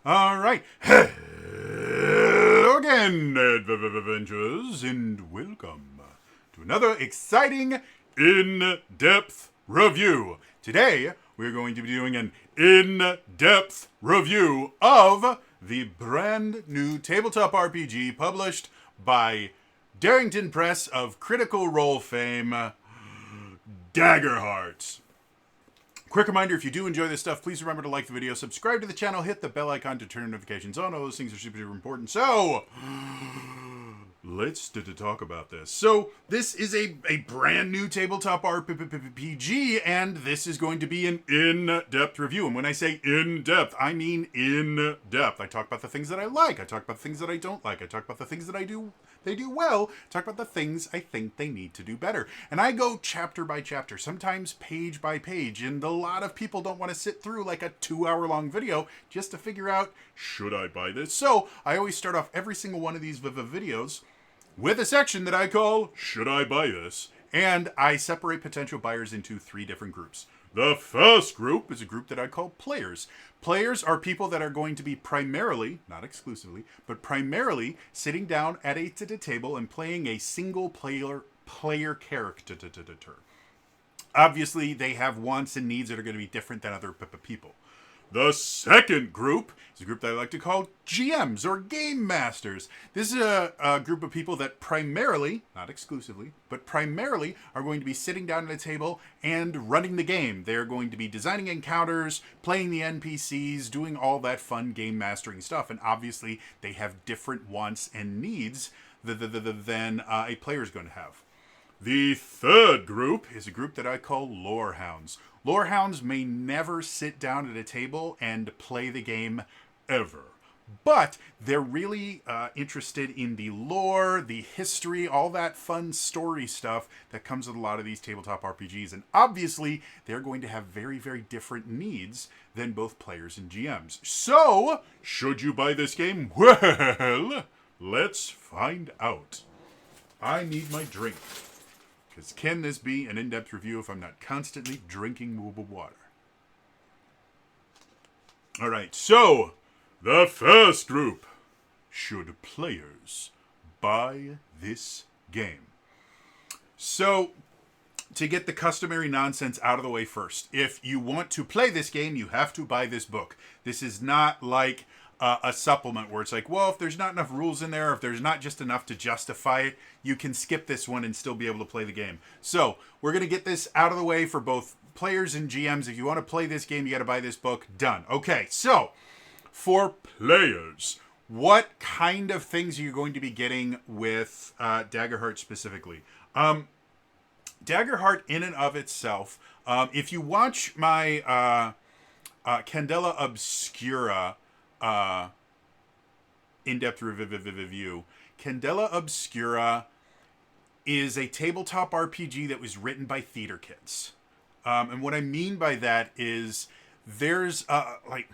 All right. Hello again, adventurers, and welcome to another exciting in-depth review. Today, we're going to be doing an in-depth review of the brand new tabletop RPG published by Darrington Press of Critical Role fame, Daggerheart. Quick reminder, if you do enjoy this stuff, please remember to like the video, subscribe to the channel, hit the bell icon to turn notifications on. All those things are super important. So, let's talk about this. So, this is a brand new tabletop RPG, and this is going to be an in-depth review. And when I say in-depth, I mean in-depth. I talk about the things that I like. I talk about the things that I don't like. I talk about the things that they do well. Talk about the things I think they need to do better. And I go chapter by chapter, sometimes page by page, and a lot of people don't want to sit through like a 2-hour-long video just to figure out, should I buy this? So I always start off every single one of these videos with a section that I call, Should I Buy This? And I separate potential buyers into 3 different groups. The first group is a group that I call players. Players are people that are going to be primarily, not exclusively, but primarily sitting down at a table and playing a single player character. Obviously, they have wants and needs that are going to be different than other people. The second group is a group that I like to call GMs or Game Masters. This is a group of people that primarily, not exclusively, but primarily are going to be sitting down at a table and running the game. They're going to be designing encounters, playing the NPCs, doing all that fun game mastering stuff. And obviously, they have different wants and needs than a player is going to have. The third group is a group that I call Lorehounds. Lorehounds may never sit down at a table and play the game ever. But they're really interested in the lore, the history, all that fun story stuff that comes with a lot of these tabletop RPGs. And obviously, they're going to have very, very different needs than both players and GMs. So, should you buy this game? Well, let's find out. I need my drink. Because can this be an in-depth review if I'm not constantly drinking water? All right, so the first group. Should players buy this game? So, to get the customary nonsense out of the way first, if you want to play this game, you have to buy this book. This is not like a supplement where it's like, well, if there's not enough rules in there, if there's not just enough to justify it, you can skip this one and still be able to play the game. So we're going to get this out of the way for both players and GMs. If you want to play this game, you got to buy this book. Done. Okay, so for players, what kind of things are you going to be getting with Daggerheart specifically? Daggerheart in and of itself, if you watch my Candela Obscura in-depth review, Candela Obscura is a tabletop RPG that was written by theater kids. And what I mean by that is there's, I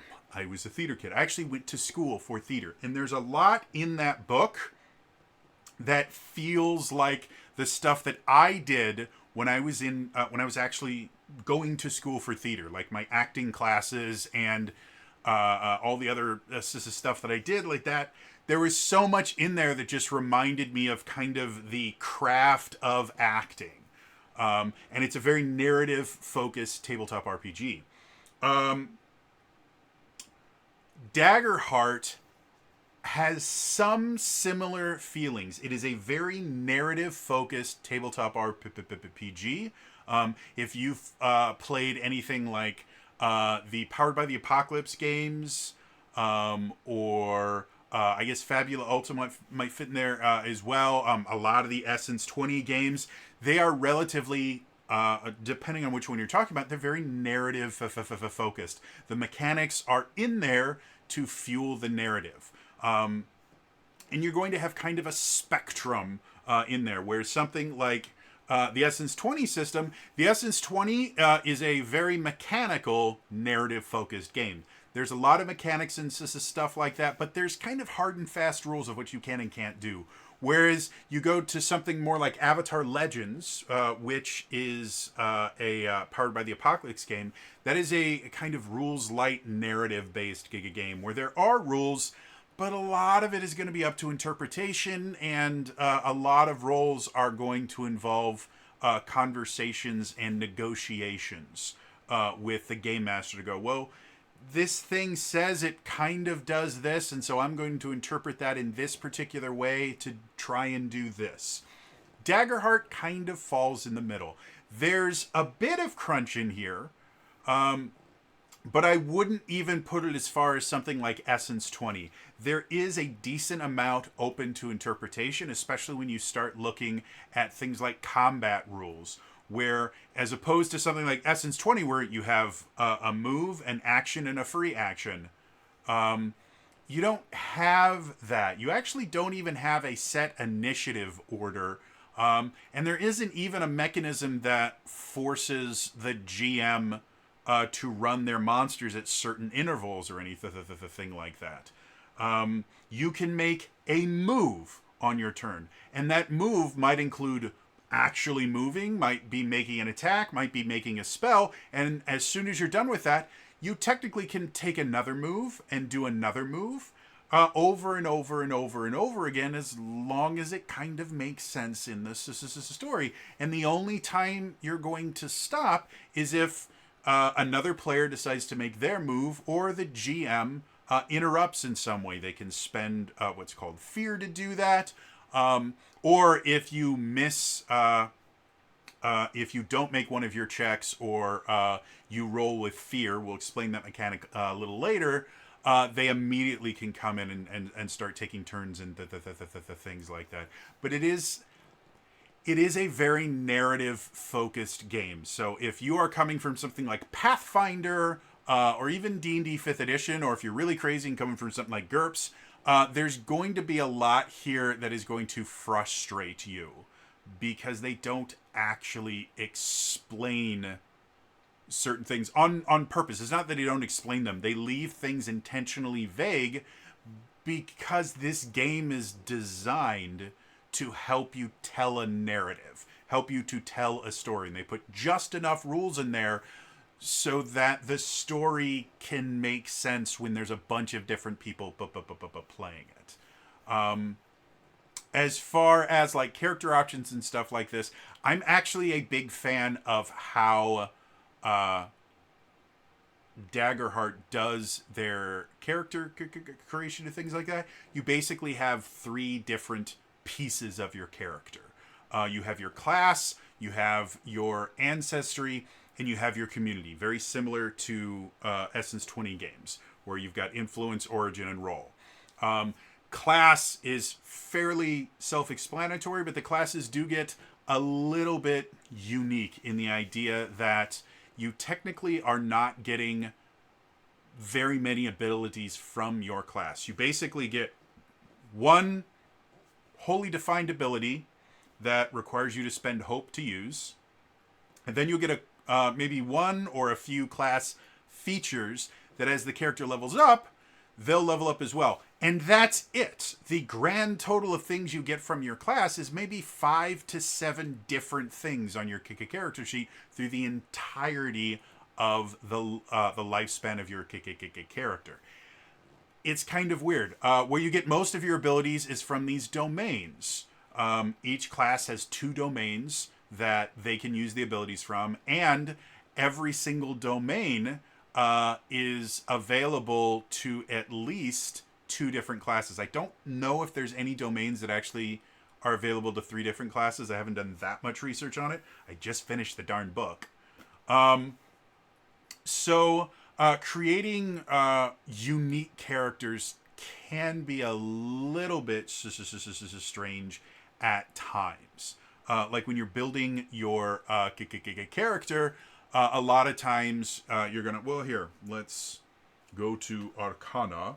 was a theater kid. I actually went to school for theater. And there's a lot in that book that feels like the stuff that I did when I was actually going to school for theater, like my acting classes and all the other stuff that I did like that. There was so much in there that just reminded me of kind of the craft of acting. And it's a very narrative-focused tabletop RPG. Daggerheart has some similar feelings. It is a very narrative-focused tabletop RPG. If you've played anything like the Powered by the Apocalypse games, or I guess Fabula Ultima might fit in there as well. A lot of the Essence 20 games, they are relatively, depending on which one you're talking about, they're very narrative focused. The mechanics are in there to fuel the narrative. And you're going to have kind of a spectrum in there, where something like the Essence 20 system, the Essence 20 is a very mechanical, narrative-focused game. There's a lot of mechanics and stuff like that, but there's kind of hard and fast rules of what you can and can't do. Whereas you go to something more like Avatar Legends, which is powered by the Apocalypse game, that is a kind of rules light narrative based Giga game where there are rules, but a lot of it is going to be up to interpretation, and a lot of roles are going to involve conversations and negotiations with the game master to go, well, this thing says it kind of does this, and so I'm going to interpret that in this particular way to try and do this. Daggerheart kind of falls in the middle. There's a bit of crunch in here, but I wouldn't even put it as far as something like Essence 20. There is a decent amount open to interpretation, especially when you start looking at things like combat rules, where as opposed to something like Essence 20 where you have a move, an action, and a free action, you don't have that. You actually don't even have a set initiative order, and there isn't even a mechanism that forces the GM to run their monsters at certain intervals or anything like that. You can make a move on your turn, and that move might include actually moving, might be making an attack, might be making a spell, and as soon as you're done with that, you technically can take another move and do another move over and over and over and over again, as long as it kind of makes sense in this story. And the only time you're going to stop is if another player decides to make their move, or the GM interrupts in some way. They can spend what's called fear to do that. Or if you miss, if you don't make one of your checks, or you roll with fear, we'll explain that mechanic a little later, they immediately can come in and start taking turns and things like that. But it is a very narrative-focused game. So if you are coming from something like Pathfinder, or even D&D 5th Edition, or if you're really crazy and coming from something like GURPS, there's going to be a lot here that is going to frustrate you, because they don't actually explain certain things on purpose. It's not that they don't explain them. They leave things intentionally vague because this game is designed to help you tell a narrative, help you to tell a story. And they put just enough rules in there so that the story can make sense when there's a bunch of different people playing it. As far as like character options and stuff like this, I'm actually a big fan of how Daggerheart does their character creation and things like that. You basically have 3 different pieces of your character. You have your class, you have your ancestry, and you have your community. Very similar to Essence 20 games, where you've got influence, origin, and role. Class is fairly self-explanatory, but the classes do get a little bit unique in the idea that you technically are not getting very many abilities from your class. You basically get one wholly defined ability that requires you to spend hope to use, and then you'll get maybe one or a few class features that as the character levels up, they'll level up as well. And that's it. The grand total of things you get from your class is maybe 5 to 7 different things on your character sheet through the entirety of the lifespan of your character. It's kind of weird. Where you get most of your abilities is from these domains. Each class has 2 domains that they can use the abilities from, and every single domain is available to at least 2 different classes. I don't know if there's any domains that actually are available to 3 different classes. I haven't done that much research on it. I just finished the darn book. So creating unique characters can be a little bit strange at times. Like when you're building your character, a lot of times you're gonna, well, here, let's go to Arcana.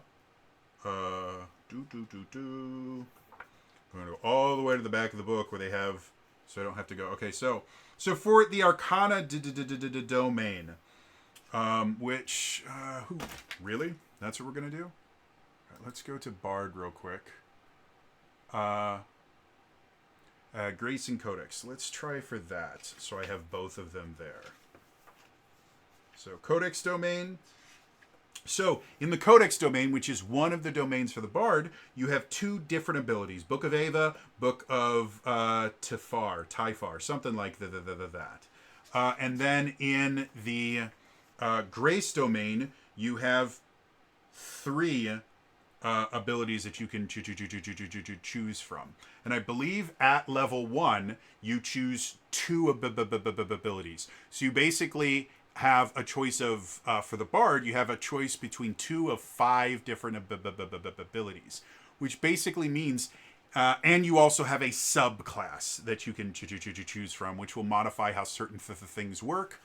I'm gonna go all the way to the back of the book where they have, so I don't have to go. Okay, so for the Arcana domain, which really, that's what we're gonna do. All right, let's go to Bard real quick. Grace and Codex. Let's try for that. So I have both of them there. So Codex domain. So in the Codex domain, which is one of the domains for the Bard, you have two different abilities. Book of Ava, Book of Typhar, something like that. And then in the Grace domain, you have three abilities that you can choose from. And I believe at level 1, you choose two abilities. So you basically have a choice of, for the Bard, you have a choice between 2 of 5 different abilities, which basically means, and you also have a subclass that you can choose from, which will modify how certain things work.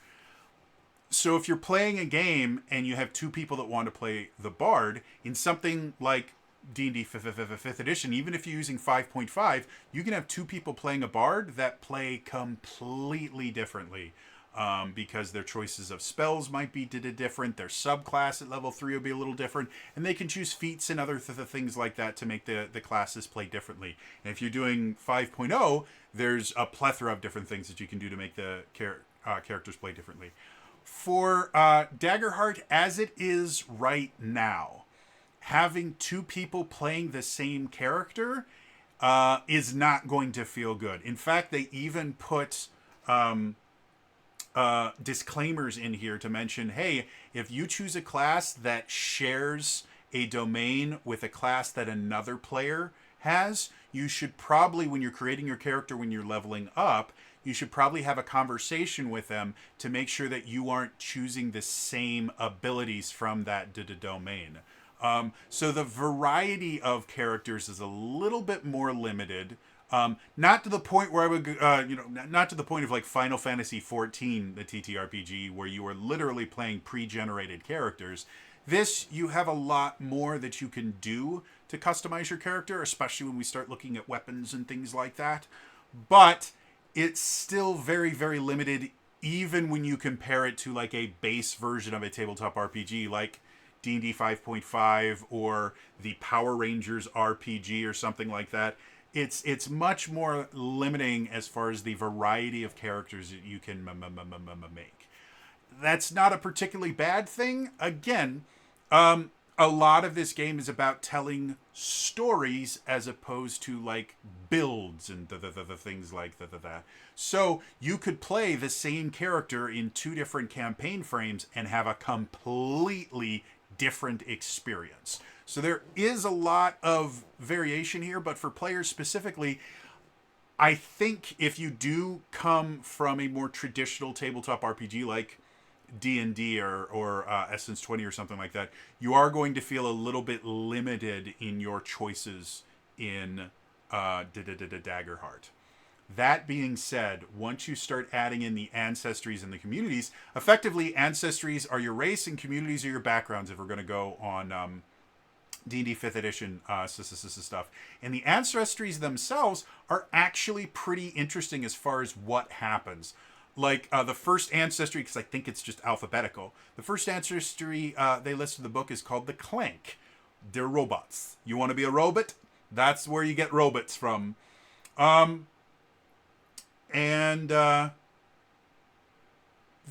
So if you're playing a game and you have 2 people that want to play the Bard, in something like D&D 5th edition, even if you're using 5.5, you can have 2 people playing a Bard that play completely differently. Because their choices of spells might be different, their subclass at level 3 will be a little different, and they can choose feats and other things like that to make the classes play differently. And if you're doing 5.0, there's a plethora of different things that you can do to make the characters play differently. For Daggerheart, as it is right now, having 2 people playing the same character is not going to feel good. In fact, they even put disclaimers in here to mention, hey, if you choose a class that shares a domain with a class that another player has, you should probably, when you're creating your character, when you're leveling up, you should probably have a conversation with them to make sure that you aren't choosing the same abilities from that domain. So the variety of characters is a little bit more limited. Not to the point where I would, not to the point of like Final Fantasy XIV, the TTRPG, where you are literally playing pre-generated characters. This, you have a lot more that you can do to customize your character, especially when we start looking at weapons and things like that. But it's still very, very limited, even when you compare it to like a base version of a tabletop RPG, like D&D 5.5 or the Power Rangers RPG or something like that. It's much more limiting as far as the variety of characters that you can make. That's not a particularly bad thing. Again, a lot of this game is about telling stories as opposed to like builds and the things like that. So you could play the same character in 2 different campaign frames and have a completely different experience. So there is a lot of variation here, but for players specifically, I think if you do come from a more traditional tabletop RPG like D&D or Essence 20 or something like that, you are going to feel a little bit limited in your choices in Daggerheart. That being said, once you start adding in the ancestries and the communities, effectively ancestries are your race and communities are your backgrounds if we're going to go on D&D 5th edition stuff. And the ancestries themselves are actually pretty interesting as far as what happens. Like the first ancestry, because I think it's just alphabetical, the first ancestry they list in the book is called the Clank. They're robots. You want to be a robot? That's where you get robots from. And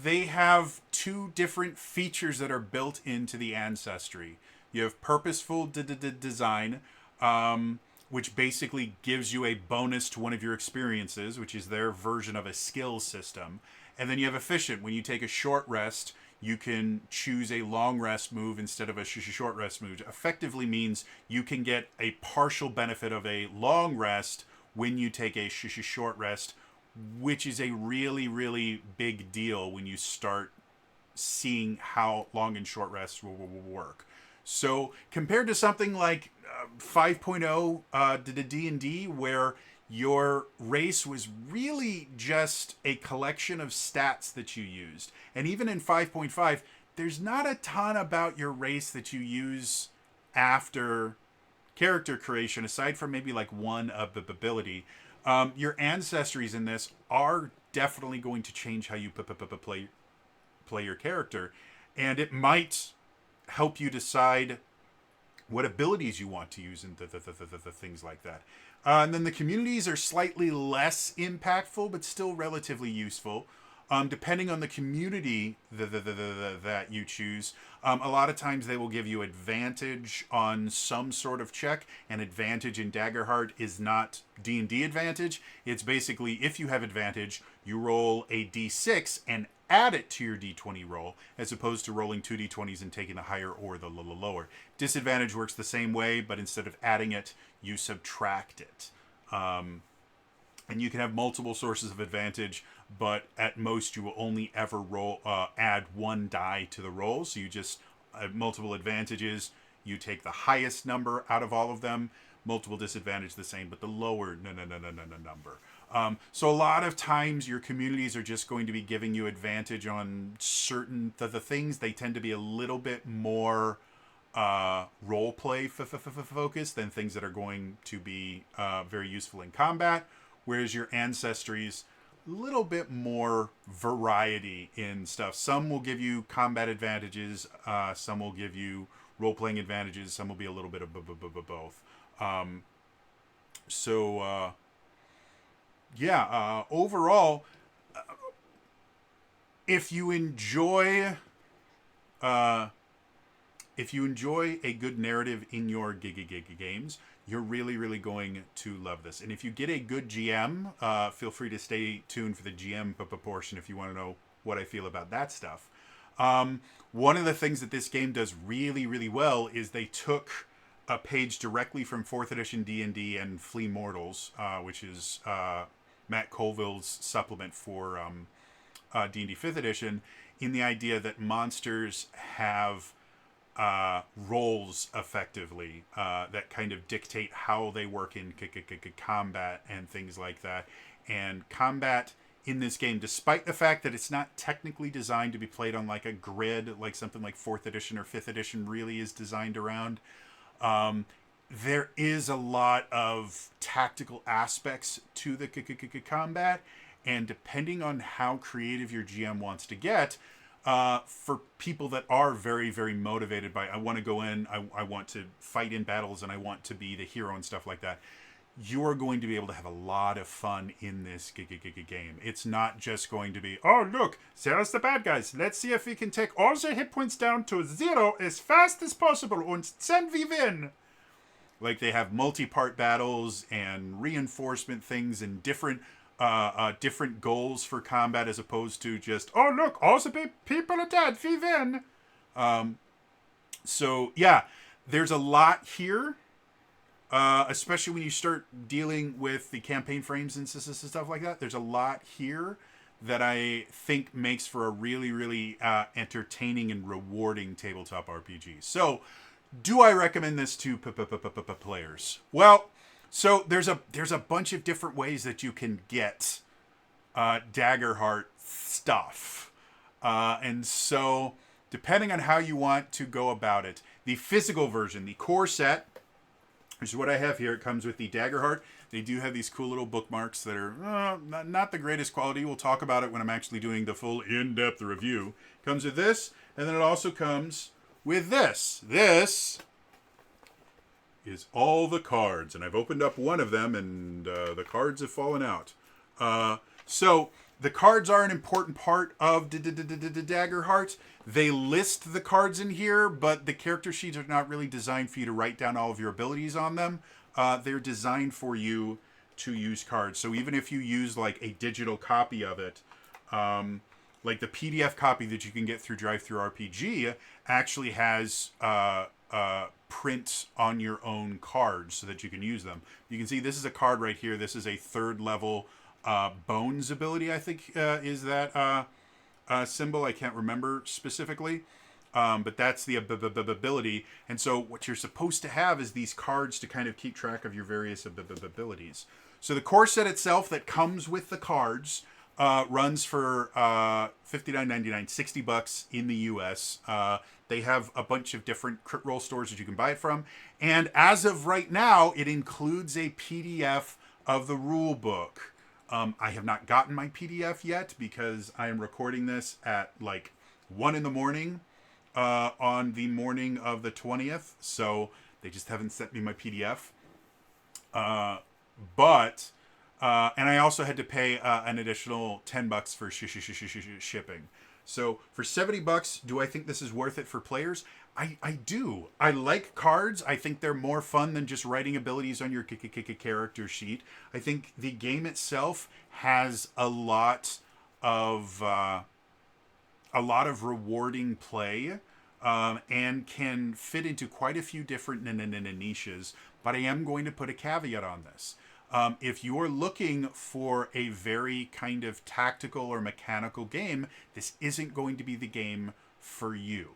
they have 2 different features that are built into the ancestry. You have purposeful design, which basically gives you a bonus to one of your experiences, which is their version of a skill system. And then you have efficient. When you take a short rest, you can choose a long rest move instead of a short rest move. Effectively means you can get a partial benefit of a long rest when you take a short rest, which is a really, really big deal when you start seeing how long and short rests will work. So compared to something like 5.0 D&D, where your race was really just a collection of stats that you used, and even in 5.5, there's not a ton about your race that you use after character creation, aside from maybe like one ability. Your ancestries in this are definitely going to change how you play your character, and it might help you decide what abilities you want to use, and the things like that. And then the communities are slightly less impactful, but still relatively useful. Depending on the community that you choose, a lot of times they will give you advantage on some sort of check. And advantage in Daggerheart is not D&D advantage. It's basically, if you have advantage, you roll a d6 and add it to your d20 roll, as opposed to rolling 2d20s and taking the higher or the lower. Disadvantage works the same way, but instead of adding it, you subtract it. And you can have multiple sources of advantage, but at most you will only ever add one die to the roll. So you just have multiple advantages. You take the highest number out of all of them. Multiple disadvantage the same, but the lower number. So a lot of times your communities are just going to be giving you advantage on certain the things. They tend to be a little bit more role play focused than things that are going to be very useful in combat. Whereas your ancestries, a little bit more variety in stuff. Some will give you combat advantages. Some will give you role-playing advantages. Some will be a little bit of both. Overall, if you enjoy a good narrative in your games, you're really, really going to love this. And if you get a good GM, feel free to stay tuned for the GM portion if you want to know what I feel about that stuff. One of the things that this game does really, really well is they took a page directly from 4th edition D&D and Flea Mortals, which is Matt Colville's supplement for D&D 5th edition, in the idea that monsters have roles effectively that kind of dictate how they work in combat and things like that. And combat in this game, despite the fact that it's not technically designed to be played on like a grid, like something like 4th edition or 5th edition really is designed around, there is a lot of tactical aspects to the combat, and depending on how creative your GM wants to get, for people that are very, very motivated by, I want to go in, I want to fight in battles, and I want to be the hero and stuff like that, you are going to be able to have a lot of fun in this game. It's not just going to be, oh, look, there's the bad guys. Let's see if we can take all their hit points down to 0 as fast as possible, and then we win. Like, they have multi-part battles and reinforcement things and different goals for combat, as opposed to just, oh, look, all the people are dead, we win. So, yeah, there's a lot here. Especially when you start dealing with the campaign frames and stuff like that. There's a lot here that I think makes for a really, really entertaining and rewarding tabletop RPG. So, do I recommend this to players? Well, so there's a bunch of different ways that you can get Daggerheart stuff. And so, depending on how you want to go about it, the physical version, the core set, which is what I have here. It comes with the Daggerheart. They do have these cool little bookmarks that are not the greatest quality. We'll talk about it when I'm actually doing the full in-depth review. Comes with this, and then it also comes with this. This is all the cards, and I've opened up one of them, and the cards have fallen out. So the cards are an important part of Daggerheart. They list the cards in here, but the character sheets are not really designed for you to write down all of your abilities on them. They're designed for you to use cards. So even if you use like a digital copy of it, like the PDF copy that you can get through DriveThruRPG actually has prints on your own cards so that you can use them. You can see this is a card right here. This is a 3rd level Bones ability, I think is that symbol. I can't remember specifically, but that's the ability. And so what you're supposed to have is these cards to kind of keep track of your various abilities. So the core set itself that comes with the cards runs for $59.99, $60 in the US. They have a bunch of different crit roll stores that you can buy it from. And as of right now, it includes a PDF of the rule book. I have not gotten my PDF yet because I am recording this at like 1 a.m. on the morning of the 20th, so they just haven't sent me my PDF. But and I also had to pay an additional $10 for shipping. So for $70, do I think this is worth it for players? I do. I like cards. I think they're more fun than just writing abilities on your character sheet. I think the game itself has a lot of rewarding play, and can fit into quite a few different niches. But I am going to put a caveat on this. If you're looking for a very kind of tactical or mechanical game, this isn't going to be the game for you.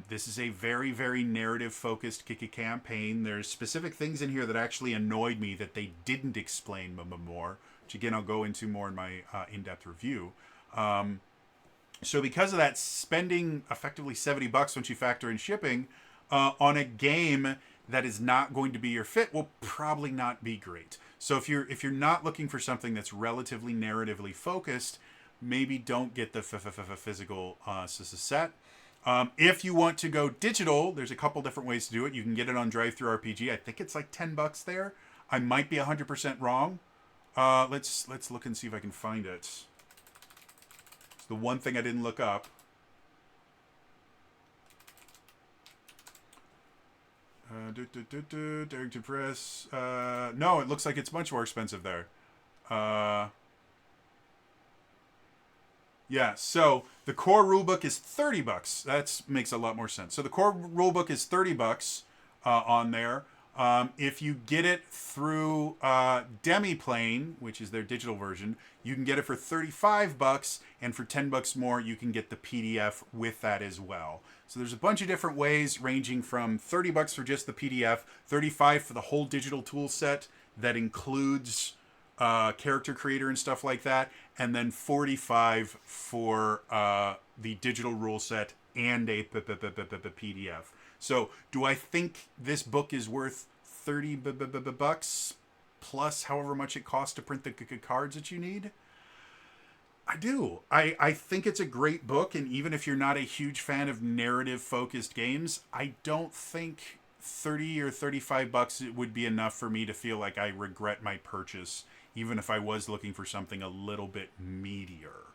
This is a very, very narrative-focused campaign. There's specific things in here that actually annoyed me that they didn't explain more, which again I'll go into more in my in-depth review. So because of that, spending effectively $70 once you factor in shipping on a game that is not going to be your fit will probably not be great. So if you're not looking for something that's relatively narratively focused, maybe don't get the physical set. If you want to go digital, there's a couple different ways to do it. You can get it on DriveThruRPG. I think it's like $10 there. I might be 100% wrong. Let's look and see if I can find it. It's the one thing I didn't look up. Darrington Press. No, it looks like it's much more expensive there. Yeah, so the core rulebook is $30. That makes a lot more sense. So the core rulebook is $30 on there. If you get it through Demiplane, which is their digital version, you can get it for $35, and for $10 more, you can get the PDF with that as well. So there's a bunch of different ways, ranging from $30 for just the PDF, $35 for the whole digital tool set that includes character creator and stuff like that, and then $45 for the digital rule set and a PDF. So do I think this book is worth $30 plus however much it costs to print the cards that you need? I do. I think it's a great book, and even if you're not a huge fan of narrative-focused games, I don't think $30 or $35 would be enough for me to feel like I regret my purchase, even if I was looking for something a little bit meatier.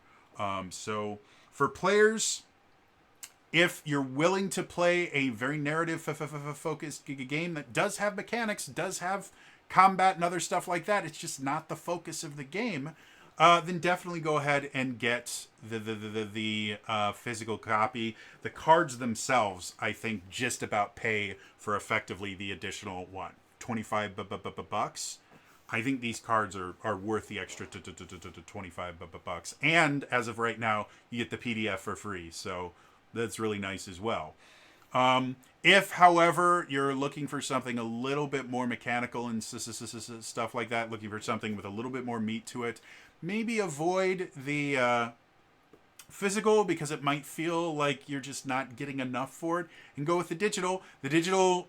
So for players, if you're willing to play a very narrative-focused game that does have mechanics, does have combat and other stuff like that, it's just not the focus of the game, then definitely go ahead and get the physical copy. The cards themselves, I think, just about pay for effectively the additional, $25 I think these cards are worth the extra $25. And as of right now, you get the PDF for free, so that's really nice as well. If, however, you're looking for something a little bit more mechanical and stuff like that, looking for something with a little bit more meat to it, maybe avoid the physical, because it might feel like you're just not getting enough for it, and go with the digital. The digital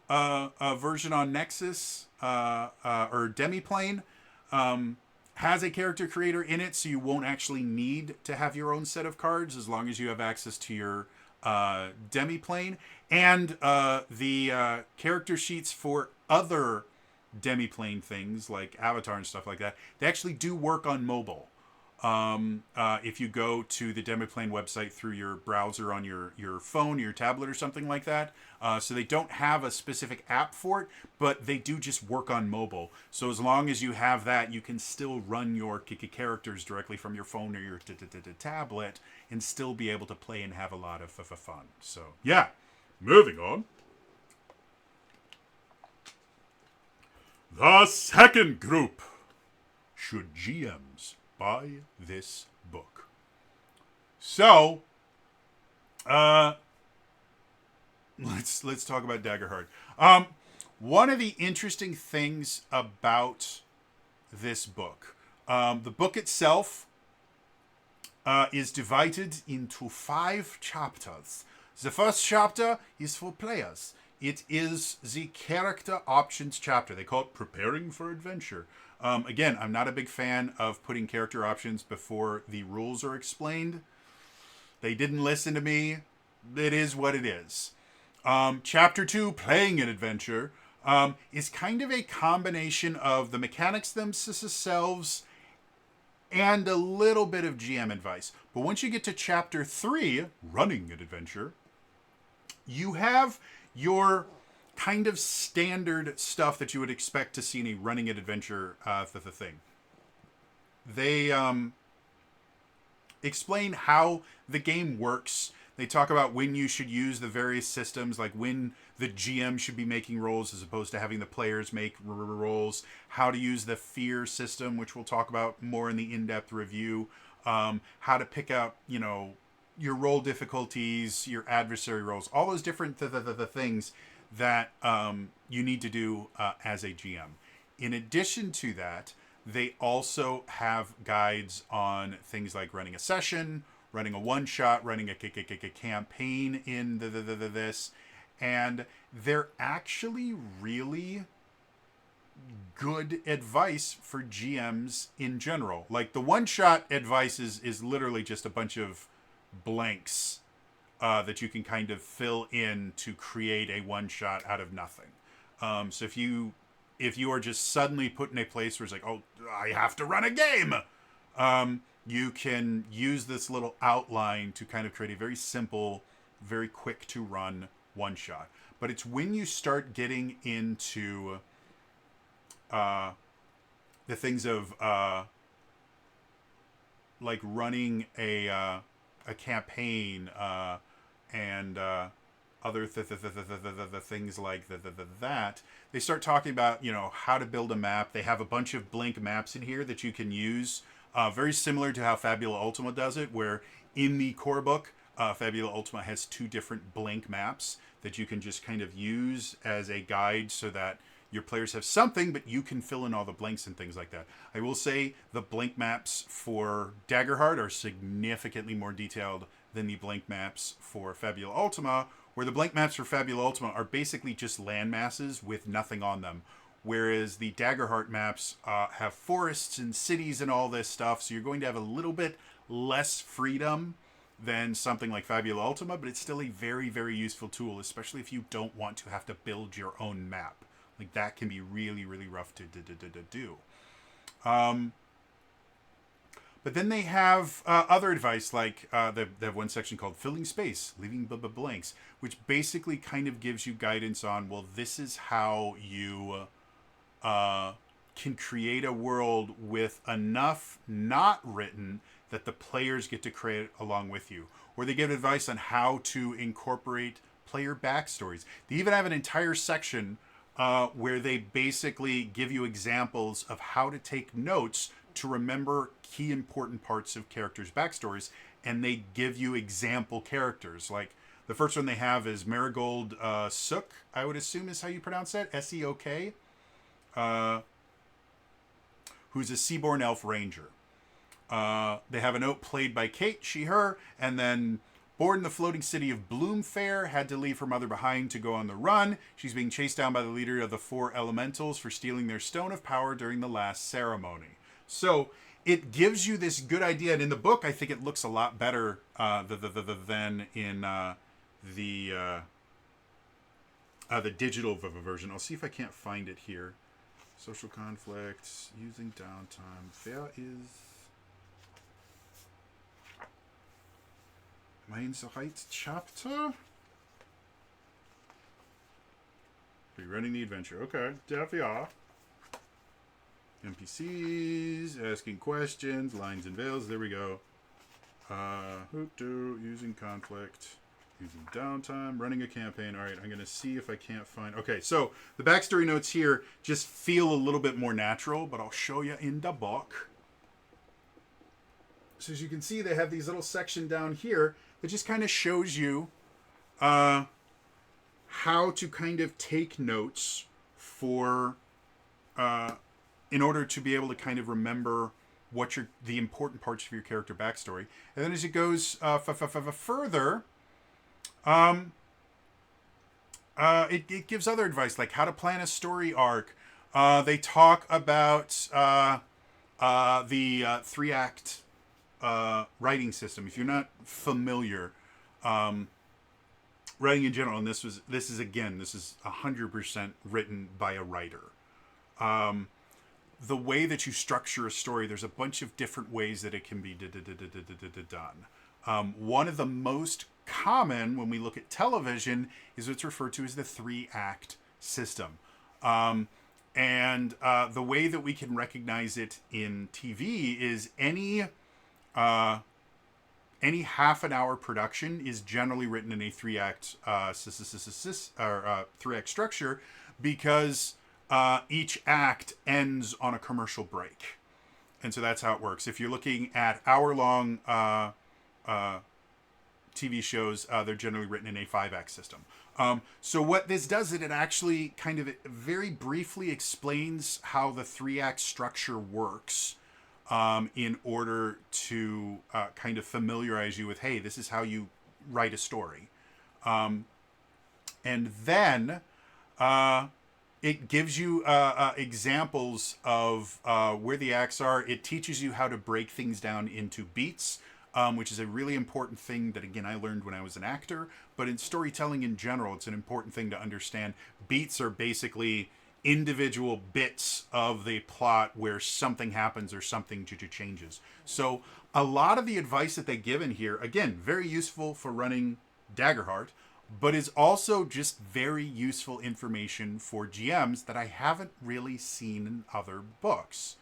version on Nexus or Demiplane has a character creator in it, so you won't actually need to have your own set of cards as long as you have access to your Demiplane. And the character sheets for other Demiplane things like Avatar and stuff like that, they actually do work on mobile. If you go to the Demiplane website through your browser on your phone, your tablet or something like that. So they don't have a specific app for it, but they do just work on mobile. So as long as you have that, you can still run your characters directly from your phone or your tablet and still be able to play and have a lot of fun. So yeah, moving on. The second group. Should GMs buy this book? So, let's talk about Daggerheart. One of the interesting things about this book, the book itself is divided into 5 chapters. The first chapter is for players. It is the character options chapter. They call it Preparing for Adventure. Again, I'm not a big fan of putting character options before the rules are explained. They didn't listen to me. it is what it is. Chapter 2, Playing an Adventure, is kind of a combination of the mechanics themselves and a little bit of GM advice. But once you get to Chapter 3, Running an Adventure, you have your kind of standard stuff that you would expect to see in a running an adventure thing. They explain how the game works. They talk about when you should use the various systems, like when the GM should be making rolls as opposed to having the players make rolls, how to use the fear system, which we'll talk about more in the in-depth review, how to pick out, your roll difficulties, your adversary rolls, all those different things that you need to do as a GM. In addition to that, they also have guides on things like running a session, running a one-shot, running a campaign in this. And they're actually really good advice for GMs in general. Like the one-shot advice is literally just a bunch of blanks that you can kind of fill in to create a one-shot out of nothing. So if you are just suddenly put in a place where it's like, oh, I have to run a game, you can use this little outline to kind of create a very simple, very quick to run one shot. But it's when you start getting into the things of like running a campaign and other things like that, they start talking about how to build a map. They have a bunch of blank maps in here that you can use, very similar to how Fabula Ultima does it, where in the core book, Fabula Ultima has 2 different blank maps that you can just kind of use as a guide so that your players have something, but you can fill in all the blanks and things like that. I will say the blank maps for Daggerheart are significantly more detailed than the blank maps for Fabula Ultima, where the blank maps for Fabula Ultima are basically just land masses with nothing on them. Whereas the Daggerheart maps have forests and cities and all this stuff, so you're going to have a little bit less freedom than something like Fabula Ultima, but it's still a very, very useful tool, especially if you don't want to have to build your own map. Like, that can be really, really rough to do. But then they have other advice, like they have one section called Filling Space, Leaving Blanks, which basically kind of gives you guidance on, well, this is how you can create a world with enough not written that the players get to create along with you. Or they give advice on how to incorporate player backstories. They even have an entire section where they basically give you examples of how to take notes to remember key important parts of characters' backstories, and they give you example characters. Like, the first one they have is Marigold Sook, I would assume is how you pronounce that, S-E-O-K, who's a Seaborn Elf Ranger. They have a note played by Kate, she, her, and then born in the floating city of Bloomfair, had to leave her mother behind to go on the run. She's being chased down by the leader of the 4 elementals for stealing their stone of power during the last ceremony. So it gives you this good idea, and in the book, I think it looks a lot better than in the digital version. I'll see if I can't find it here. Social conflicts, using downtime. There is... Am I in the right chapter? Rerunning the adventure. Okay, there we are. NPCs, asking questions, lines and veils. There we go. Using conflict, using downtime, running a campaign. All right, I'm going to see if I can't find... Okay, so the backstory notes here just feel a little bit more natural, but I'll show you in the book. So as you can see, they have these little section down here that just kind of shows you how to kind of take notes for... in order to be able to kind of remember what the important parts of your character backstory. And then as it goes further, it gives other advice, like how to plan a story arc. They talk about the 3-act writing system. If you're not familiar, writing in general, and this is 100% written by a writer. The way that you structure a story, there's a bunch of different ways that it can be done. One of the most common when we look at television is what's referred to as the 3-act system. And the way that we can recognize it in TV is any half an hour production is generally written in a 3-act 3-act structure, because each act ends on a commercial break. And so that's how it works. If you're looking at hour-long TV shows, they're generally written in a 5-act system. So what this does is it actually kind of very briefly explains how the 3-act structure works, in order to kind of familiarize you with, hey, this is how you write a story. And then it gives you examples of where the acts are. It teaches you how to break things down into beats, which is a really important thing that, again, I learned when I was an actor. But in storytelling in general, it's an important thing to understand. Beats are basically individual bits of the plot where something happens or something changes. So a lot of the advice that they give in here, again, very useful for running Daggerheart, but is also just very useful information for GMs that I haven't really seen in other books.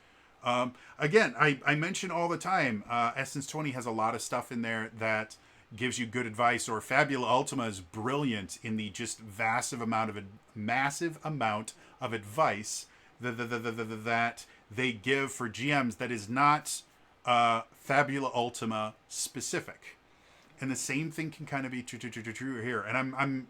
Again, I mention all the time, Essence 20 has a lot of stuff in there that gives you good advice, or Fabula Ultima is brilliant in the just massive amount of advice that they give for GMs that is not Fabula Ultima specific. And the same thing can kind of be true here. And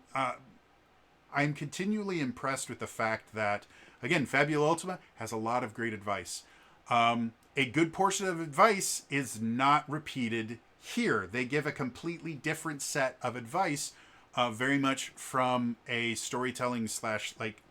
I'm continually impressed with the fact that, again, Fabula Ultima has a lot of great advice. A good portion of advice is not repeated here. They give a completely different set of advice, very much from a storytelling / like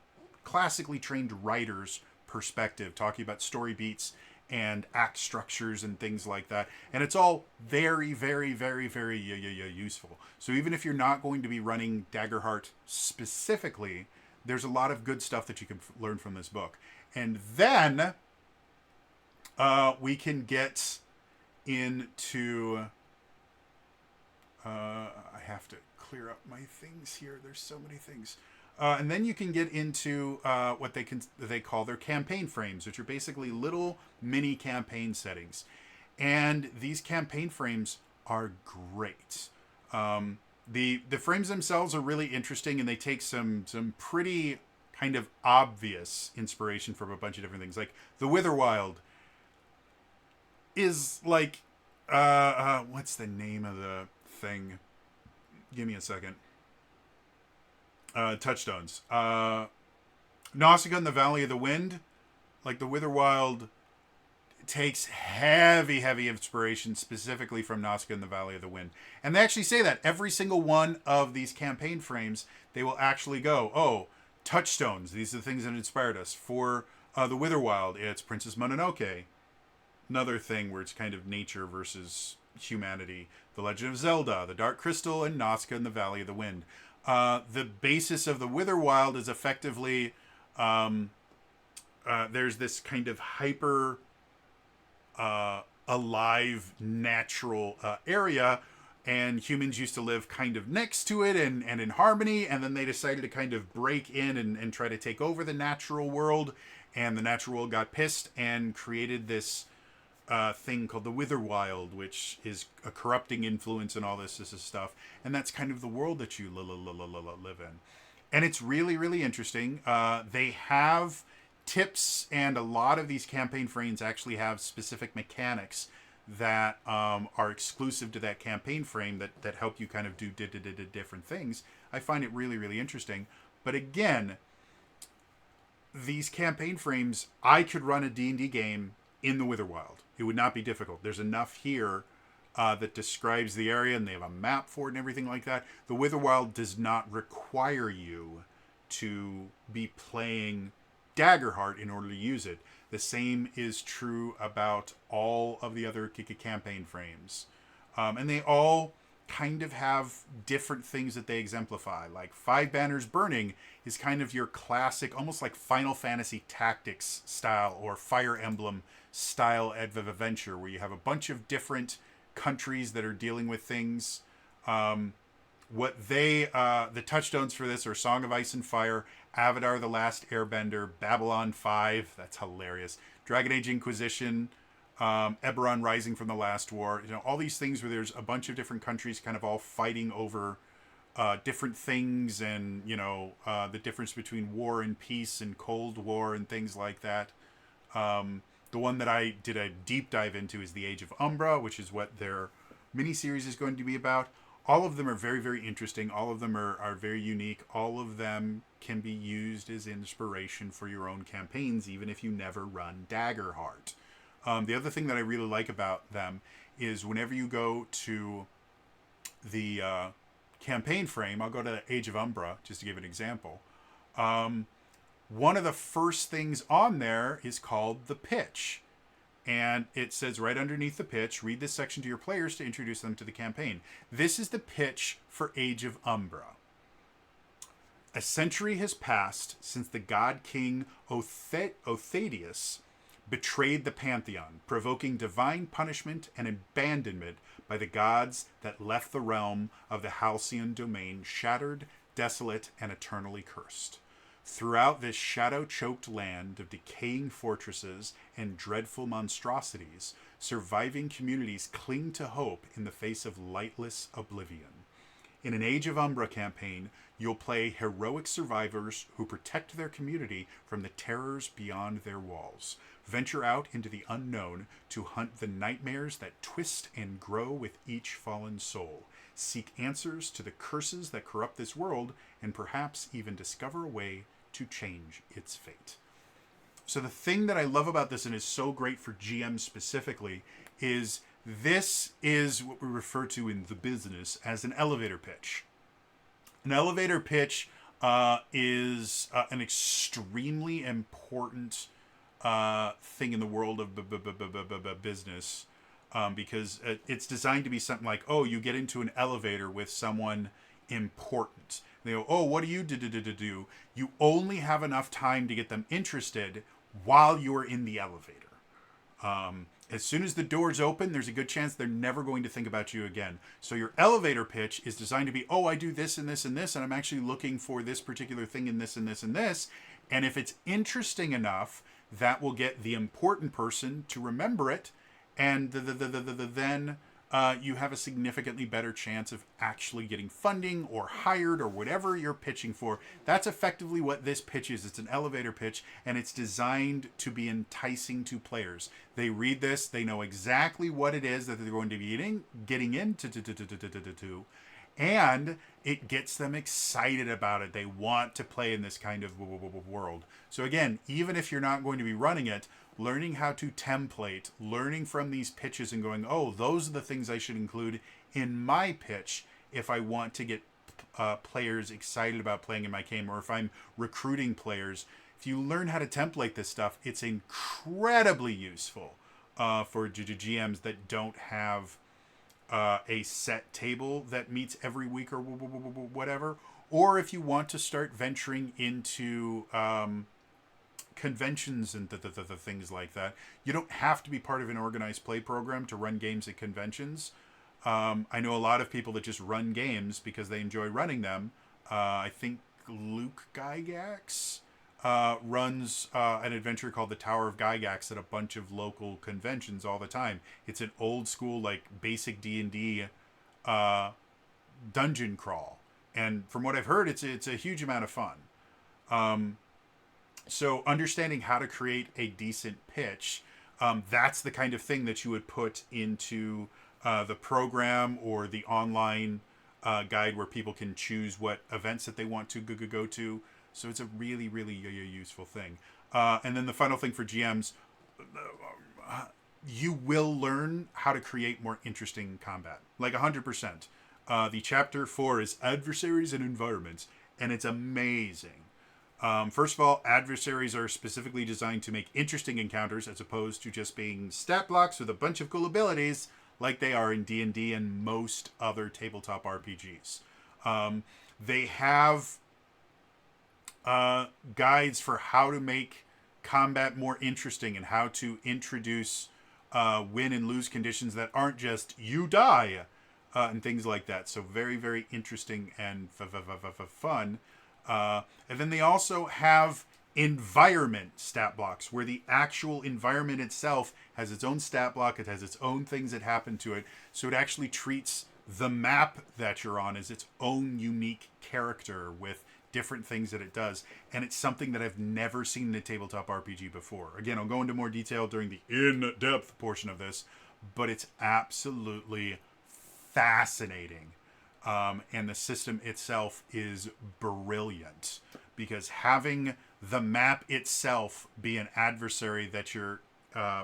classically trained writer's perspective, talking about story beats and act structures and things like that. And it's all very, very, very, very useful. So even if you're not going to be running Daggerheart specifically, there's a lot of good stuff that you can learn from this book. And then we can get into... I have to clear up my things here. There's so many things. And then you can get into what they call their campaign frames, which are basically little mini campaign settings. And these campaign frames are great. The frames themselves are really interesting, and they take some pretty kind of obvious inspiration from a bunch of different things. Like the Witherwild is like what's the name of the thing? Give me a second. Touchstones. Nausicaa in the Valley of the Wind, like the Witherwild, takes heavy inspiration specifically from Nausicaa in the Valley of the Wind. And they actually say that every single one of these campaign frames, they will actually go, oh, touchstones, these are the things that inspired us. For the Witherwild, it's Princess Mononoke. Another thing where it's kind of nature versus humanity. The Legend of Zelda, the Dark Crystal, and Nausicaa in the Valley of the Wind. The basis of the Witherwild is effectively there's this kind of hyper alive natural area, and humans used to live kind of next to it and in harmony, and then they decided to kind of break in and try to take over the natural world, and the natural world got pissed and created this thing called the Witherwild, which is a corrupting influence and all this stuff. And that's kind of the world that you live in. And it's really, really interesting. They have tips, and a lot of these campaign frames actually have specific mechanics that are exclusive to that campaign frame that help you kind of do different things. I find it really, really interesting. But again, these campaign frames, I could run a D&D game in the Witherwild. It would not be difficult. There's enough here that describes the area, and they have a map for it and everything like that. The Witherwild does not require you to be playing Daggerheart in order to use it. The same is true about all of the other campaign frames. And they all kind of have different things that they exemplify. Like Five Banners Burning is kind of your classic, almost like Final Fantasy Tactics style or Fire Emblem style adventure, where you have a bunch of different countries that are dealing with things. The touchstones for this are Song of Ice and Fire, Avatar: The Last Airbender, Babylon 5, that's hilarious, Dragon Age Inquisition, Eberron Rising from the Last War. All these things where there's a bunch of different countries kind of all fighting over different things, and the difference between war and peace and Cold War and things like that. The one that I did a deep dive into is the Age of Umbra, which is what their miniseries is going to be about. All of them are very, very interesting. All of them are very unique. All of them can be used as inspiration for your own campaigns, even if you never run Daggerheart. The other thing that I really like about them is whenever you go to the campaign frame, I'll go to Age of Umbra just to give an example. One of the first things on there is called the pitch. And it says right underneath the pitch, read this section to your players to introduce them to the campaign. This is the pitch for Age of Umbra. A century has passed since the god king Othadius betrayed the pantheon, provoking divine punishment and abandonment by the gods that left the realm of the Halcyon domain shattered, desolate, and eternally cursed. Throughout this shadow-choked land of decaying fortresses and dreadful monstrosities, surviving communities cling to hope in the face of lightless oblivion. In an Age of Umbra campaign, you'll play heroic survivors who protect their community from the terrors beyond their walls. Venture out into the unknown to hunt the nightmares that twist and grow with each fallen soul. Seek answers to the curses that corrupt this world, and perhaps even discover a way to change its fate. So the thing that I love about this, and is so great for GMs specifically, is this is what we refer to in the business as an elevator pitch. An elevator pitch is an extremely important thing in the world of business, because it's designed to be something like, oh, you get into an elevator with someone important. They go, oh, what do you do? You only have enough time to get them interested while you're in the elevator. As soon as the doors open, there's a good chance they're never going to think about you again. So your elevator pitch is designed to be, oh, I do this and this and this, and I'm actually looking for this particular thing in this and this and this. And if it's interesting enough, that will get the important person to remember it, and then you have a significantly better chance of actually getting funding or hired or whatever you're pitching for. That's effectively what this pitch is. It's an elevator pitch, and it's designed to be enticing to players. They read this, they know exactly what it is that they're going to be getting into, and it gets them excited about it. They want to play in this kind of world. So again, even if you're not going to be running it, learning how to template, learning from these pitches and going, oh, those are the things I should include in my pitch if I want to get players excited about playing in my game, or if I'm recruiting players. If you learn how to template this stuff, it's incredibly useful for GMs that don't have a set table that meets every week or whatever. Or if you want to start venturing into conventions and things like that. You don't have to be part of an organized play program to run games at conventions. I know a lot of people that just run games because they enjoy running them. I think Luke Gygax runs an adventure called the Tower of Gygax at a bunch of local conventions all the time. It's an old school, like, basic D&D dungeon crawl. And from what I've heard, it's a huge amount of fun. So understanding how to create a decent pitch, that's the kind of thing that you would put into the program or the online guide where people can choose what events that they want to go to. So it's a really, really useful thing. And then the final thing for GMs, you will learn how to create more interesting combat, like 100%. The chapter 4 is Adversaries and Environments, and it's amazing. First of all, adversaries are specifically designed to make interesting encounters as opposed to just being stat blocks with a bunch of cool abilities like they are in D&D and most other tabletop RPGs. They have guides for how to make combat more interesting and how to introduce win and lose conditions that aren't just you die and things like that. So very, very interesting and fun. And then they also have environment stat blocks where the actual environment itself has its own stat block. It has its own things that happen to it. So it actually treats the map that you're on as its own unique character with different things that it does. And it's something that I've never seen in a tabletop RPG before. Again, I'll go into more detail during the in-depth portion of this, but it's absolutely fascinating. And the system itself is brilliant because having the map itself be an adversary that your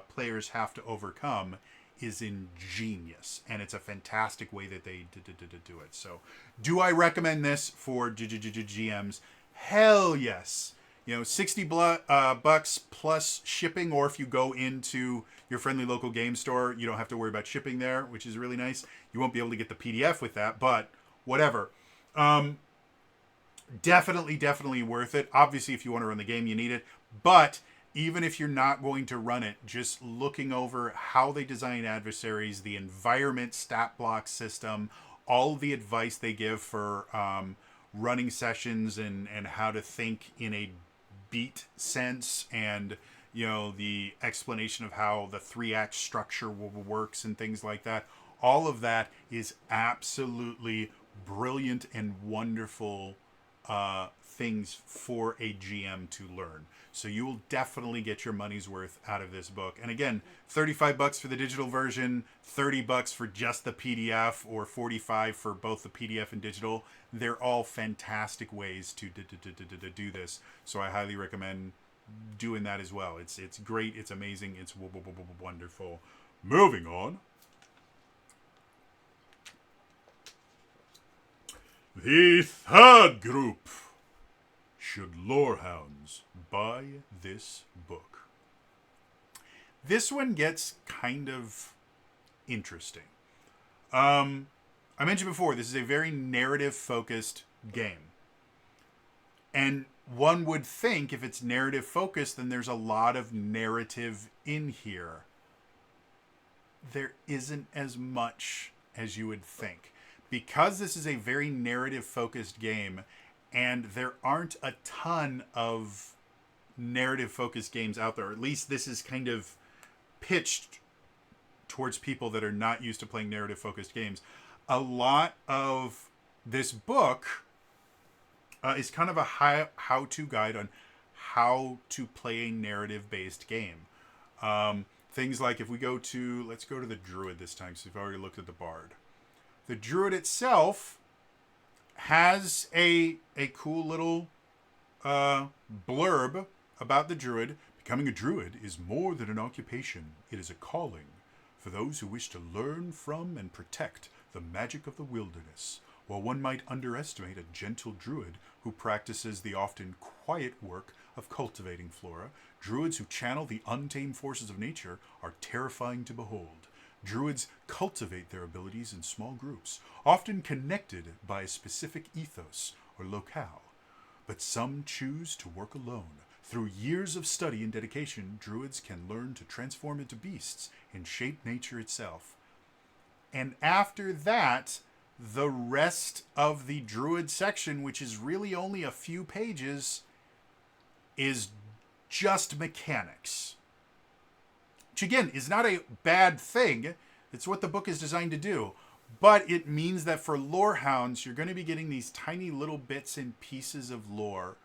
players have to overcome is ingenious, and it's a fantastic way that they do it. So, do I recommend this for GMs? Hell yes. You know, $60 plus shipping, or if you go into your friendly local game store, you don't have to worry about shipping there, which is really nice. You won't be able to get the PDF with that, but whatever. Definitely worth it. Obviously, if you want to run the game, you need it, but even if you're not going to run it, just looking over how they design adversaries, the environment stat block system, all the advice they give for running sessions and how to think in a beat sense, and you know, the explanation of how the 3-act structure works and things like that. All of that is absolutely brilliant and wonderful things for a GM to learn. So you will definitely get your money's worth out of this book. And again, $35 for the digital version, $30 for just the PDF, or $45 for both the PDF and digital. They're all fantastic ways to do this. So I highly recommend doing that as well. It's great. It's amazing. It's wonderful. Moving on. The third group. Should Lorehounds buy this book? This one gets kind of interesting. I mentioned before, this is a very narrative-focused game. And one would think if it's narrative-focused, then there's a lot of narrative in here. There isn't as much as you would think. Because this is a very narrative-focused game, and there aren't a ton of narrative-focused games out there. Or at least this is kind of pitched towards people that are not used to playing narrative-focused games. A lot of this book is kind of a how-to guide on how to play a narrative-based game. Things like if we go to... Let's go to the Druid this time, so we've already looked at the Bard. The Druid itself has a cool little blurb about the Druid. Becoming a Druid is more than an occupation. It is a calling for those who wish to learn from and protect the magic of the wilderness. While one might underestimate a gentle Druid who practices the often quiet work of cultivating flora, Druids who channel the untamed forces of nature are terrifying to behold. Druids cultivate their abilities in small groups, often connected by a specific ethos or locale. But some choose to work alone. Through years of study and dedication, Druids can learn to transform into beasts and shape nature itself. And after that, the rest of the Druid section, which is really only a few pages, is just mechanics. Which again is not a bad thing. It's what the book is designed to do. But it means that for Lorehounds, you're going to be getting these tiny little bits and pieces of lore,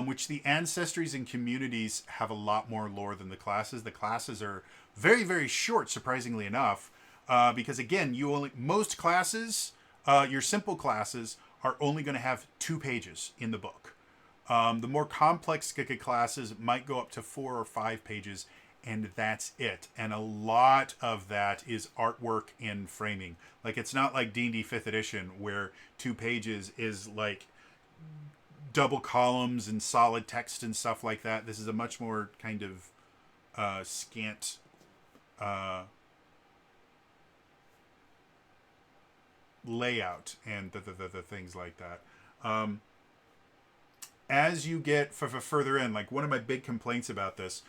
which the ancestries and communities have a lot more lore than the classes. The classes are very, very short, surprisingly enough, because again, most classes, your simple classes, are only going to have 2 pages in the book. The more complex classes might go up to 4 or 5 pages, and that's it. And a lot of that is artwork and framing. Like, it's not like D&D 5th edition where 2 pages is like double columns and solid text and stuff like that. This is a much more kind of scant layout and the things like that. As you get further in, like one of my big complaints about this,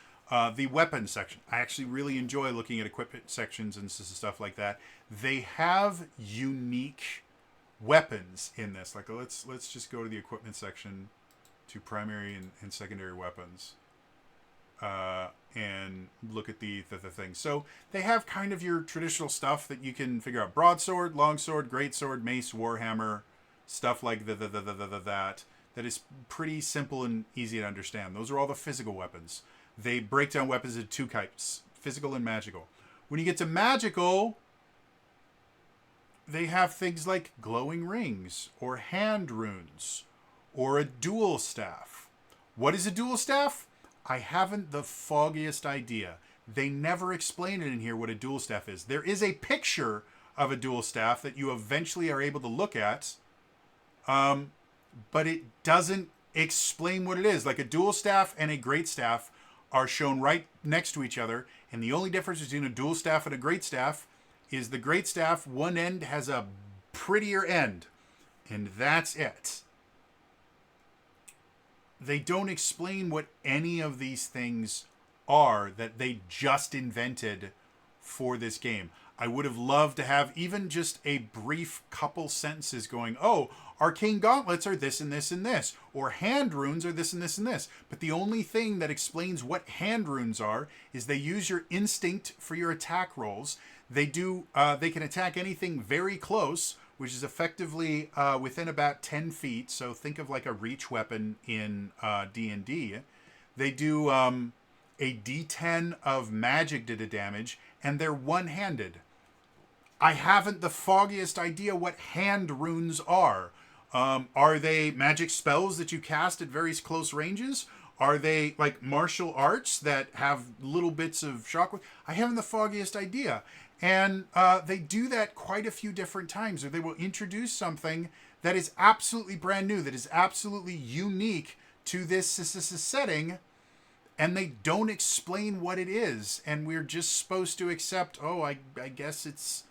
the weapons section. I actually really enjoy looking at equipment sections and stuff like that. They have unique weapons in this. Like let's just go to the equipment section, to primary and secondary weapons, and look at the things. So they have kind of your traditional stuff that you can figure out: broadsword, longsword, greatsword, mace, warhammer, stuff like that is pretty simple and easy to understand. Those are all the physical weapons. They break down weapons into two types: physical and magical. When you get to magical, they have things like glowing rings, or hand runes, or a dual staff. What is a dual staff? I haven't the foggiest idea. They never explain it in here what a dual staff is. There is a picture of a dual staff that you eventually are able to look at, but it doesn't explain what it is. Like a dual staff and a great staff are shown right next to each other, and the only difference between a dual staff and a great staff is the great staff, one end has a prettier end, and that's it. They don't explain what any of these things are that they just invented for this game. I would have loved to have even just a brief couple sentences going, oh, arcane gauntlets are this and this and this, or hand runes are this and this and this. But the only thing that explains what hand runes are is they use your instinct for your attack rolls. They can attack anything very close, which is effectively within about 10 feet. So think of like a reach weapon in D&D. They do a D10 of magic damage, and they're one-handed. I haven't the foggiest idea what hand runes are. Are they magic spells that you cast at very close ranges? Are they like martial arts that have little bits of shockwave? I haven't the foggiest idea. And they do that quite a few different times, or they will introduce something that is absolutely brand new, that is absolutely unique to this setting, and they don't explain what it is. And we're just supposed to accept, oh, I guess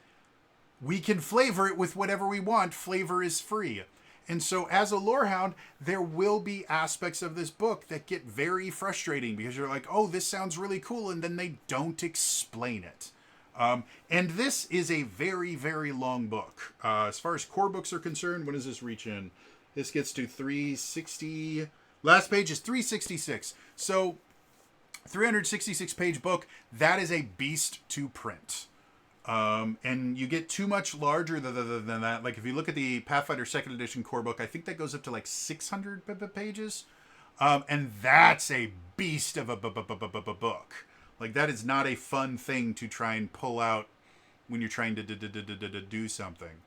we can flavor it with whatever we want. Flavor is free. And so as a lorehound, there will be aspects of this book that get very frustrating because you're like, oh, this sounds really cool, and then they don't explain it. And this is a very, very long book. As far as core books are concerned, when does this reach in? This gets to 360. Last page is 366. So 366 page book, that is a beast to print. And you get too much larger than that. Like if you look at the Pathfinder 2nd edition core book, I think that goes up to like 600 pages. And that's a beast of a book. Like that is not a fun thing to try and pull out when you're trying to do something.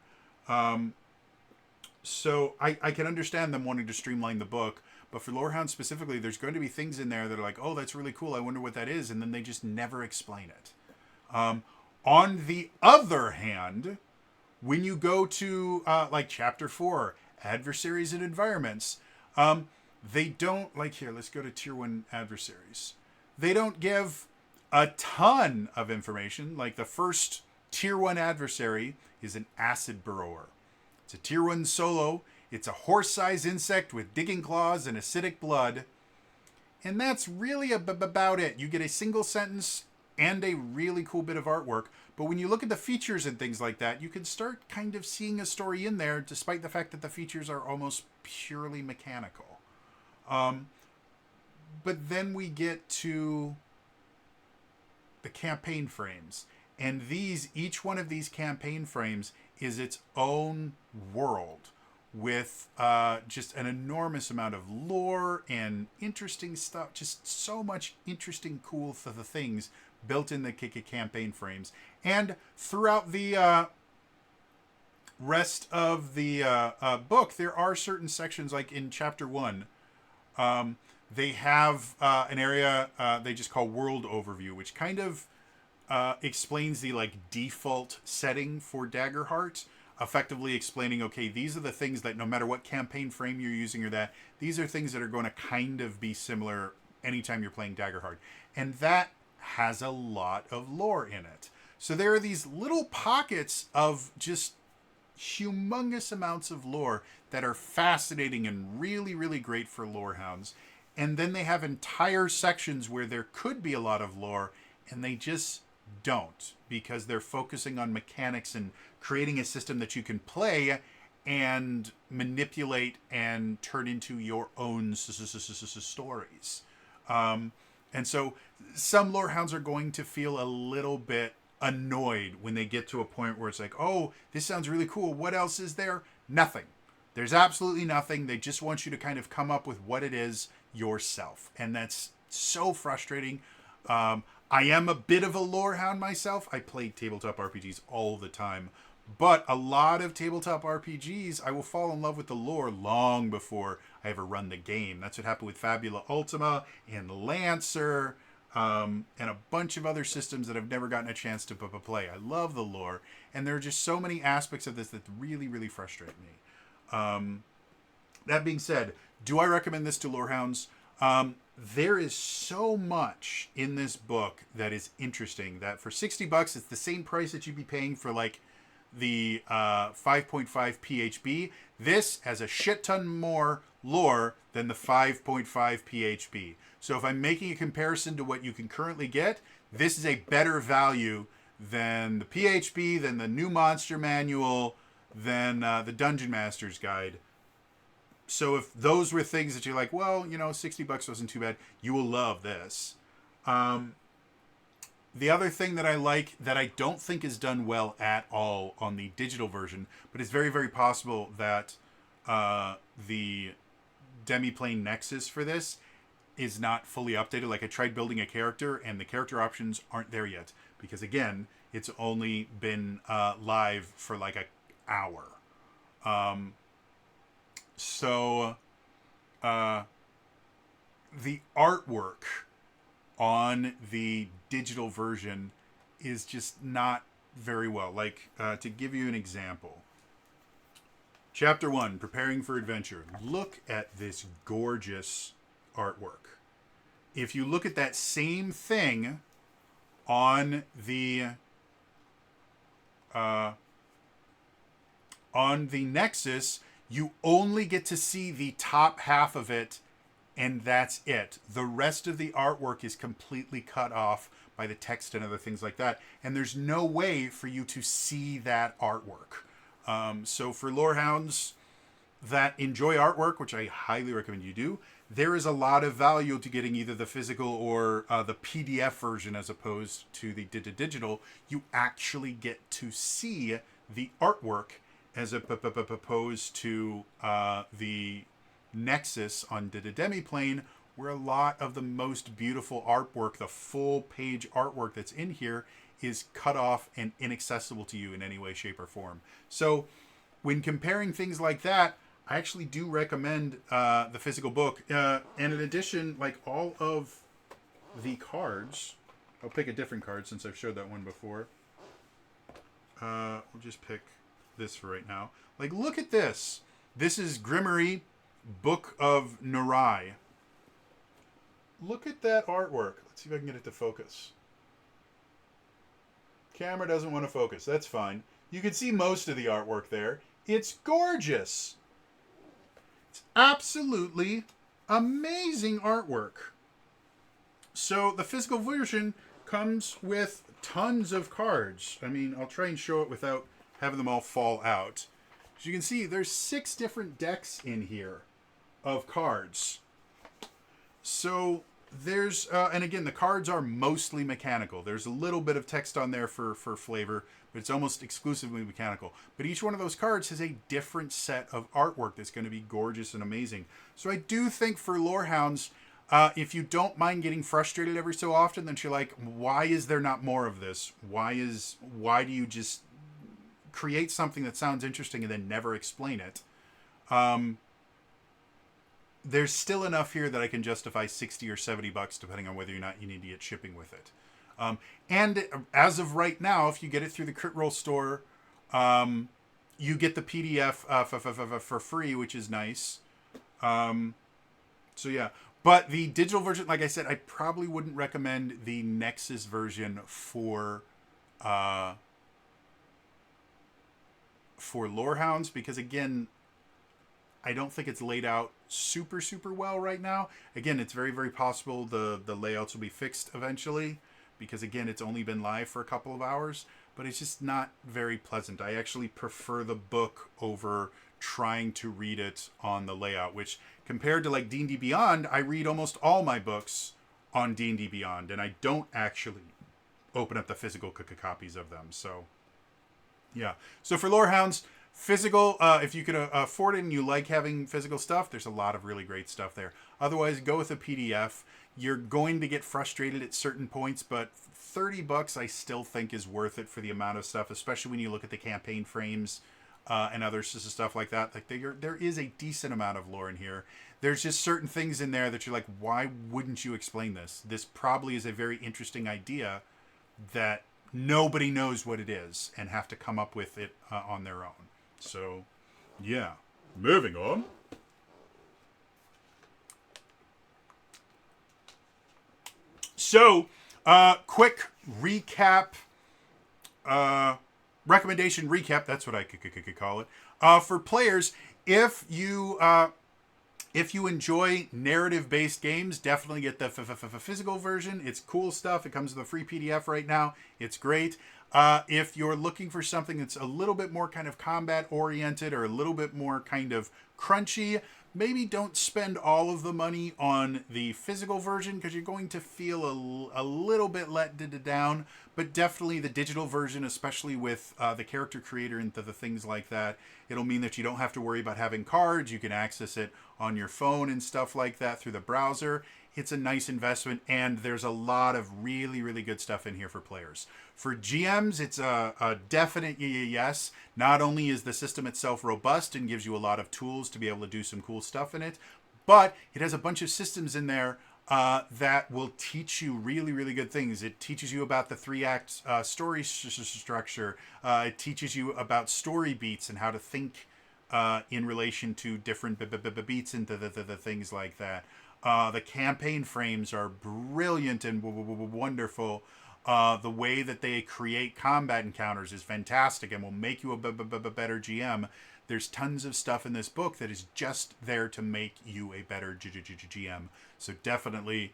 So I can understand them wanting to streamline the book, but for Lorehounds specifically, there's going to be things in there that are like, oh, that's really cool, I wonder what that is, and then they just never explain it. On the other hand, when you go to like Chapter 4, Adversaries and Environments, they don't, like here, let's go to Tier 1 Adversaries. They don't give a ton of information. Like the first Tier 1 adversary is an acid burrower. It's a Tier 1 solo. It's a horse-sized insect with digging claws and acidic blood. And that's really about it. You get a single sentence and a really cool bit of artwork. But when you look at the features and things like that, you can start kind of seeing a story in there, despite the fact that the features are almost purely mechanical. But then we get to the campaign frames. And each one of these campaign frames is its own world with just an enormous amount of lore and interesting stuff. Just so much interesting, cool things built in the campaign frames. And throughout the rest of the book, there are certain sections, like in Chapter 1, they have an area they just call World Overview, which kind of explains the like default setting for Daggerheart, effectively explaining, okay, these are the things that no matter what campaign frame you're using or that, these are things that are going to kind of be similar anytime you're playing Daggerheart. And that has a lot of lore in it. So there are these little pockets of just humongous amounts of lore that are fascinating and really, really great for Lorehounds. And then they have entire sections where there could be a lot of lore, and they just don't, because they're focusing on mechanics and creating a system that you can play and manipulate and turn into your own stories. And so some Lorehounds are going to feel a little bit annoyed when they get to a point where it's like, oh, this sounds really cool. What else is there? Nothing. There's absolutely nothing. They just want you to kind of come up with what it is yourself. And that's so frustrating. I am a bit of a Lorehound myself. I play tabletop RPGs all the time. But a lot of tabletop RPGs, I will fall in love with the lore long before I ever run the game. That's what happened with Fabula Ultima and Lancer, and a bunch of other systems that I've never gotten a chance to play. I love the lore, and there are just so many aspects of this that really, really frustrate me. That being said, do I recommend this to Lorehounds? There is so much in this book that is interesting that for $60, it's the same price that you'd be paying for like the 5.5 PHB. This has a shit ton more lore than the 5.5 PHB. So if I'm making a comparison to what you can currently get, this is a better value than the PHB, than the new Monster Manual, than the Dungeon Master's Guide. So if those were things that you're like, well, you know, $60 wasn't too bad, you will love this. The other thing that I like that I don't think is done well at all on the digital version, but it's very, very possible that the Demiplane Nexus for this is not fully updated. Like I tried building a character and the character options aren't there yet because again, it's only been live for like an hour. So the artwork on the digital version is just not very well. Like, to give you an example. Chapter 1, Preparing for Adventure. Look at this gorgeous artwork. If you look at that same thing on the Nexus, you only get to see the top half of it, and that's it. The rest of the artwork is completely cut off by the text and other things like that. And there's no way for you to see that artwork. So for Lorehounds that enjoy artwork, which I highly recommend you do, there is a lot of value to getting either the physical or the PDF version as opposed to the digital. You actually get to see the artwork as opposed to the Nexus on the Demiplane, where a lot of the most beautiful artwork, the full page artwork that's in here, is cut off and inaccessible to you in any way, shape, or form. So when comparing things like that, I actually do recommend the physical book. And in addition, like all of the cards, I'll pick a different card since I've showed that one before. We'll just pick this for right now. Like, look at this. This is Grimoire, Book of Nurai. Look at that artwork. Let's see if I can get it to focus. Camera doesn't want to focus. That's fine. You can see most of the artwork there. It's gorgeous. It's absolutely amazing artwork. So the physical version comes with tons of cards. I mean, I'll try and show it without having them all fall out. As you can see, there's 6 different decks in here of cards. So there's, and again, the cards are mostly mechanical. There's a little bit of text on there for flavor, but it's almost exclusively mechanical. But each one of those cards has a different set of artwork that's going to be gorgeous and amazing. So I do think for Lorehounds, if you don't mind getting frustrated every so often, then you're like, why is there not more of this? Why do you just create something that sounds interesting and then never explain it? There's still enough here that I can justify $60 or $70 depending on whether or not you need to get shipping with it. And as of right now, if you get it through the Crit Roll store, you get the PDF for free, which is nice. So yeah, but the digital version, like I said, I probably wouldn't recommend the Nexus version for for Lorehounds, because again, I don't think it's laid out super well right now. Again, it's very possible the layouts will be fixed eventually, because again, it's only been live for a couple of hours, but it's just not very pleasant. I actually prefer the book over trying to read it on the layout, which compared to like D&D Beyond, I read almost all my books on D&D Beyond, and I don't actually open up the physical copies of them. So yeah. So for Lorehounds, physical, if you can afford it and you like having physical stuff, there's a lot of really great stuff there. Otherwise, go with a PDF. You're going to get frustrated at certain points, but $30 I still think is worth it for the amount of stuff, especially when you look at the campaign frames and other stuff like that. Like there is a decent amount of lore in here. There's just certain things in there that you're like, why wouldn't you explain this? This probably is a very interesting idea that nobody knows what it is and have to come up with it on their own. So, yeah. Moving on. So, quick recap, recommendation recap, that's what I could call it, for players. If you enjoy narrative-based games, definitely get the physical version. It's cool stuff. It comes with a free PDF right now. It's great. If you're looking for something that's a little bit more kind of combat-oriented or a little bit more kind of crunchy, maybe don't spend all of the money on the physical version, because you're going to feel a little bit let down. But definitely the digital version, especially with the character creator and the things like that, it'll mean that you don't have to worry about having cards. You can access it on your phone and stuff like that through the browser. It's a nice investment, and there's a lot of really good stuff in here for players. For GMs, it's a definite yes. Not only is the system itself robust and gives you a lot of tools to be able to do some cool stuff in it, but it has a bunch of systems in there that will teach you really good things. It teaches you about the 3-act story structure. It teaches you about story beats and how to think in relation to different beats and the things like that. The campaign frames are brilliant and wonderful. The way that they create combat encounters is fantastic and will make you a better GM. There's tons of stuff in this book that is just there to make you a better GM. So definitely,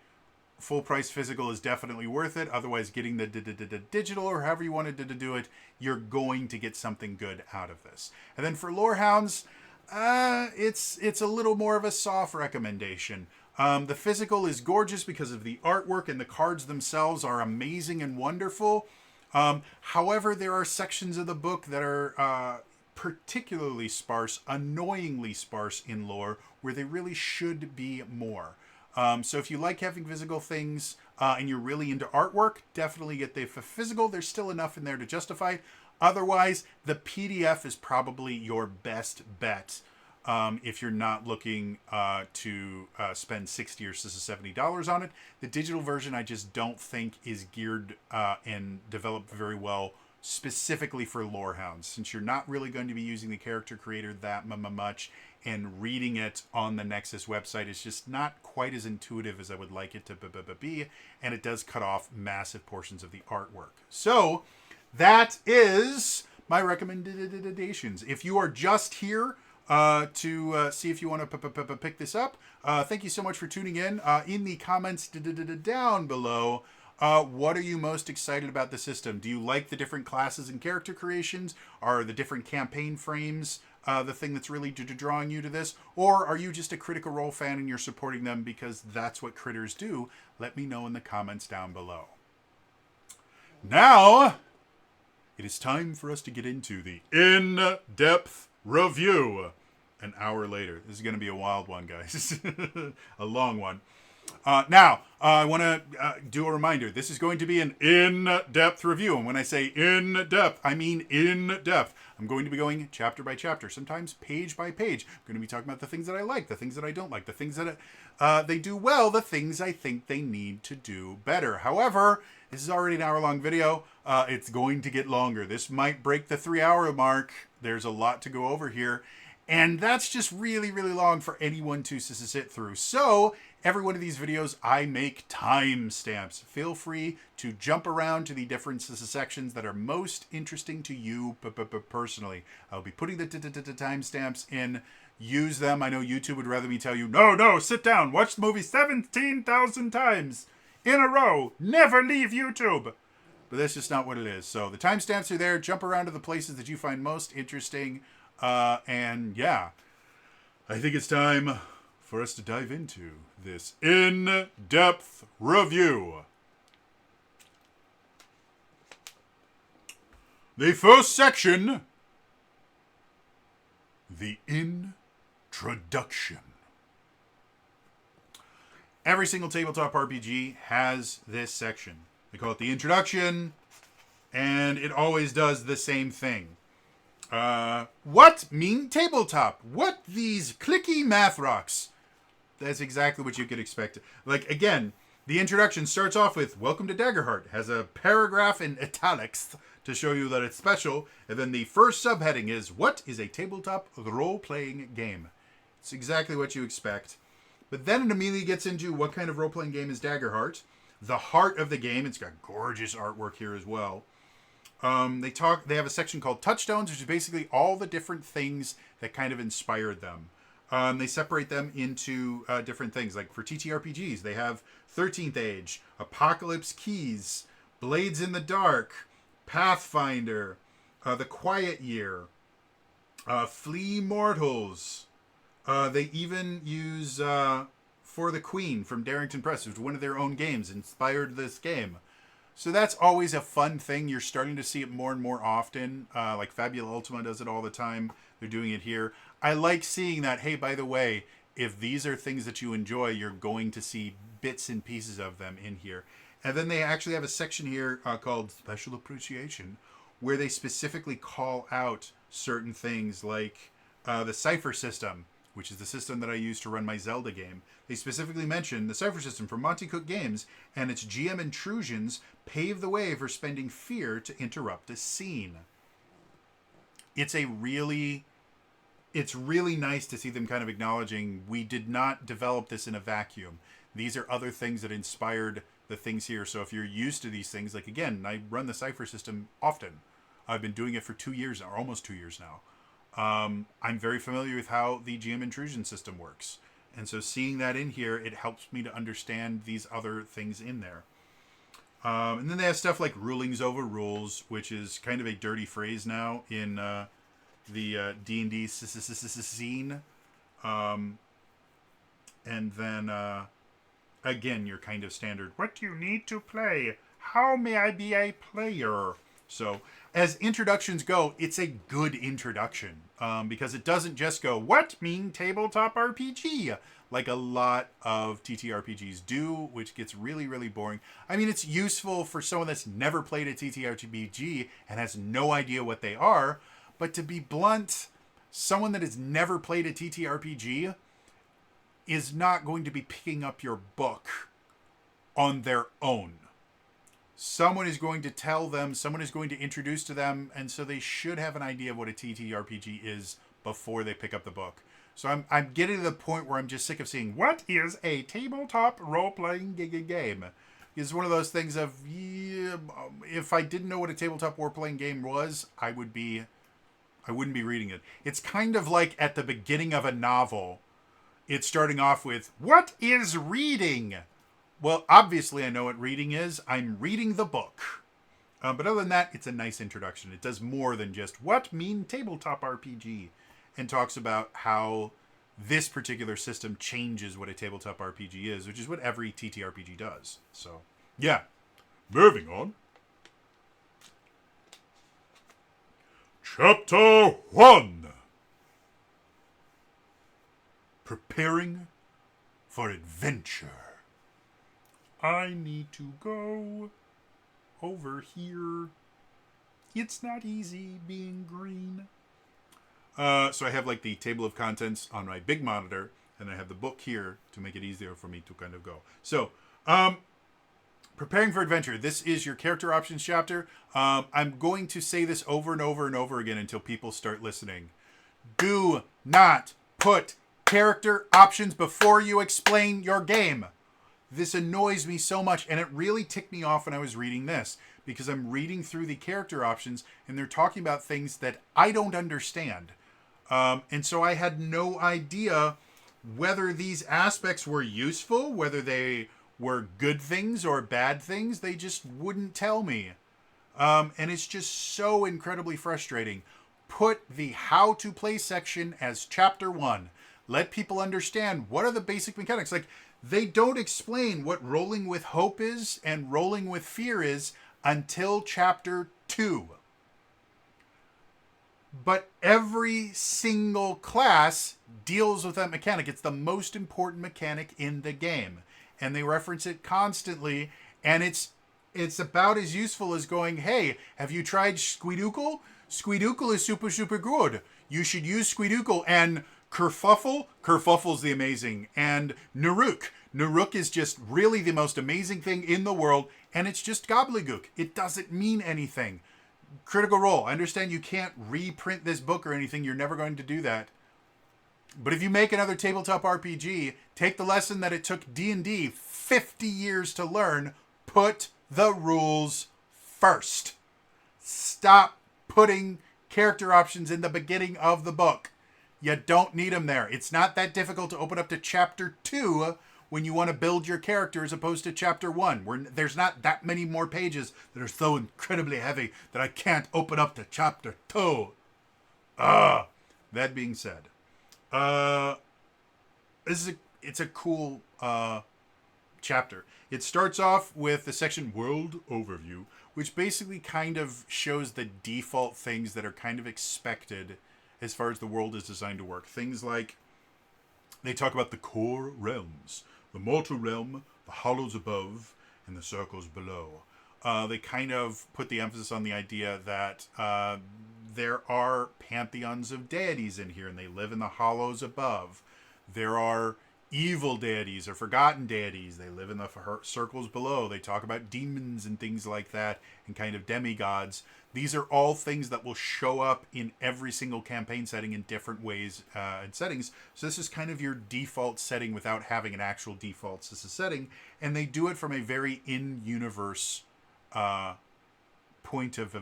full price physical is definitely worth it. Otherwise, getting the digital or however you wanted to do it, you're going to get something good out of this. And then for Lorehounds, it's a little more of a soft recommendation. The physical is gorgeous because of the artwork, and the cards themselves are amazing and wonderful. However, there are sections of the book that are particularly sparse, annoyingly sparse in lore, where they really should be more. So if you like having physical things and you're really into artwork, definitely get the physical. There's still enough in there to justify it. Otherwise, the PDF is probably your best bet if you're not looking to spend $60 or $70 on it. The digital version, I just don't think is geared and developed very well specifically for Lorehounds, since you're not really going to be using the character creator that much, and reading it on the Nexus website is just not quite as intuitive as I would like it to be, and it does cut off massive portions of the artwork. So that is my recommendations. If you are just here to see if you want to pick this up, thank you so much for tuning in. In the comments down below, what are you most excited about the system? Do you like the different classes and character creations? Are the different campaign frames the thing that's really drawing you to this? Or are you just a Critical Role fan and you're supporting them because that's what critters do? Let me know in the comments down below. Now, it is time for us to get into the in-depth review. An hour later. This is going to be a wild one, guys. A long one. Now, I want to do a reminder. This is going to be an in-depth review. And when I say in-depth, I mean in-depth. I'm going to be going chapter by chapter, sometimes page by page. I'm going to be talking about the things that I like, the things that I don't like, the things that they do well, the things I think they need to do better. However, this is already an hour-long video. It's going to get longer. This might break the 3-hour mark. There's a lot to go over here. And that's just really long for anyone to sit through. So every one of these videos, I make timestamps. Feel free to jump around to the different sections that are most interesting to you personally. I'll be putting the timestamps in. Use them. I know YouTube would rather me tell you, no, sit down, watch the movie 17,000 times in a row, never leave YouTube. But that's just not what it is. So the timestamps are there. Jump around to the places that you find most interesting. And yeah, I think it's time for us to dive into this in-depth review. The first section, the introduction. Every single tabletop RPG has this section. They call it the introduction, and it always does the same thing. What mean tabletop? What these clicky math rocks? That's exactly what you could expect. Like, again, the introduction starts off with, welcome to Daggerheart. Has a paragraph in italics to show you that it's special. And then the first subheading is, what is a tabletop role-playing game? It's exactly what you expect. But then it immediately gets into what kind of role-playing game is Daggerheart. The heart of the game. It's got gorgeous artwork here as well. They have a section called Touchstones, which is basically all the different things that kind of inspired them. They separate them into different things. Like for TTRPGs, they have 13th Age, Apocalypse Keys, Blades in the Dark, Pathfinder, The Quiet Year, Flee Mortals. They even use For the Queen from Darrington Press, which was one of their own games, inspired this game. So that's always a fun thing. You're starting to see it more and more often. Like Fabula Ultima does it all the time. They're doing it here. I like seeing that, hey, by the way, if these are things that you enjoy, you're going to see bits and pieces of them in here. And then they actually have a section here called Special Appreciation, where they specifically call out certain things like the Cypher system, which is the system that I use to run my Zelda game. They specifically mention the Cypher system from Monty Cook Games and its GM intrusions pave the way for spending fear to interrupt a scene. It's really nice to see them kind of acknowledging we did not develop this in a vacuum. These are other things that inspired the things here. So if you're used to these things, like again, I run the Cypher system often. I've been doing it for 2 years now, or almost 2 years now. I'm very familiar with how the GM intrusion system works. And so seeing that in here, it helps me to understand these other things in there. And then they have stuff like rulings over rules, which is kind of a dirty phrase now in the D&D scene. And then, again, your kind of standard, what do you need to play? How may I be a player? So, as introductions go, it's a good introduction. Because it doesn't just go, what mean tabletop RPG? Like a lot of TTRPGs do, which gets really, really boring. I mean, it's useful for someone that's never played a TTRPG and has no idea what they are. But to be blunt, someone that has never played a TTRPG is not going to be picking up your book on their own. Someone is going to tell them, someone is going to introduce to them, and so they should have an idea of what a TTRPG is before they pick up the book. So I'm getting to the point where I'm just sick of seeing, what is a tabletop role-playing game? It's one of those things of, yeah, if I didn't know what a tabletop role-playing game was, I wouldn't be reading it. It's kind of like at the beginning of a novel, it's starting off with, what is reading? Well, obviously I know what reading is. I'm reading the book. But other than that, it's a nice introduction. It does more than just, what mean tabletop RPG? And talks about how this particular system changes what a tabletop RPG is, which is what every TTRPG does. So, yeah. Moving on. Chapter 1. Preparing for adventure. I need to go over here. It's not easy being green. So I have like the table of contents on my big monitor, and I have the book here to make it easier for me to kind of go. So, preparing for adventure. This is your character options chapter. I'm going to say this over and over and over again until people start listening. Do not put character options before you explain your game. This annoys me so much, and it really ticked me off when I was reading this, because I'm reading through the character options, and they're talking about things that I don't understand. And so I had no idea whether these aspects were useful, whether they were good things or bad things. They just wouldn't tell me. And it's just so incredibly frustrating. Put the how to play section as chapter 1. Let people understand what are the basic mechanics. Like, they don't explain what rolling with hope is and rolling with fear is until chapter 2. But every single class deals with that mechanic. It's the most important mechanic in the game. And they reference it constantly. And it's about as useful as going, hey, have you tried Squeedoocle? Squeedoocle is super, super good. You should use Squeedoocle. And Kerfuffle? Kerfuffle's the amazing. And Naruk. Naruk is just really the most amazing thing in the world. And it's just gobbledygook. It doesn't mean anything. Critical Role. I understand you can't reprint this book or anything. You're never going to do that. But if you make another tabletop RPG, take the lesson that it took D&D 50 years to learn. Put the rules first. Stop putting character options in the beginning of the book. You don't need them there. It's not that difficult to open up to chapter 2 when you want to build your character as opposed to chapter 1, where there's not that many more pages that are so incredibly heavy that I can't open up to chapter 2. That being said, it's a cool chapter. It starts off with the section World Overview, which basically kind of shows the default things that are kind of expected as far as the world is designed to work. Things like, they talk about the core realms, the mortal realm, the hollows above, and the circles below. They kind of put the emphasis on the idea that there are pantheons of deities in here, and they live in the hollows above. There are evil deities or forgotten deities. They live in the circles below. They talk about demons and things like that, and kind of demigods. These are all things that will show up in every single campaign setting in different ways and settings. So this is kind of your default setting without having an actual default setting. And they do it from a very in-universe point of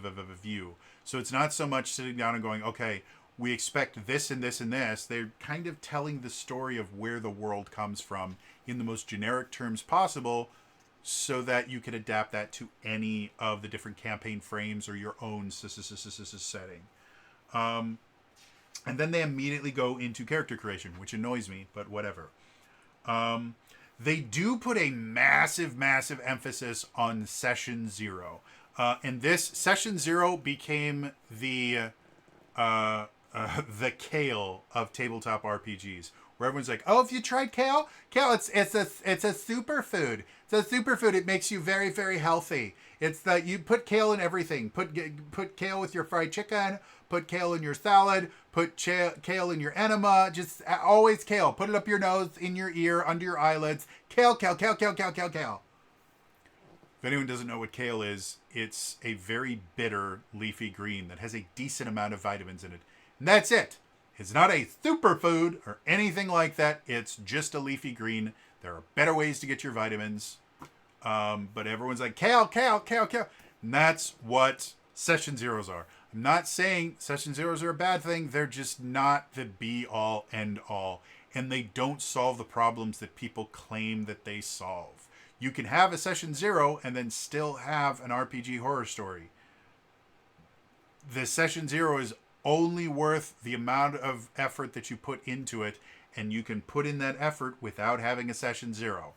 view. So it's not so much sitting down and going, okay, we expect this and this and this. They're kind of telling the story of where the world comes from in the most generic terms possible, so that you can adapt that to any of the different campaign frames or your own setting. And then they immediately go into character creation, which annoys me, but whatever. They do put a massive, massive emphasis on Session 0. And this Session 0 became the kale of tabletop RPGs, where everyone's like, "Oh, have you tried kale? Kale, it's a superfood. It's a superfood. It makes you very, very healthy. It's that you put kale in everything. Put kale with your fried chicken. Put kale in your salad. Put kale in your enema. Just always kale. Put it up your nose, in your ear, under your eyelids. Kale, kale, kale, kale, kale, kale, kale." If anyone doesn't know what kale is, it's a very bitter leafy green that has a decent amount of vitamins in it. And that's it. It's not a superfood or anything like that. It's just a leafy green. There are better ways to get your vitamins. But everyone's like, kale, kale, kale, kale. And that's what Session Zeros are. I'm not saying Session Zeros are a bad thing. They're just not the be-all, end-all. And they don't solve the problems that people claim that they solve. You can have a Session 0 and then still have an RPG horror story. The Session 0 is only worth the amount of effort that you put into it, and you can put in that effort without having a Session 0.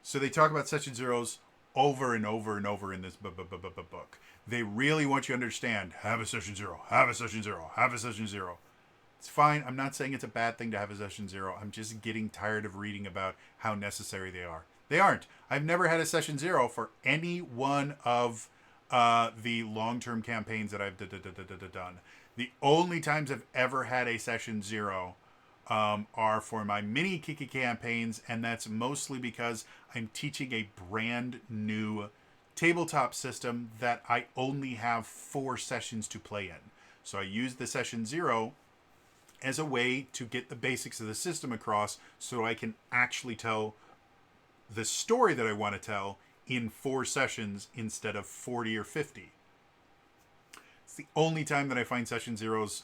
So they talk about Session Zeros over and over and over in this book. They really want you to understand, have a Session 0, have a Session 0, have a Session 0. It's fine. I'm not saying it's a bad thing to have a Session 0. I'm just getting tired of reading about how necessary they are. They aren't. I've never had a Session 0 for any one of the long-term campaigns that I've done. The only times I've ever had a Session 0 are for my mini Kiki campaigns, and that's mostly because I'm teaching a brand new tabletop system that I only have 4 sessions to play in. So I use the Session 0 as a way to get the basics of the system across so I can actually tell the story that I want to tell in 4 sessions instead of 40 or 50. It's the only time that I find Session Zeros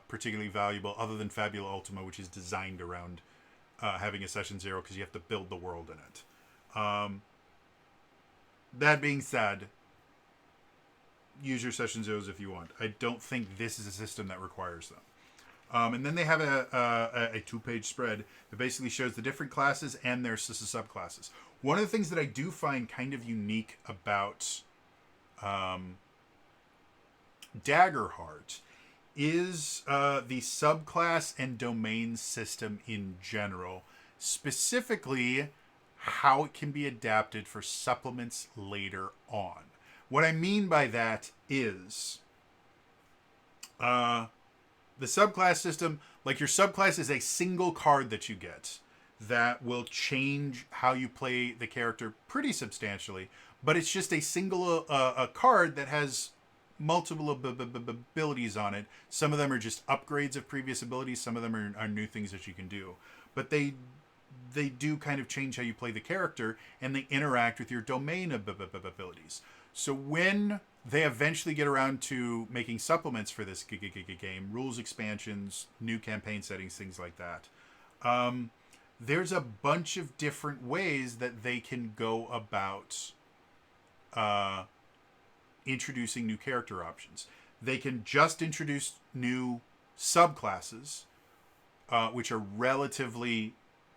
particularly valuable, other than Fabula Ultima, which is designed around having a Session Zero because you have to build the world in it. That being said, use your Session Zeros if you want. I don't think this is a system that requires them. And then they have a 2-page spread that basically shows the different classes and their subclasses. One of the things that I do find kind of unique about Daggerheart is the subclass and domain system in general, specifically how it can be adapted for supplements later on. What I mean by that is the subclass system, like your subclass is a single card that you get that will change how you play the character pretty substantially, but it's just a single a card that has multiple abilities on it. Some of them are just upgrades of previous abilities, some of them are new things that you can do, but they do kind of change how you play the character, and they interact with your domain abilities. So when they eventually get around to making supplements for this game, rules expansions, new campaign settings, things like that, there's a bunch of different ways that they can go about introducing new character options. They can just introduce new subclasses, which are relatively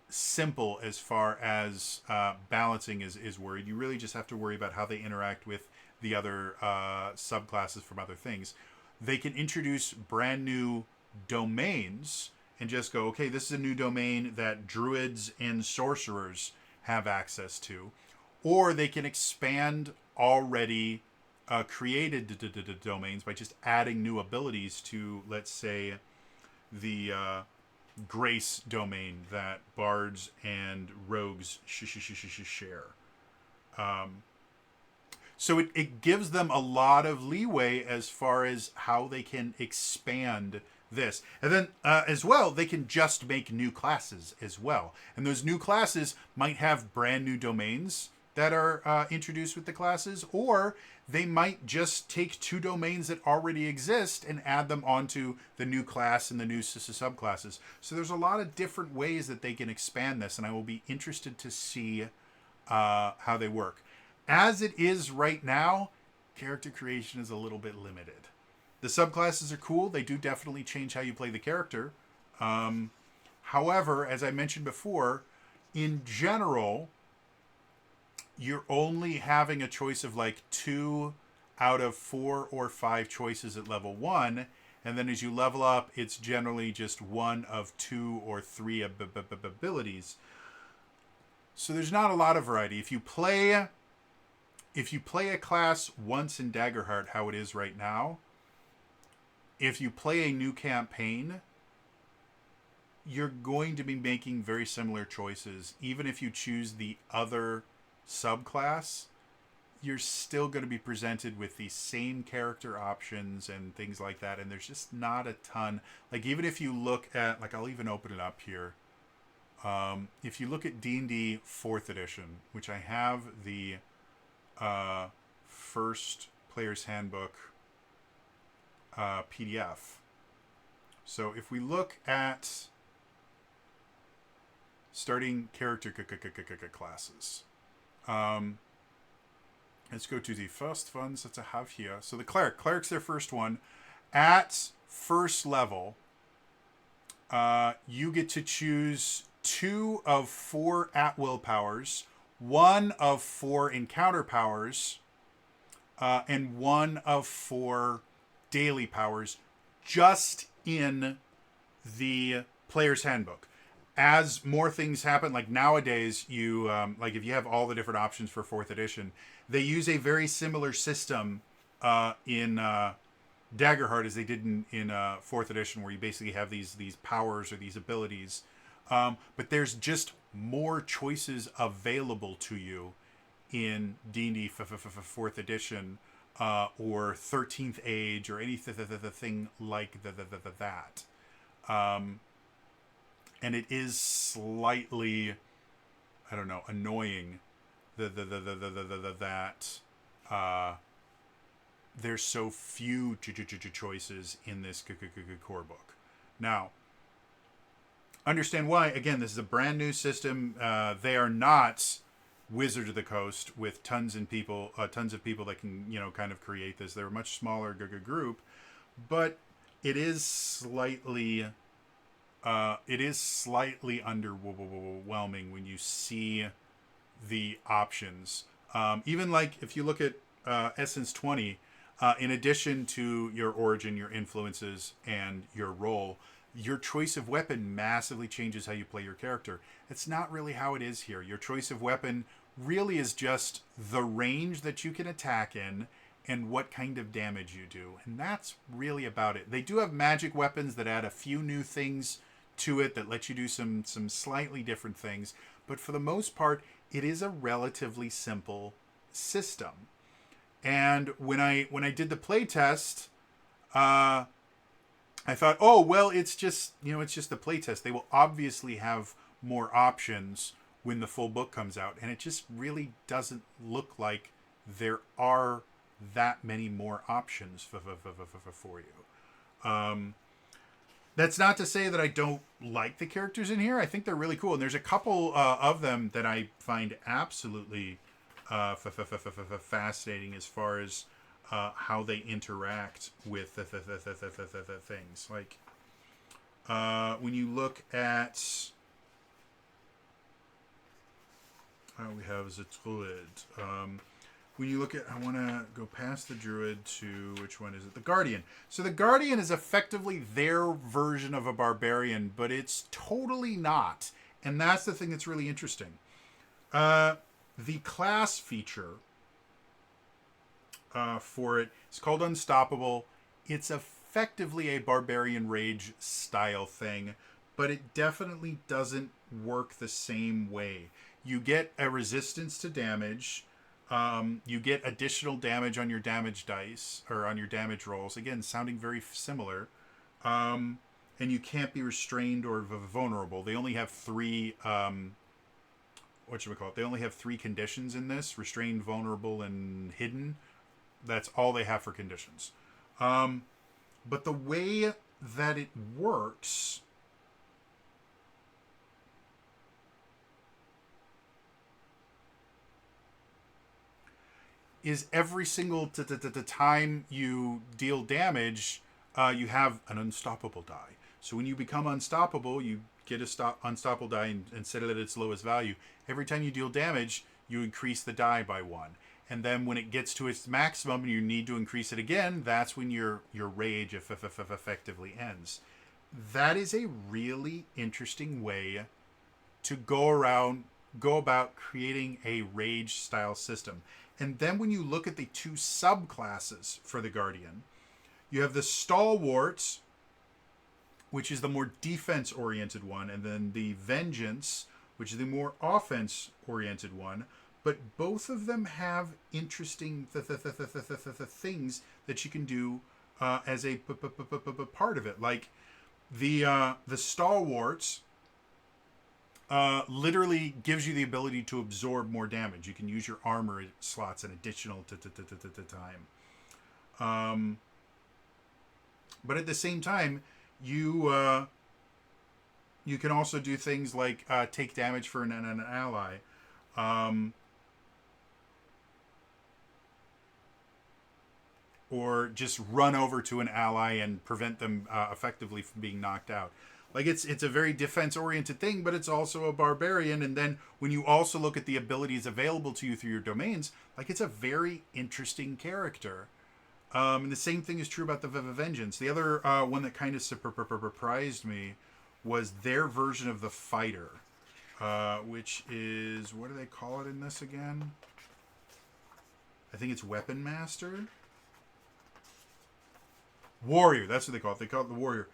simple as far as balancing is worried. You really just have to worry about how they interact with the other subclasses from other things. They can introduce brand new domains and just go, okay, this is a new domain that druids and sorcerers have access to. Or they can expand already created domains by just adding new abilities to, let's say, the grace domain that bards and rogues share. So it gives them a lot of leeway as far as how they can expand this. And then as well, they can just make new classes as well. And those new classes might have brand new domains that are introduced with the classes, or they might just take 2 domains that already exist and add them onto the new class and the new subclasses. So there's a lot of different ways that they can expand this, and I will be interested to see how they work. As it is right now, character creation is a little bit limited. The subclasses are cool. They do definitely change how you play the character. However, as I mentioned before, in general, you're only having a choice of like 2 out of 4 or 5 choices at level 1. And then as you level up, it's generally just 1 of 2 or 3 abilities. So there's not a lot of variety. If you play a class once in Daggerheart, how it is right now, if you play a new campaign, you're going to be making very similar choices. Even if you choose the other subclass, you're still going to be presented with the same character options and things like that. And there's just not a ton. Like, even if you look at, like, I'll even open it up here. If you look at D&D 4th edition, which I have the first player's handbook PDF. So if we look at starting character classes, let's go to the first ones that I have here. So the cleric's their first one. At first level, you get to choose 2 of 4 at-will powers, 1 of 4 encounter powers, and 1 of 4 daily powers, just in the player's handbook. As more things happen, like nowadays, you like if you have all the different options for 4th edition, they use a very similar system in Daggerheart as they did in 4th edition, where you basically have these powers or these abilities. But there's just more choices available to you in D&D 4th edition or 13th Age or anything like that. And it is slightly, I don't know, annoying that there's so few choices in this core book. Now, understand why. Again, this is a brand new system. They are not Wizard of the Coast with tons of people that can kind of create this. They're a much smaller group, but it is slightly underwhelming when you see the options. Even like if you look at Essence 20, in addition to your origin, your influences, and your role, your choice of weapon massively changes how you play your character. It's not really how it is here. Your choice of weapon really is just the range that you can attack in and what kind of damage you do. And that's really about it. They do have magic weapons that add a few new things to it that let you do some slightly different things. But for the most part, it is a relatively simple system. And when I did the play test, I thought, oh well, it's just the play test. They will obviously have more options when the full book comes out, and it just really doesn't look like there are that many more options for you. That's not to say that I don't like the characters in here. I think they're really cool, and there's a couple of them that I find absolutely fascinating as far as how they interact with the things. Like when you look at we have as a druid. When you look at, I want to go past the druid to, which one is it? The guardian. So the guardian is effectively their version of a barbarian, but it's totally not. And that's the thing that's really interesting. The class feature for it is called Unstoppable. It's effectively a barbarian rage style thing, but it definitely doesn't work the same way. You get a resistance to damage. You get additional damage on your damage dice, or on your damage rolls. Again, sounding very similar. And you can't be restrained or vulnerable. They only have three, They only have three conditions in this: restrained, vulnerable, and hidden. That's all they have for conditions. But the way that it works is every single time you deal damage, you have an unstoppable die. So when you become unstoppable, you get a unstoppable die and set it at its lowest value. Every time you deal damage, you increase the die by 1. And then when it gets to its maximum and you need to increase it again, that's when your rage effectively ends. That is a really interesting way to go about creating a rage style system. And then when you look at the two subclasses for the Guardian, you have the Stalwarts, which is the more defense-oriented one, and then the Vengeance, which is the more offense-oriented one. But both of them have interesting things that you can do as a part of it. Like the Stalwarts literally gives you the ability to absorb more damage. You can use your armor slots an additional time. But at the same time, you can also do things like take damage for an ally. Or just run over to an ally and prevent them effectively from being knocked out. Like it's a very defense-oriented thing, but it's also a barbarian. And then when you also look at the abilities available to you through your domains, like it's a very interesting character. And the same thing is true about the Vengeance. The other one that kind of surprised me was their version of the Fighter, which is, what do they call it in this again? I think it's Weapon Master. Warrior, that's what they call it. They call it the Warrior.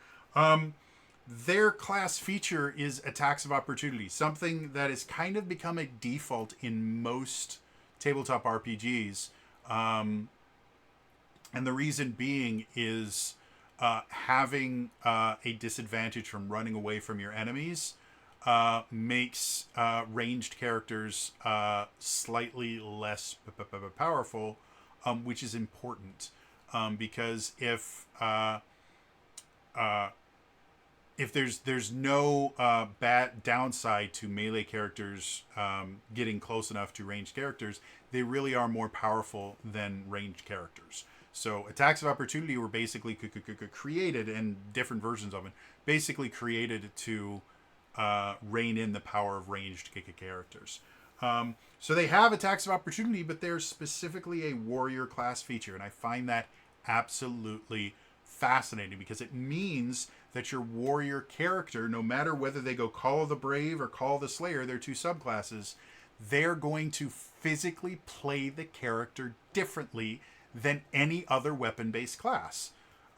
Their class feature is Attacks of Opportunity, something that has kind of become a default in most tabletop RPGs. And the reason being is having a disadvantage from running away from your enemies makes ranged characters slightly less powerful, which is important because if there's no bad downside to melee characters getting close enough to ranged characters, they really are more powerful than ranged characters. So attacks of opportunity were basically created, and different versions of it, basically created to rein in the power of ranged characters. So they have attacks of opportunity, but they're specifically a warrior class feature, and I find that absolutely fascinating because it means that your warrior character, no matter whether they go Call of the Brave or Call of the Slayer, they're two subclasses, they're going to physically play the character differently than any other weapon-based class.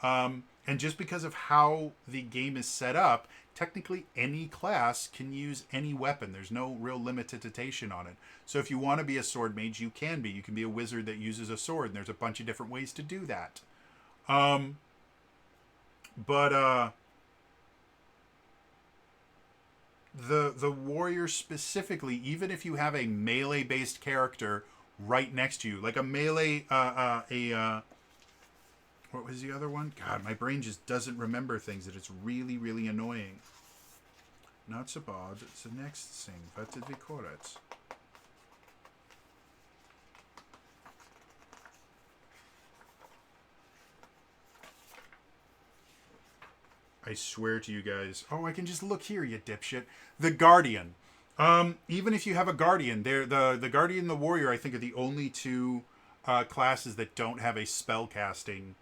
And just because of how the game is set up, technically any class can use any weapon. There's no real limitation on it. So if you want to be a sword mage, you can be. You can be a wizard that uses a sword, and there's a bunch of different ways to do that. The warrior specifically, even if you have a melee based character right next to you, like a melee what was the other one? God, my brain just doesn't remember things, and it's really, really annoying. Not so bad, it's the next thing. What did we call it? I swear to you guys. Oh, I can just look here, you dipshit. The Guardian. Even if you have a Guardian, the Guardian and the Warrior, I think, are the only two classes that don't have a spellcasting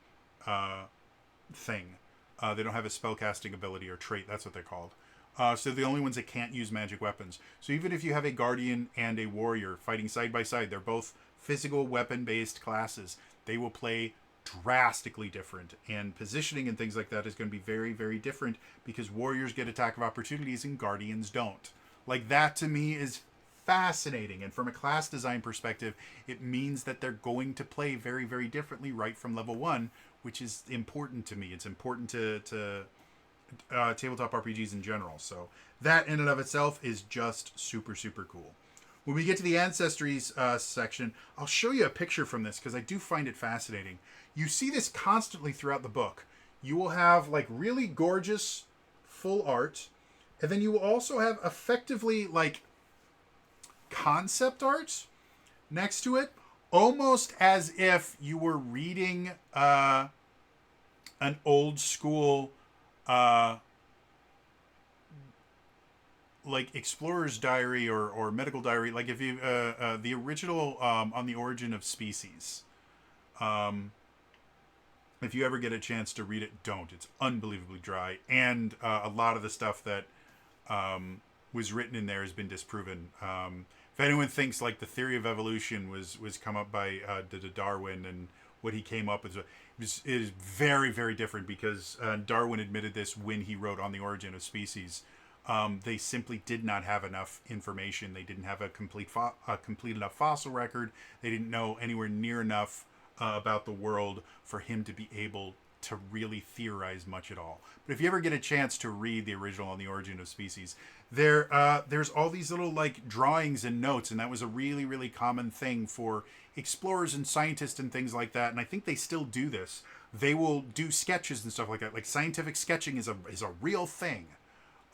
thing. They don't have a spellcasting ability or trait. That's what they're called. So they're the only ones that can't use magic weapons. So even if you have a Guardian and a Warrior fighting side by side, they're both physical weapon-based classes. They will play drastically different, and positioning and things like that is going to be very, very different because warriors get attack of opportunities and guardians don't. Like, that to me is fascinating, and from a class design perspective, it means that they're going to play very, very differently right from level 1, which is important to me. It's important to tabletop RPGs in general. So that in and of itself is just super, super cool. When we get to the Ancestries section, I'll show you a picture from this because I do find it fascinating. You see this constantly throughout the book. You will have like really gorgeous full art, and then you will also have effectively like concept art next to it, almost as if you were reading an old school like Explorer's Diary or Medical Diary, like if you the original on the Origin of Species. If you ever get a chance to read it, don't. It's unbelievably dry, and a lot of the stuff that was written in there has been disproven. If anyone thinks like the theory of evolution was come up by Darwin and what he came up with, it is very, very different because Darwin admitted this when he wrote On the Origin of Species. They simply did not have enough information. They didn't have a complete enough fossil record. They didn't know anywhere near enough about the world for him to be able to really theorize much at all. But if you ever get a chance to read the original On the Origin of Species, there's all these little like drawings and notes, and that was a really, really common thing for explorers and scientists and things like that. And I think they still do this. They will do sketches and stuff like that. Like scientific sketching is a real thing.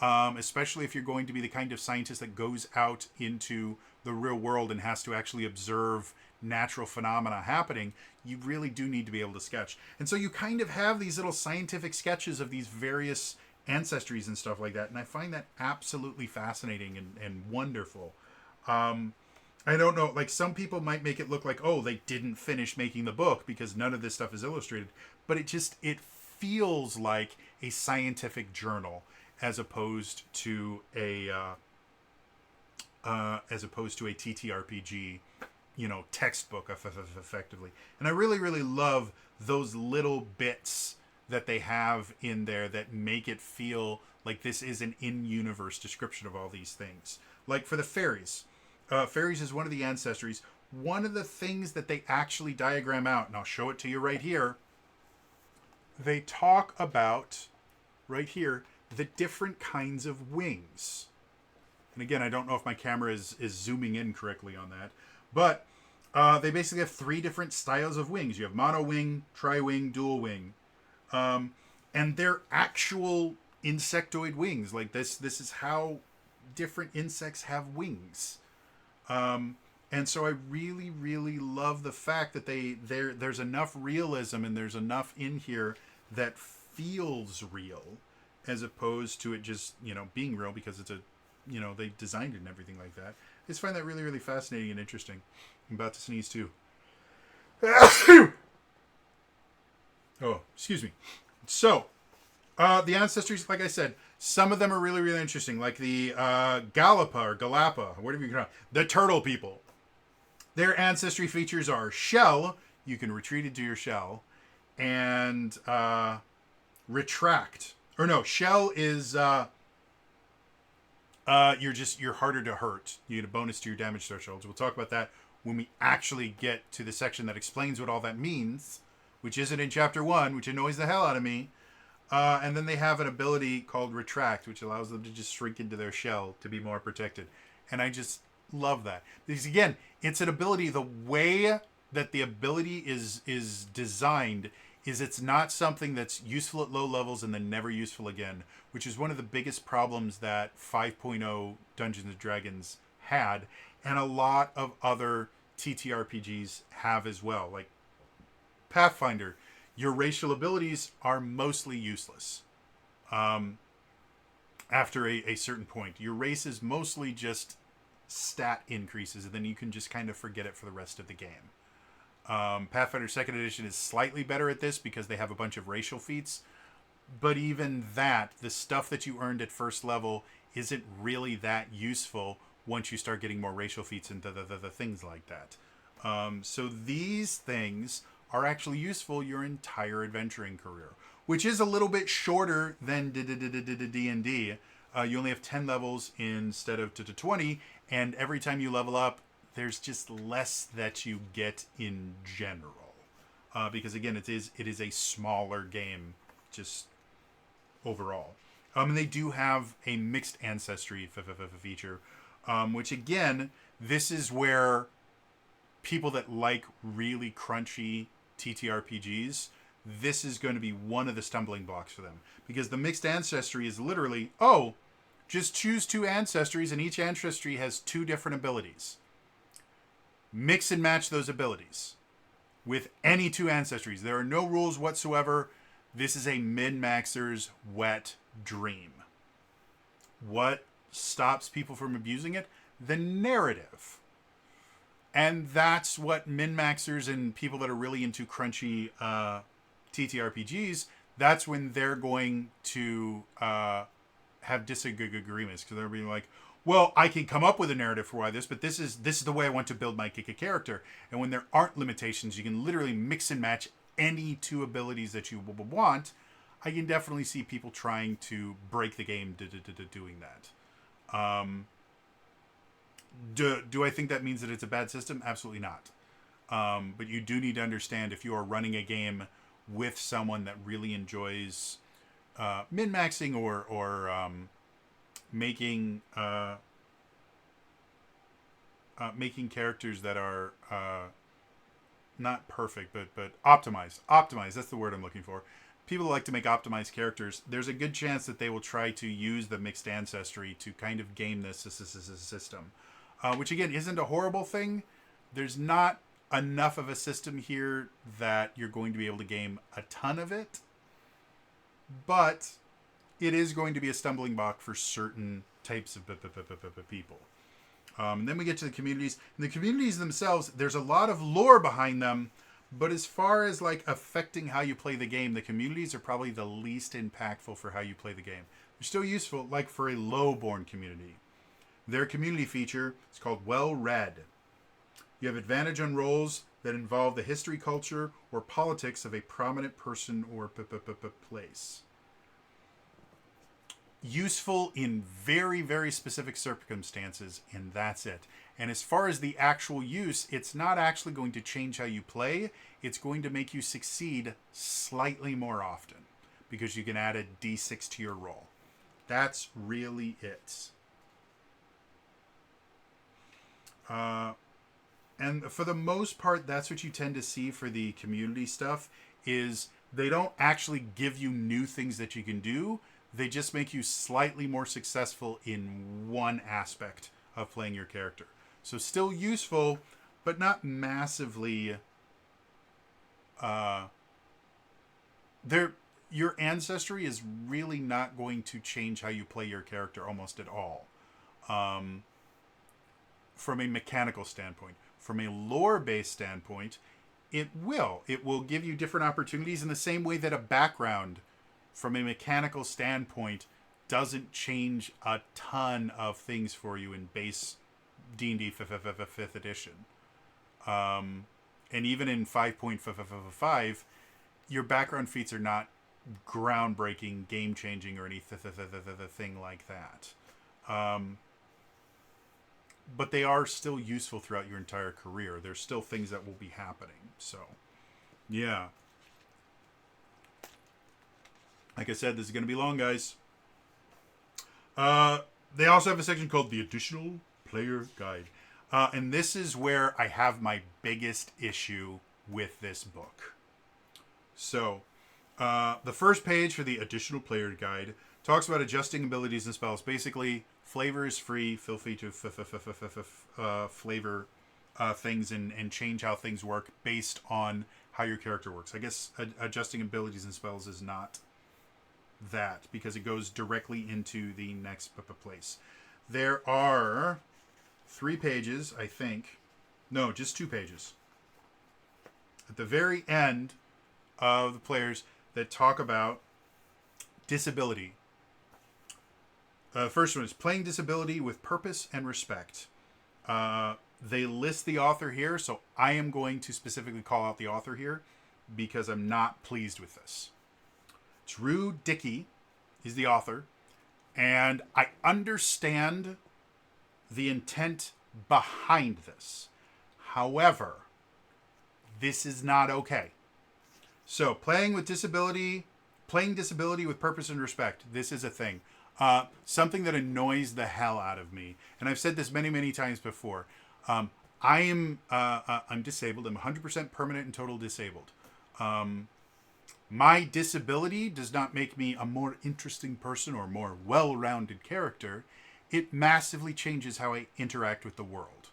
Especially if you're going to be the kind of scientist that goes out into the real world and has to actually observe natural phenomena happening, you really do need to be able to sketch. And so you kind of have these little scientific sketches of these various ancestries and stuff like that, and I find that absolutely fascinating and wonderful. I don't know, like some people might make it look like, oh, they didn't finish making the book because none of this stuff is illustrated, but it feels like a scientific journal as opposed to a TTRPG, textbook effectively. And I really, really love those little bits that they have in there that make it feel like this is an in-universe description of all these things. Like for the fairies. Fairies is one of the ancestries. One of the things that they actually diagram out, and I'll show it to you right here, they talk about, right here, the different kinds of wings. And again, I don't know if my camera is zooming in correctly on that. But they basically have 3 different styles of wings. You have mono wing, tri-wing, dual wing. And they're actual insectoid wings. Like this is how different insects have wings. And so I really, really love the fact that there's enough realism and there's enough in here that feels real, as opposed to it just, being real because it's they designed it and everything like that. I just find that really, really fascinating and interesting. I'm about to sneeze too. Oh, excuse me. So, the ancestries, like I said, some of them are really, really interesting. Like the Galapa, whatever you call it, the turtle people. Their ancestry features are shell. You can retreat into your shell. And retract. Or no, shell is you're harder to hurt. You get a bonus to your damage thresholds. We'll talk about that when we actually get to the section that explains what all that means, which isn't in chapter 1, which annoys the hell out of me. And then they have an ability called retract, which allows them to just shrink into their shell to be more protected. And I just love that. Because again, it's an ability, the way that the ability is designed is it's not something that's useful at low levels and then never useful again, which is one of the biggest problems that 5.0 Dungeons & Dragons had, and a lot of other TTRPGs have as well. Like Pathfinder, your racial abilities are mostly useless after a certain point. Your race is mostly just stat increases, and then you can just kind of forget it for the rest of the game. Pathfinder 2nd Edition is slightly better at this because they have a bunch of racial feats. But even that, the stuff that you earned at first level isn't really that useful once you start getting more racial feats and the things like that. So these things are actually useful your entire adventuring career, which is a little bit shorter than D&D. You only have 10 levels instead of 20, and every time you level up, there's just less that you get in general. Because again, it is a smaller game, just overall. And they do have a mixed ancestry feature, which again, this is where people that like really crunchy TTRPGs, this is going to be one of the stumbling blocks for them. Because the mixed ancestry is literally, just choose 2 ancestries and each ancestry has 2 different abilities. Mix and match those abilities with any 2 ancestries. There are no rules whatsoever. This is a min-maxer's wet dream. What stops people from abusing it? The narrative. And that's what min-maxers and people that are really into crunchy TTRPGs, that's when they're going to have disagreements. Because they're being like, well, I can come up with a narrative for why this, but this is the way I want to build my character. And when there aren't limitations, you can literally mix and match any 2 abilities that you want. I can definitely see people trying to break the game doing that. Do I think that means that it's a bad system? Absolutely not. But you do need to understand, if you are running a game with someone that really enjoys min-maxing or making characters that are not perfect, but optimized. Optimized, that's the word I'm looking for. People like to make optimized characters. There's a good chance that they will try to use the mixed ancestry to kind of game this system. Which, again, isn't a horrible thing. There's not enough of a system here that you're going to be able to game a ton of it. But it is going to be a stumbling block for certain types of people. And then we get to the communities. And the communities themselves, there's a lot of lore behind them. But as far as like affecting how you play the game, the communities are probably the least impactful for how you play the game. They're still useful, like for a low-born community. Their community feature is called Well Read. You have advantage on rolls that involve the history, culture, or politics of a prominent person or place. Useful in very, very specific circumstances, and that's it. And as far as the actual use, it's not actually going to change how you play. It's going to make you succeed slightly more often because you can add a d6 to your roll. That's really it. And for the most part, that's what you tend to see for the community stuff is they don't actually give you new things that you can do. They just make you slightly more successful in one aspect of playing your character. So still useful, but not massively. Your ancestry is really not going to change how you play your character almost at all. From a mechanical standpoint. From a lore-based standpoint, it will. It will give you different opportunities in the same way that a background, from a mechanical standpoint, doesn't change a ton of things for you in base D&D 5th edition. And even in 5.5, your background feats are not groundbreaking, game-changing, or anything like that. But they are still useful throughout your entire career. There's still things that will be happening. So, yeah. Like I said, this is going to be long, guys. They also have a section called the Additional Player Guide. And this is where I have my biggest issue with this book. So, the first page for the Additional Player Guide talks about adjusting abilities and spells. Basically, flavor is free. Feel free to flavor things and change how things work based on how your character works. I guess adjusting abilities and spells is not that because it goes directly into the next place. There are 3 pages, I think. No, just 2 pages. At the very end of the players that talk about disability. First one is playing disability with purpose and respect. They list the author here, so I am going to specifically call out the author here because I'm not pleased with this. Drew Dickey is the author, and I understand the intent behind this. However, this is not okay. So, playing disability with purpose and respect, this is a thing. Something that annoys the hell out of me, and I've said this many, many times before. I'm disabled. I'm 100% permanent and total disabled. My disability does not make me a more interesting person or more well-rounded character. It massively changes how I interact with the world.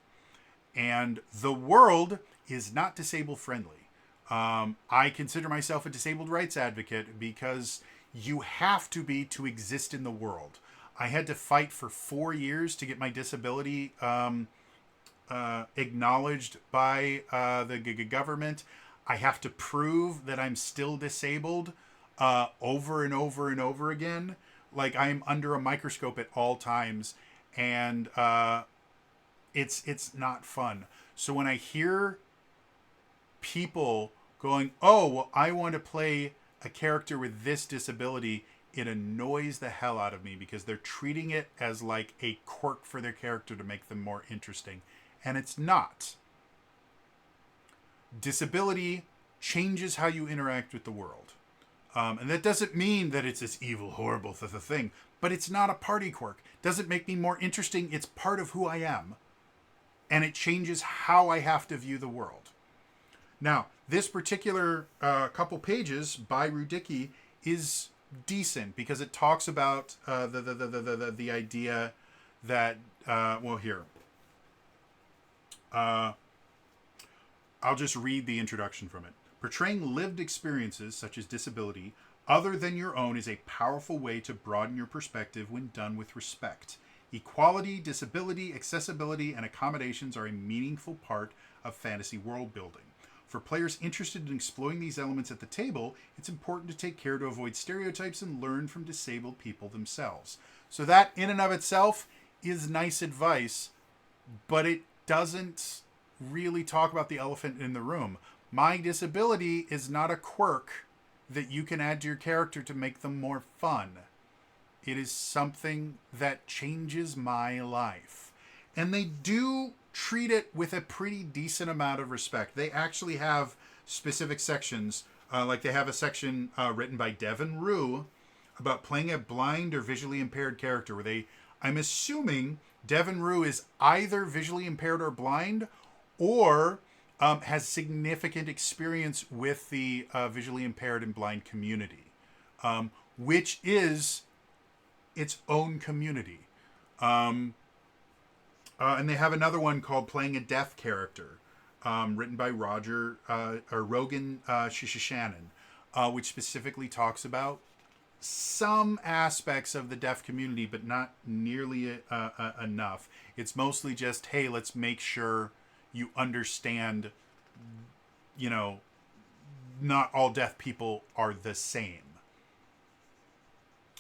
And the world is not disabled friendly. I consider myself a disabled rights advocate because you have to be to exist in the world. I had to fight for 4 years to get my disability acknowledged by the government. I have to prove that I'm still disabled over and over and over again. Like I'm under a microscope at all times, and it's not fun. So when I hear people going, "Oh, well, I want to play a character with this disability," it annoys the hell out of me because they're treating it as like a quirk for their character to make them more interesting. And it's not. Disability changes how you interact with the world. And that doesn't mean that it's this evil, horrible thing, but it's not a party quirk. Doesn't make me more interesting. It's part of who I am. And it changes how I have to view the world. Now, this particular couple pages by Rudicki is decent because it talks about the idea that here. I'll just read the introduction from it. Portraying lived experiences such as disability other than your own is a powerful way to broaden your perspective when done with respect. Equality, disability, accessibility, and accommodations are a meaningful part of fantasy world building. For players interested in exploring these elements at the table, it's important to take care to avoid stereotypes and learn from disabled people themselves. So that in and of itself is nice advice, but it doesn't really talk about the elephant in the room. My disability is not a quirk that you can add to your character to make them more fun. It is something that changes my life. And they do treat it with a pretty decent amount of respect. They actually have specific sections, like they have a section written by Devin Rue about playing a blind or visually impaired character, where I'm assuming Devin Rue is either visually impaired or blind, or has significant experience with the visually impaired and blind community, which is its own community. And they have another one called Playing a Deaf Character, written by Rogan Shannon, which specifically talks about some aspects of the deaf community, but not nearly enough. It's mostly just, hey, let's make sure you understand, not all deaf people are the same.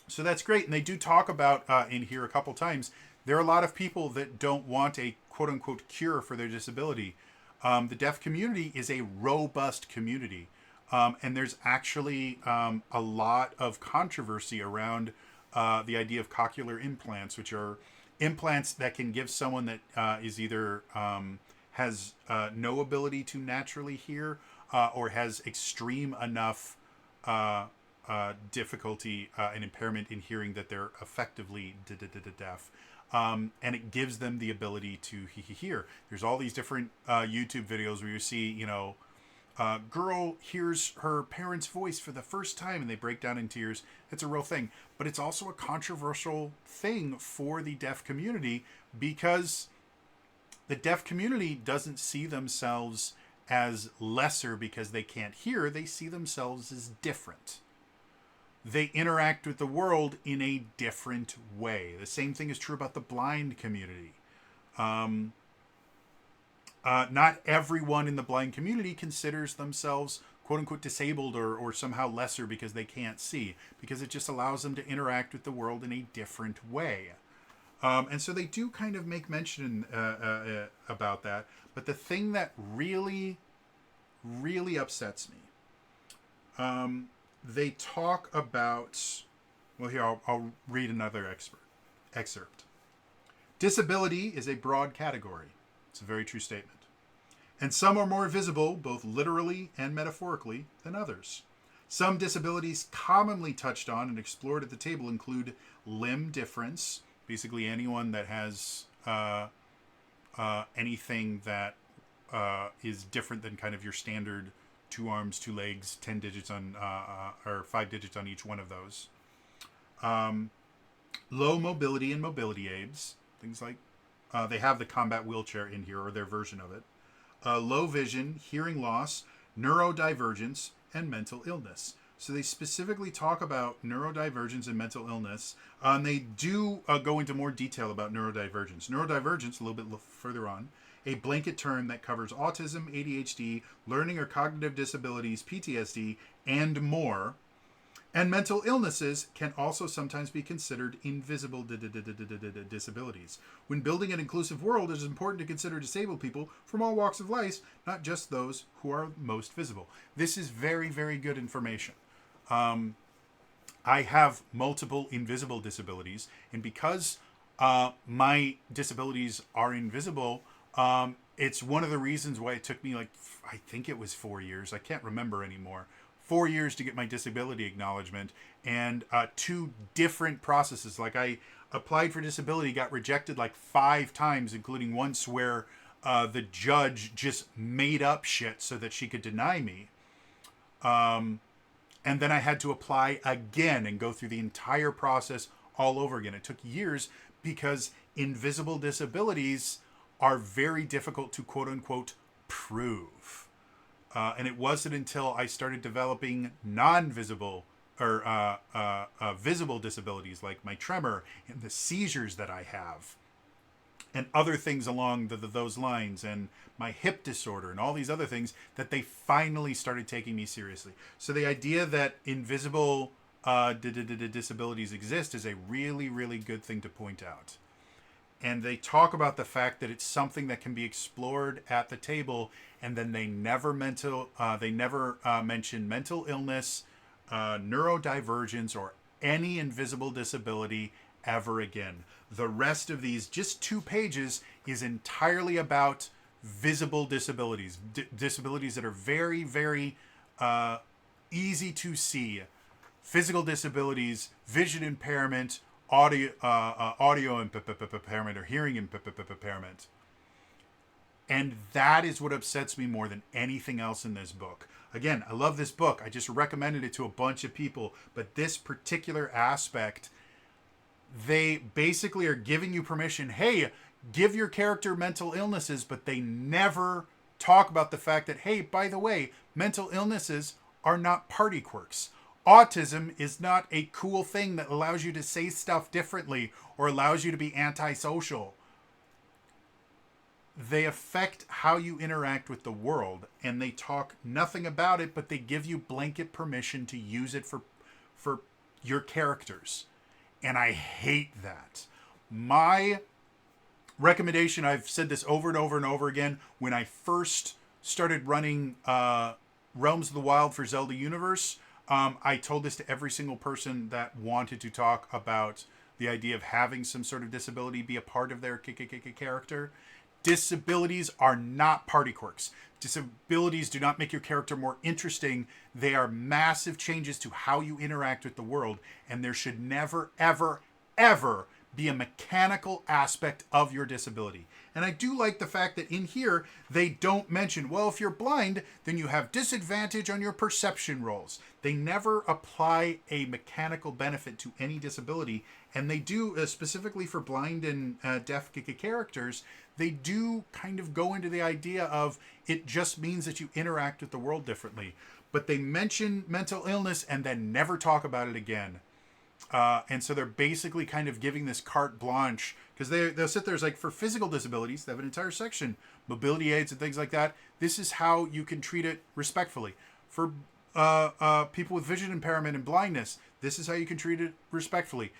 So that's great. And they do talk about in here a couple times, there are a lot of people that don't want a quote-unquote cure for their disability. The deaf community is a robust community. And there's actually a lot of controversy around the idea of cochlear implants, which are implants that can give someone that is either has no ability to naturally hear or has extreme enough difficulty and impairment in hearing that they're effectively deaf. And it gives them the ability to hear. There's all these different YouTube videos where you see, girl hears her parents' voice for the first time and they break down in tears. It's a real thing. But it's also a controversial thing for the deaf community, because the deaf community doesn't see themselves as lesser because they can't hear. They see themselves as different. They interact with the world in a different way. The same thing is true about the blind community. Not everyone in the blind community considers themselves quote-unquote disabled or somehow lesser because they can't see, because it just allows them to interact with the world in a different way. And so they do kind of make mention about that. But the thing that really, really upsets me, they talk about, well, here, I'll read another excerpt. Disability is a broad category. It's a very true statement. And some are more visible, both literally and metaphorically, than others. Some disabilities commonly touched on and explored at the table include limb difference, basically anyone that has anything that is different than kind of your standard 2 arms, 2 legs, 10 digits on, or 5 digits on each one of those. Low mobility and mobility aids, things like, they have the combat wheelchair in here, or their version of it. Low vision, hearing loss, neurodivergence, and mental illness. So they specifically talk about neurodivergence and mental illness. And they do go into more detail about neurodivergence. Neurodivergence, a little bit further on, a blanket term that covers autism, ADHD, learning or cognitive disabilities, PTSD, and more. And mental illnesses can also sometimes be considered invisible disabilities. When building an inclusive world, it is important to consider disabled people from all walks of life, not just those who are most visible. This is very, very good information. I have multiple invisible disabilities, and because my disabilities are invisible, it's one of the reasons why it took me, like, I think it was 4 years. I can't remember anymore. 4 years to get my disability acknowledgement, and 2 different processes. Like, I applied for disability, got rejected like 5 times, including once where the judge just made up shit so that she could deny me. And then I had to apply again and go through the entire process all over again. It took years because invisible disabilities are very difficult to quote unquote prove. And it wasn't until I started developing non-visible or visible disabilities like my tremor and the seizures that I have and other things along those lines and my hip disorder and all these other things that they finally started taking me seriously. So the idea that invisible disabilities exist is a really, really good thing to point out. And they talk about the fact that it's something that can be explored at the table, and then they never mention mental illness, neurodivergence, or any invisible disability ever again. The rest of these, just 2 pages, is entirely about visible disabilities, disabilities that are very, very easy to see. Physical disabilities, vision impairment, audio impairment, or hearing impairment. And that is what upsets me more than anything else in this book. Again, I love this book. I just recommended it to a bunch of people. But this particular aspect, they basically are giving you permission. Hey, give your character mental illnesses, but they never talk about the fact that, hey, by the way, mental illnesses are not party quirks. Autism is not a cool thing that allows you to say stuff differently or allows you to be antisocial. They affect how you interact with the world, and they talk nothing about it, but they give you blanket permission to use it for your characters. And I hate that. My recommendation, I've said this over and over and over again, when I first started running Realms of the Wild for Zelda Universe, I told this to every single person that wanted to talk about the idea of having some sort of disability be a part of their character. Disabilities are not party quirks. Disabilities do not make your character more interesting. They are massive changes to how you interact with the world, and there should never, ever, ever be a mechanical aspect of your disability. And I do like the fact that in here, they don't mention, well, if you're blind, then you have disadvantage on your perception rolls. They never apply a mechanical benefit to any disability. And they do, specifically for blind and deaf characters, they do kind of go into the idea of it just means that you interact with the world differently. But they mention mental illness and then never talk about it again. And so they're basically kind of giving this carte blanche, because they'll sit there as like, for physical disabilities, they have an entire section, mobility aids and things like that. This is how you can treat it respectfully. For people with vision impairment and blindness, this is how you can treat it respectfully.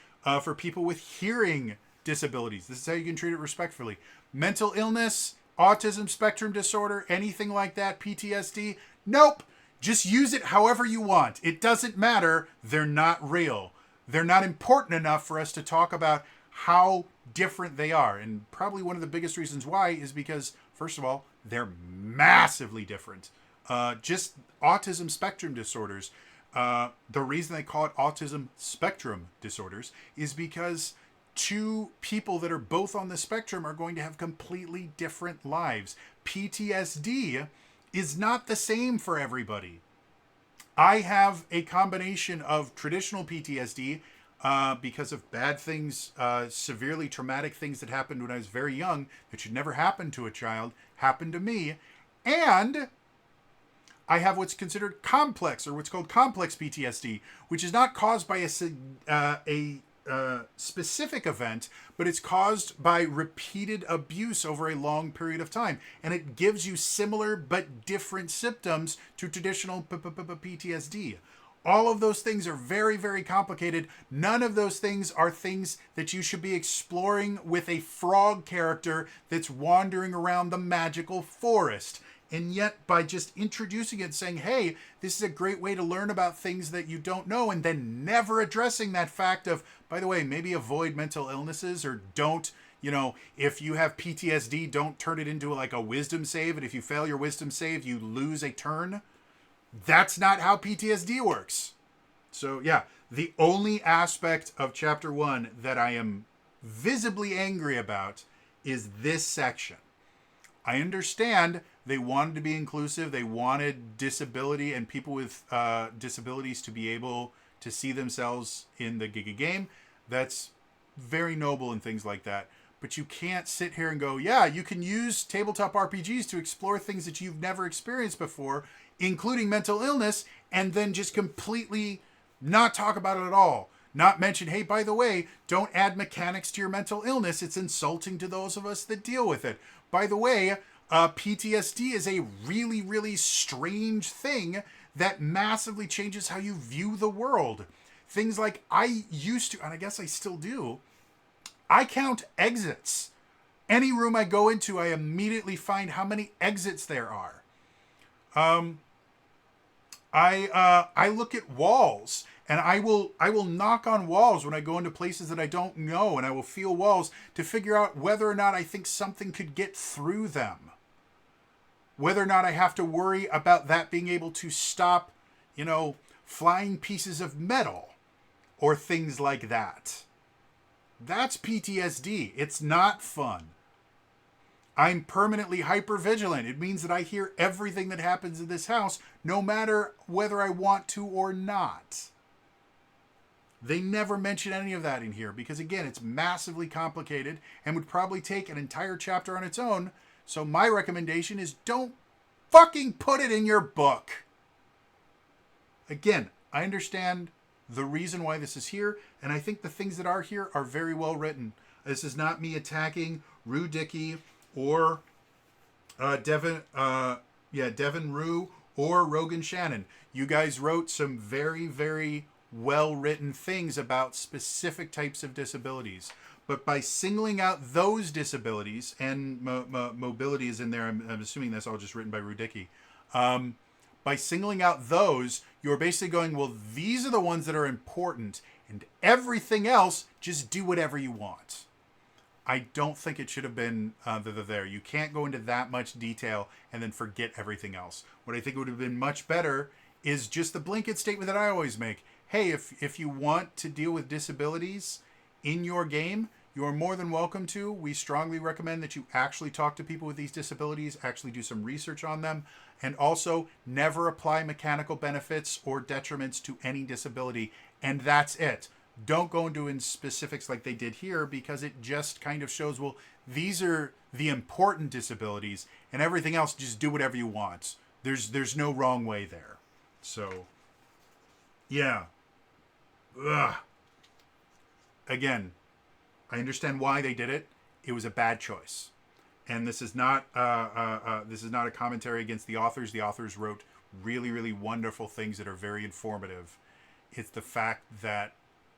For people with hearing disabilities, this is how you can treat it respectfully. Mental illness, autism spectrum disorder, anything like that, PTSD, nope. Just use it however you want. It doesn't matter. They're not real. They're not important enough for us to talk about how different they are. And probably one of the biggest reasons why is because, first of all, they're massively different. Just autism spectrum disorders. The reason they call it autism spectrum disorders is because two people that are both on the spectrum are going to have completely different lives. PTSD is not the same for everybody. I have a combination of traditional PTSD because of bad things, severely traumatic things that happened when I was very young that should never happen to a child, happened to me. And I have what's considered complex, or what's called complex PTSD, which is not caused by a specific event, but it's caused by repeated abuse over a long period of time. And it gives you similar but different symptoms to traditional PTSD. All of those things are very, very complicated. None of those things are things that you should be exploring with a frog character that's wandering around the magical forest. And yet, by just introducing it, saying, hey, this is a great way to learn about things that you don't know, and then never addressing that fact of, by the way, maybe avoid mental illnesses, or don't, if you have PTSD, don't turn it into like a wisdom save, and if you fail your wisdom save, you lose a turn. That's not how PTSD works. So, yeah, the only aspect of Chapter 1 that I am visibly angry about is this section. I understand they wanted to be inclusive. They wanted disability and people with disabilities to be able to see themselves in the game. That's very noble and things like that. But you can't sit here and go, yeah, you can use tabletop RPGs to explore things that you've never experienced before, including mental illness, and then just completely not talk about it at all. Not mention, hey, by the way, don't add mechanics to your mental illness. It's insulting to those of us that deal with it. By the way, PTSD is a really, really strange thing that massively changes how you view the world. Things like I used to, and I guess I still do, I count exits. Any room I go into, I immediately find how many exits there are. I look at walls And I will knock on walls when I go into places that I don't know, and I will feel walls to figure out whether or not I think something could get through them. Whether or not I have to worry about that being able to stop, flying pieces of metal or things like that. That's PTSD. It's not fun. I'm permanently hypervigilant. It means that I hear everything that happens in this house, no matter whether I want to or not. They never mention any of that in here because, again, it's massively complicated and would probably take an entire chapter on its own. So my recommendation is don't fucking put it in your book. Again, I understand the reason why this is here, and I think the things that are here are very well written. This is not me attacking Rue Dickey or Devin Rue or Rogan Shannon. You guys wrote some very, very well-written things about specific types of disabilities. But by singling out those disabilities, and mobility is in there, I'm assuming that's all just written by Rue Dickey. By singling out those, you're basically going, well, these are the ones that are important, and everything else, just do whatever you want. I don't think it should have been there. You can't go into that much detail and then forget everything else. What I think would have been much better is just the blanket statement that I always make. Hey, if you want to deal with disabilities in your game, you are more than welcome to. We strongly recommend that you actually talk to people with these disabilities, actually do some research on them, and also never apply mechanical benefits or detriments to any disability. And that's it. Don't go into specifics like they did here because it just kind of shows, well, these are the important disabilities and everything else, just do whatever you want. There's no wrong way there. So, yeah. Ugh. Again, I understand why they did it. It was a bad choice, and this is not a commentary against the authors. The authors wrote really, really wonderful things that are very informative. It's the fact that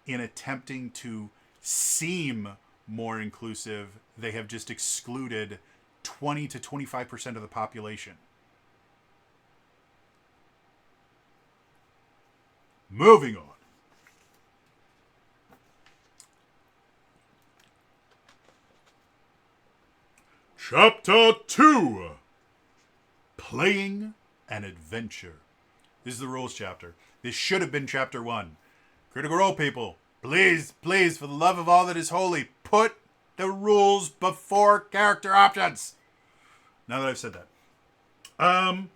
in attempting to seem more inclusive, they have just excluded 20 to 25% of the population. Moving on. Chapter 2. Playing an Adventure. This is the rules chapter. This should have been chapter 1. Critical Role people, please, for the love of all that is holy, put the rules before character options. Now that I've said that.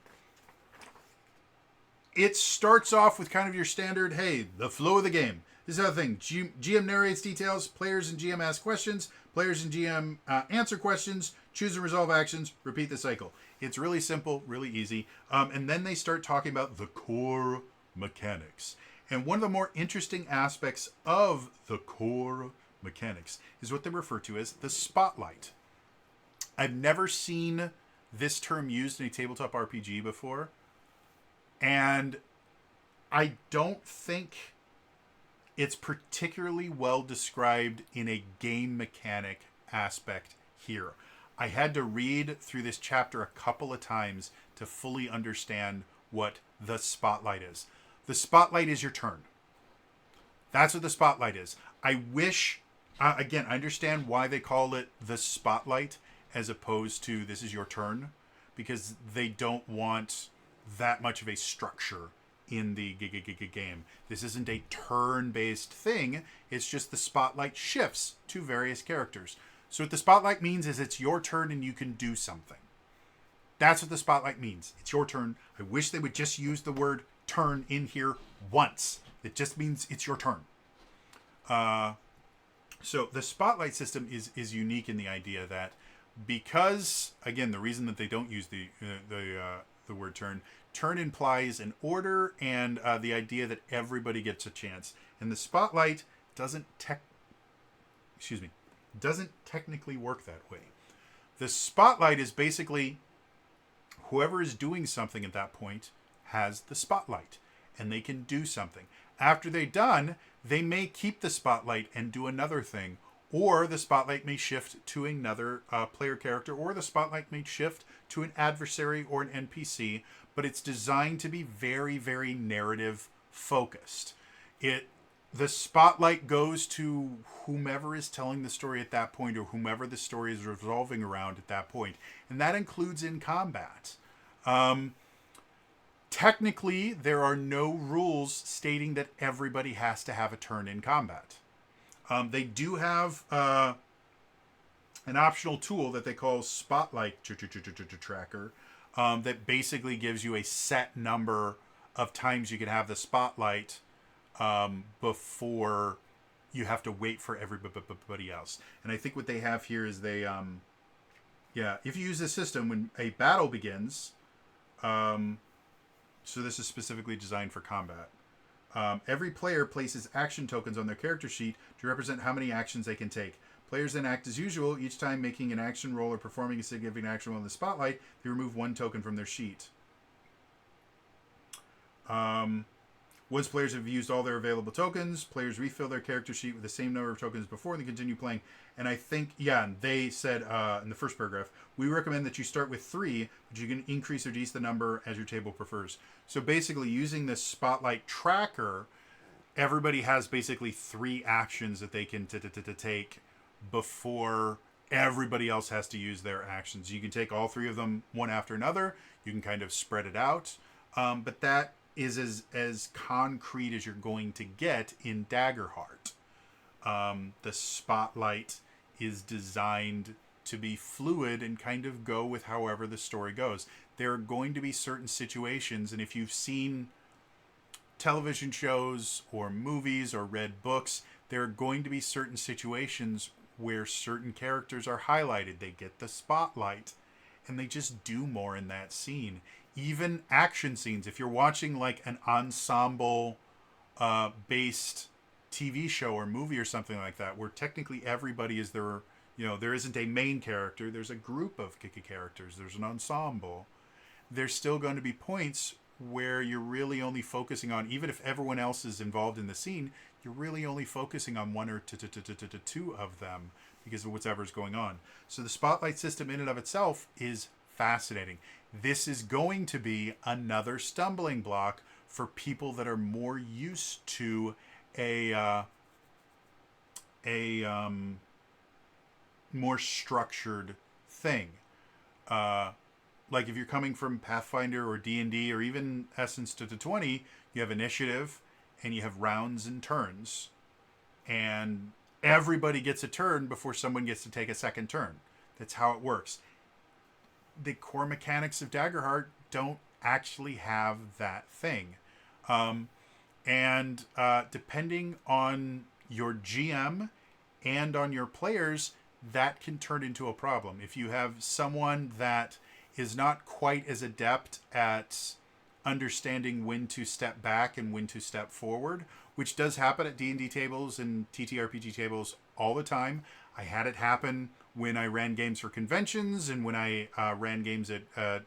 It starts off with kind of your standard, hey, the flow of the game. This is the thing. GM narrates details, players and GM ask questions, players and GM answer questions, choose and resolve actions, repeat the cycle. It's really simple, really easy. And then they start talking about the core mechanics. And one of the more interesting aspects of the core mechanics is what they refer to as the spotlight. I've never seen this term used in a tabletop RPG before. And I don't think it's particularly well described in a game mechanic aspect here. I had to read through this chapter a couple of times to fully understand what the spotlight is. The spotlight is your turn. That's what the spotlight is. I wish, again, I understand why they call it the spotlight as opposed to this is your turn, because they don't want that much of a structure in the game. This isn't a turn-based thing. It's just the spotlight shifts to various characters. So what the spotlight means is it's your turn and you can do something. That's what the spotlight means. It's your turn. I wish they would just use the word turn in here once. It just means it's your turn. So the spotlight system is unique in the idea that because, again, the reason that they don't use the word turn implies an order and the idea that everybody gets a chance. And the spotlight doesn't technically work that way. The spotlight is basically whoever is doing something at that point has the spotlight and they can do something. After they're done, they may keep the spotlight and do another thing, or the spotlight may shift to another player character, or the spotlight may shift to an adversary or an NPC, but it's designed to be very, very narrative focused. The spotlight goes to whomever is telling the story at that point, or whomever the story is revolving around at that point, and that includes in combat. Technically, there are no rules stating that everybody has to have a turn in combat. They do have an optional tool that they call Spotlight Tracker, that basically gives you a set number of times you can have the spotlight before you have to wait for everybody else. And I think what they have here is they, if you use this system when a battle begins, so this is specifically designed for combat. Every player places action tokens on their character sheet to represent how many actions they can take. Players then act as usual, each time making an action roll or performing a significant action roll in the spotlight. They remove one token from their sheet. Once players have used all their available tokens, players refill their character sheet with the same number of tokens before and they continue playing. And I think, they said in the first paragraph, we recommend that you start with 3, but you can increase or decrease the number as your table prefers. So basically, using this spotlight tracker, everybody has basically 3 actions that they can take before everybody else has to use their actions. You can take all 3 of them one after another. You can kind of spread it out. But that is as concrete as you're going to get in Daggerheart. The spotlight is designed to be fluid and kind of go with however the story goes. There are going to be certain situations, and if you've seen television shows or movies or read books, there are going to be certain situations where certain characters are highlighted. They get the spotlight, and they just do more in that scene. Even action scenes, if you're watching like an ensemble based TV show or movie or something like that, where technically everybody is there, there isn't a main character, there's a group of characters, there's an ensemble. There's still going to be points where you're really only focusing on, even if everyone else is involved in the scene, you're really only focusing on one or two of them because of whatever's going on. So the spotlight system in and of itself is fascinating. This is going to be another stumbling block for people that are more used to a more structured thing. Like if you're coming from Pathfinder or D&D or even Essence to 20, you have initiative and you have rounds and turns. And everybody gets a turn before someone gets to take a second turn. That's how it works. The core mechanics of Daggerheart don't actually have that thing. And depending on your GM and on your players, that can turn into a problem. If you have someone that is not quite as adept at understanding when to step back and when to step forward, which does happen at D&D tables and TTRPG tables all the time. I had it happen when I ran games for conventions and when I ran games at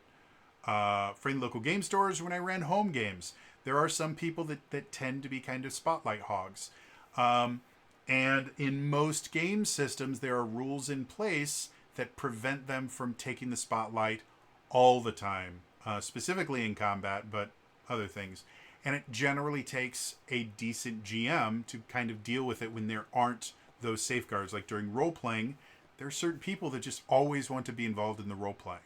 friendly local game stores, when I ran home games. There are some people that tend to be kind of spotlight hogs. And in most game systems, there are rules in place that prevent them from taking the spotlight all the time, specifically in combat, but other things. And it generally takes a decent GM to kind of deal with it when there aren't those safeguards. Like during role-playing, there are certain people that just always want to be involved in the role-playing.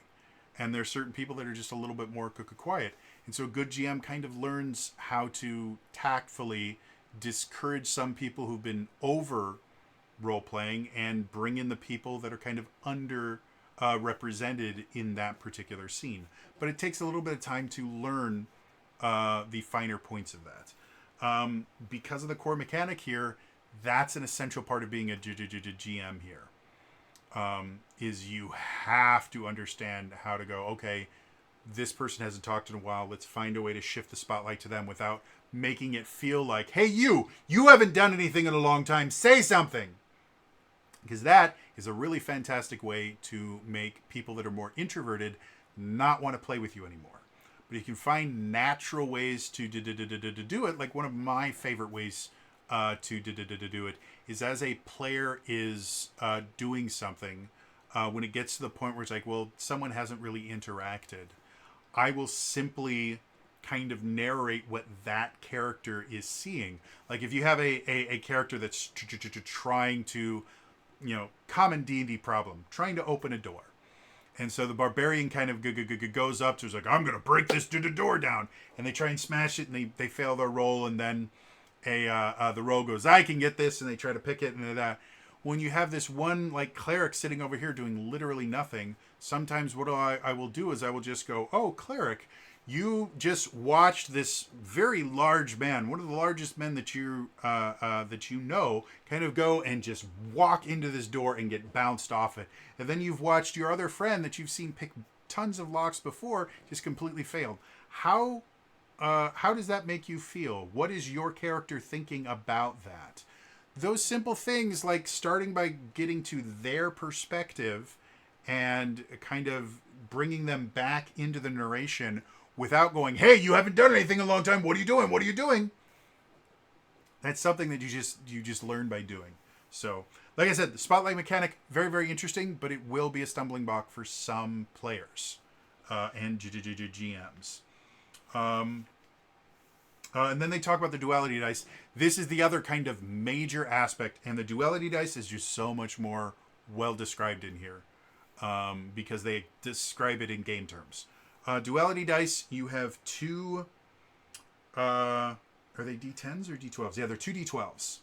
And there are certain people that are just a little bit more quiet. And so a good GM kind of learns how to tactfully discourage some people who've been over role-playing and bring in the people that are kind of under represented in that particular scene. But it takes a little bit of time to learn the finer points of that. Because of the core mechanic here, that's an essential part of being a GM here. Is you have to understand how to go, okay, this person hasn't talked in a while, let's find a way to shift the spotlight to them without making it feel like, hey, you haven't done anything in a long time, say something. Because that is a really fantastic way to make people that are more introverted not want to play with you anymore. But you can find natural ways to do it. Like one of my favorite ways to do it is as a player is doing something, when it gets to the point where it's like, well, someone hasn't really interacted, I will simply kind of narrate what that character is seeing. Like if you have a character that's trying to, common D&D problem, trying to open a door. And so the barbarian kind of goes up to, like, I'm going to break this door down. And they try and smash it, and they fail their roll, and then the rogue goes, I can get this, and they try to pick it, and that. When you have this one, like, cleric sitting over here doing literally nothing, sometimes what I will do is I will just go, oh, cleric, you just watched this very large man, one of the largest men that you know, kind of go and just walk into this door and get bounced off it. And then you've watched your other friend that you've seen pick tons of locks before just completely failed. How does that make you feel? What is your character thinking about that? Those simple things, like starting by getting to their perspective and kind of bringing them back into the narration without going, hey, you haven't done anything in a long time. What are you doing? What are you doing? That's something that you just learn by doing. So, like I said, the spotlight mechanic, very, very interesting, but it will be a stumbling block for some players and GMs. And then they talk about the duality dice. This is the other kind of major aspect, and the duality dice is just so much more well described in here because they describe it in game terms. Duality dice, you have two, are they D10s or D12s? Yeah, they're two D12s.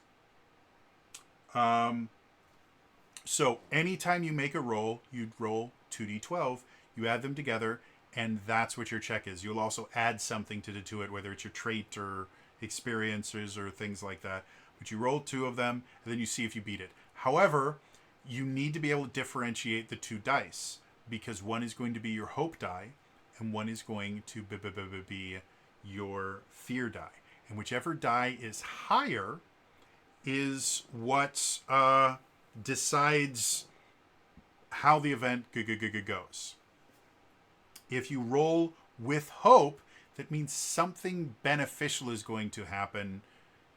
So anytime you make a roll, you'd roll 2d12, you add them together, and that's what your check is. You'll also add something to it, whether it's your trait or experiences or things like that. But you roll two of them, and then you see if you beat it. However, you need to be able to differentiate the two dice, because one is going to be your hope die, and one is going to be your fear die. And whichever die is higher is what decides how the event goes. If you roll with hope, that means something beneficial is going to happen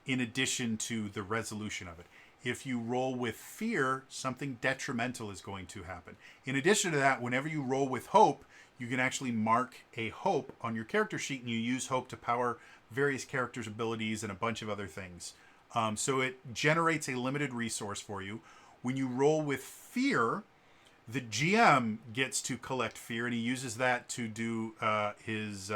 in addition to the resolution of it. If you roll with fear, something detrimental is going to happen. In addition to that, whenever you roll with hope, you can actually mark a hope on your character sheet, and you use hope to power various characters' abilities and a bunch of other things. So it generates a limited resource for you. When you roll with fear, the GM gets to collect fear, and he uses that to do his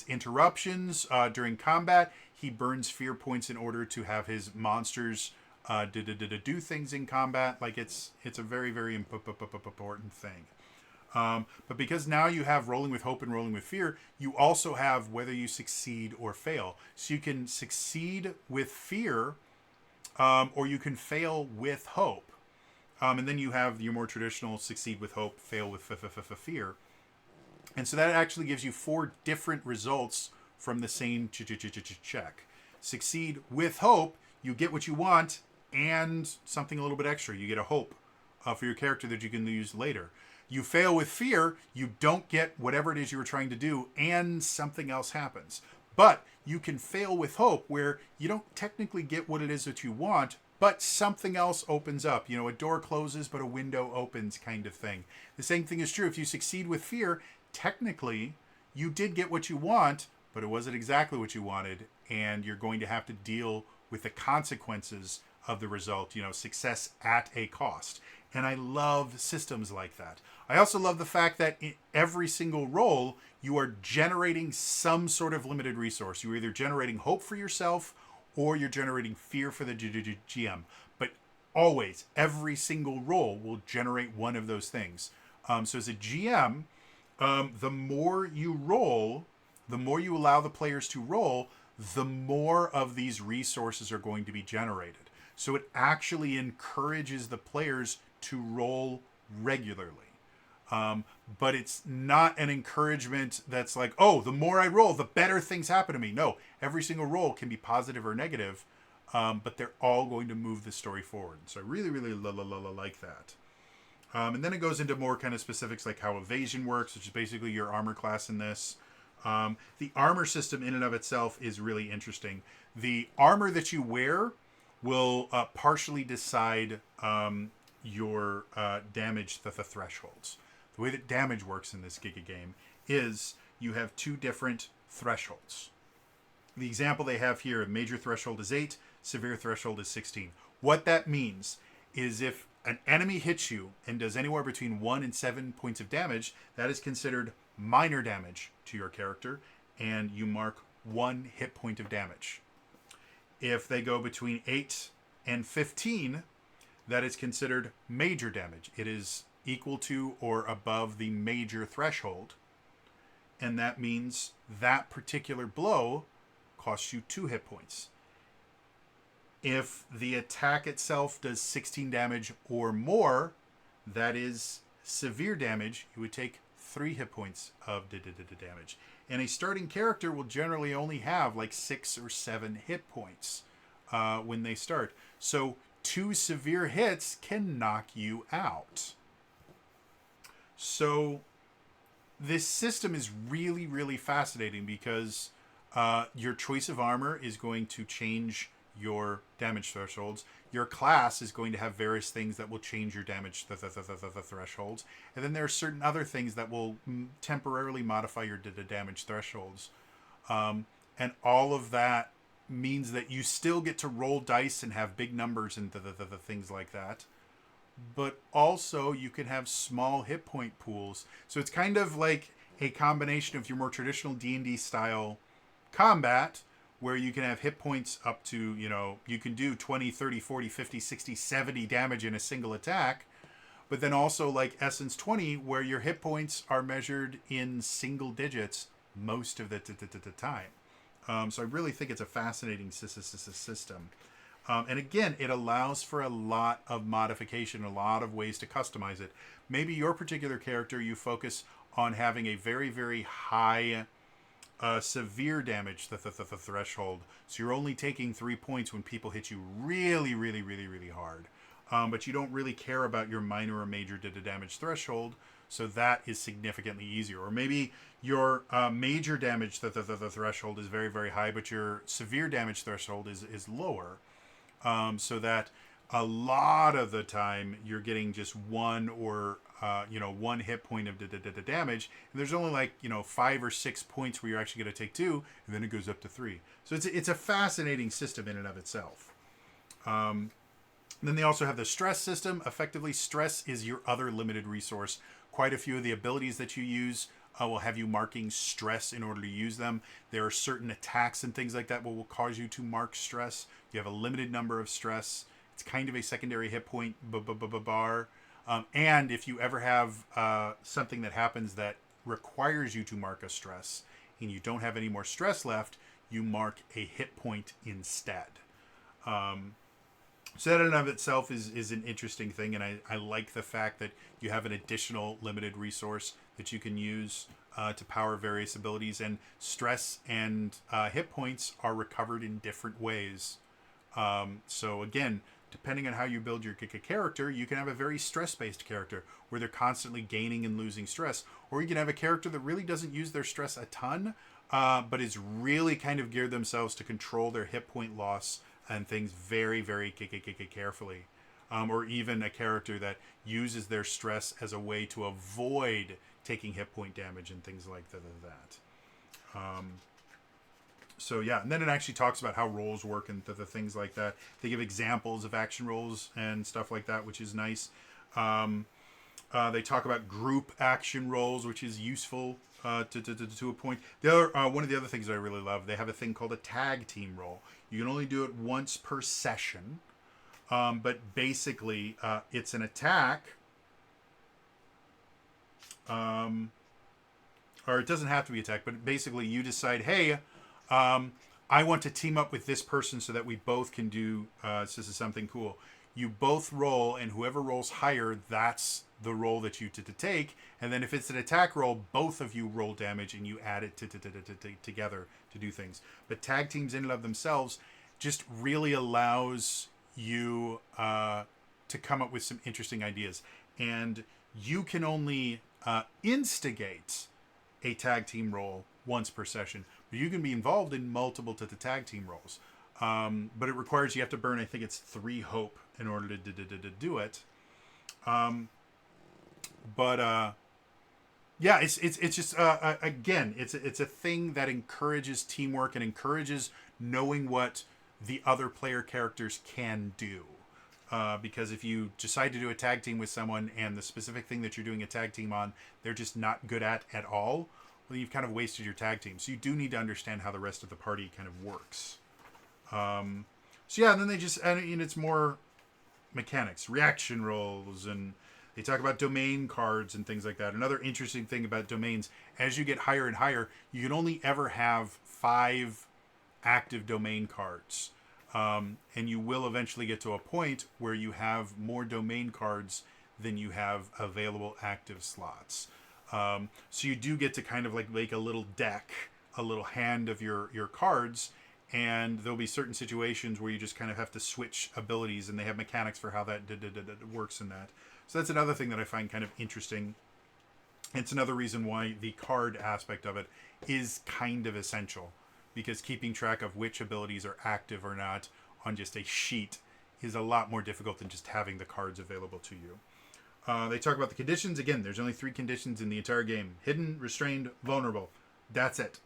interruptions during combat. He burns fear points in order to have his monsters do things in combat. Like it's a very, very important thing. But because now you have rolling with hope and rolling with fear, you also have whether you succeed or fail. So you can succeed with fear, or you can fail with hope. And then you have your more traditional succeed with hope, fail with fear. And so that actually gives you 4 different results from the same check. Succeed with hope, you get what you want and something a little bit extra. You get a hope for your character that you can use later. You fail with fear, you don't get whatever it is you were trying to do, and something else happens. But you can fail with hope, where you don't technically get what it is that you want, but something else opens up. You know, a door closes, but a window opens, kind of thing. The same thing is true if you succeed with fear. Technically, you did get what you want, but it wasn't exactly what you wanted, and you're going to have to deal with the consequences of the result. You know, success at a cost. And I love systems like that. I also love the fact that in every single roll, you are generating some sort of limited resource. You're either generating hope for yourself, or you're generating fear for the GM. But always, every single roll will generate one of those things. So as a GM, the more you roll, the more you allow the players to roll, the more of these resources are going to be generated. So it actually encourages the players to roll regularly. But it's not an encouragement that's like, oh, the more I roll, the better things happen to me. No, every single roll can be positive or negative, but they're all going to move the story forward. So I really, really like that. And then it goes into more kind of specifics, like how evasion works, which is basically your armor class in this. The armor system in and of itself is really interesting. The armor that you wear will partially decide your damage, the thresholds. The way that damage works in this Giga game is you have two different thresholds. The example they have here, major threshold is 8, severe threshold is 16. What that means is if an enemy hits you and does anywhere between 1 and 7 points of damage, that is considered minor damage to your character, and you mark 1 hit point of damage. If they go between 8 and 15, that is considered major damage. It is equal to or above the major threshold, and that means that particular blow costs you 2 hit points. If the attack itself does 16 damage or more, that is severe damage. You would take 3 hit points of damage. And a starting character will generally only have like 6 or 7 hit points when they start. So 2 severe hits can knock you out. So this system is really, really fascinating because your choice of armor is going to change your damage thresholds. Your class is going to have various things that will change your damage thresholds. And then there are certain other things that will temporarily modify your damage thresholds. And all of that means that you still get to roll dice and have big numbers and things like that. But also you can have small hit point pools. So it's kind of like a combination of your more traditional D&D style combat, where you can have hit points up to, you can do 20, 30, 40, 50, 60, 70 damage in a single attack. But then also like Essence 20, where your hit points are measured in single digits most of the time. So I really think it's a fascinating system. And again, it allows for a lot of modification, a lot of ways to customize it. Maybe your particular character, you focus on having a very, very high severe damage threshold. So you're only taking 3 points when people hit you really, really, really, really hard. But you don't really care about your minor or major damage threshold. So that is significantly easier. Or maybe your major damage threshold is very, very high, but your severe damage threshold is lower. So that a lot of the time you're getting just one or one hit point of damage, and there's only like 5 or 6 points where you're actually going to take 2, and then it goes up to 3. So it's a fascinating system in and of itself. Then they also have the stress system. Effectively, stress is your other limited resource. Quite a few of the abilities that you use will have you marking stress in order to use them. There are certain attacks and things like that will cause you to mark stress. You have a limited number of stress. It's kind of a secondary hit point bar. And if you ever have something that happens that requires you to mark a stress and you don't have any more stress left, you mark a hit point instead. So that in and of itself is an interesting thing, and I like the fact that you have an additional limited resource that you can use to power various abilities, and stress and hit points are recovered in different ways. So again, depending on how you build your character, you can have a very stress-based character where they're constantly gaining and losing stress, or you can have a character that really doesn't use their stress a ton, but is really kind of geared themselves to control their hit point loss and things very, very carefully. Or even a character that uses their stress as a way to avoid taking hit point damage and things like that. So yeah, and then it actually talks about how rolls work and the things like that. They give examples of action rolls and stuff like that, which is nice. They talk about group action rolls, which is useful to a point. The other, one of the other things I really love, they have a thing called a tag team roll. You can only do it once per session, but basically it's an attack. Or it doesn't have to be attack, but basically you decide, hey, I want to team up with this person so that we both can do this is something cool. You both roll, and whoever rolls higher, that's the roll that you take. And then if it's an attack roll, both of you roll damage, and you add it together to do things. But tag teams in and of themselves just really allows you to come up with some interesting ideas. And you can only instigate a tag team roll once per session, but you can be involved in multiple tag team rolls. But it requires you have to burn, I think it's 3 hope in order to do it. But Yeah, it's just again, it's a thing that encourages teamwork and encourages knowing what the other player characters can do. Because if you decide to do a tag team with someone and the specific thing that you're doing a tag team on, they're just not good at all, well, you've kind of wasted your tag team. So you do need to understand how the rest of the party kind of works. So yeah, and then they just, and it's more mechanics, reaction rolls, and they talk about domain cards and things like that. Another interesting thing about domains, as you get higher and higher, you can only ever have 5 active domain cards. And you will eventually get to a point where you have more domain cards than you have available active slots. So you do get to kind of like make a little deck, a little hand of your cards, and there'll be certain situations where you just kind of have to switch abilities, and they have mechanics for how that works in that. So that's another thing that I find kind of interesting. It's another reason why the card aspect of it is kind of essential, because keeping track of which abilities are active or not on just a sheet is a lot more difficult than just having the cards available to you. They talk about the conditions. Again, there's only 3 conditions in the entire game: hidden, restrained, vulnerable. That's it.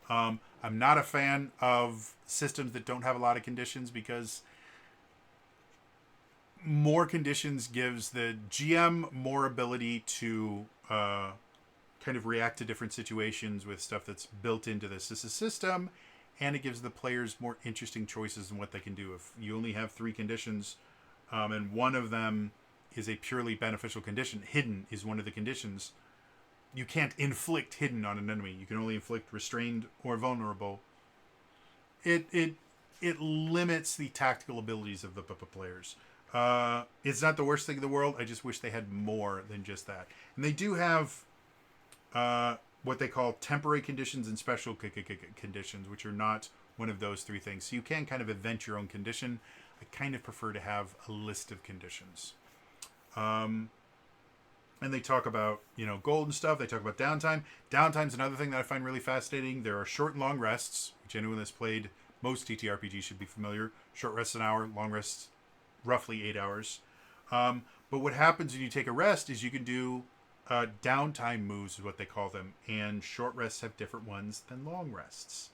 I'm not a fan of systems that don't have a lot of conditions, because more conditions gives the GM more ability to kind of react to different situations with stuff that's built into this as a system, and it gives the players more interesting choices in what they can do. If you only have 3 conditions, and one of them is a purely beneficial condition, hidden is one of the conditions, you can't inflict hidden on an enemy. You can only inflict restrained or vulnerable. It limits the tactical abilities of the players. It's not the worst thing in the world. I just wish they had more than just that. And they do have what they call temporary conditions and special conditions, which are not one of those 3 things. So you can kind of invent your own condition. I kind of prefer to have a list of conditions. And they talk about, gold and stuff. They talk about downtime. Downtime's another thing that I find really fascinating. There are short and long rests, which anyone that's played most TTRPGs should be familiar. Short rests an hour, long rests roughly 8 hours. But what happens when you take a rest is you can do downtime moves, is what they call them. And short rests have different ones than long rests.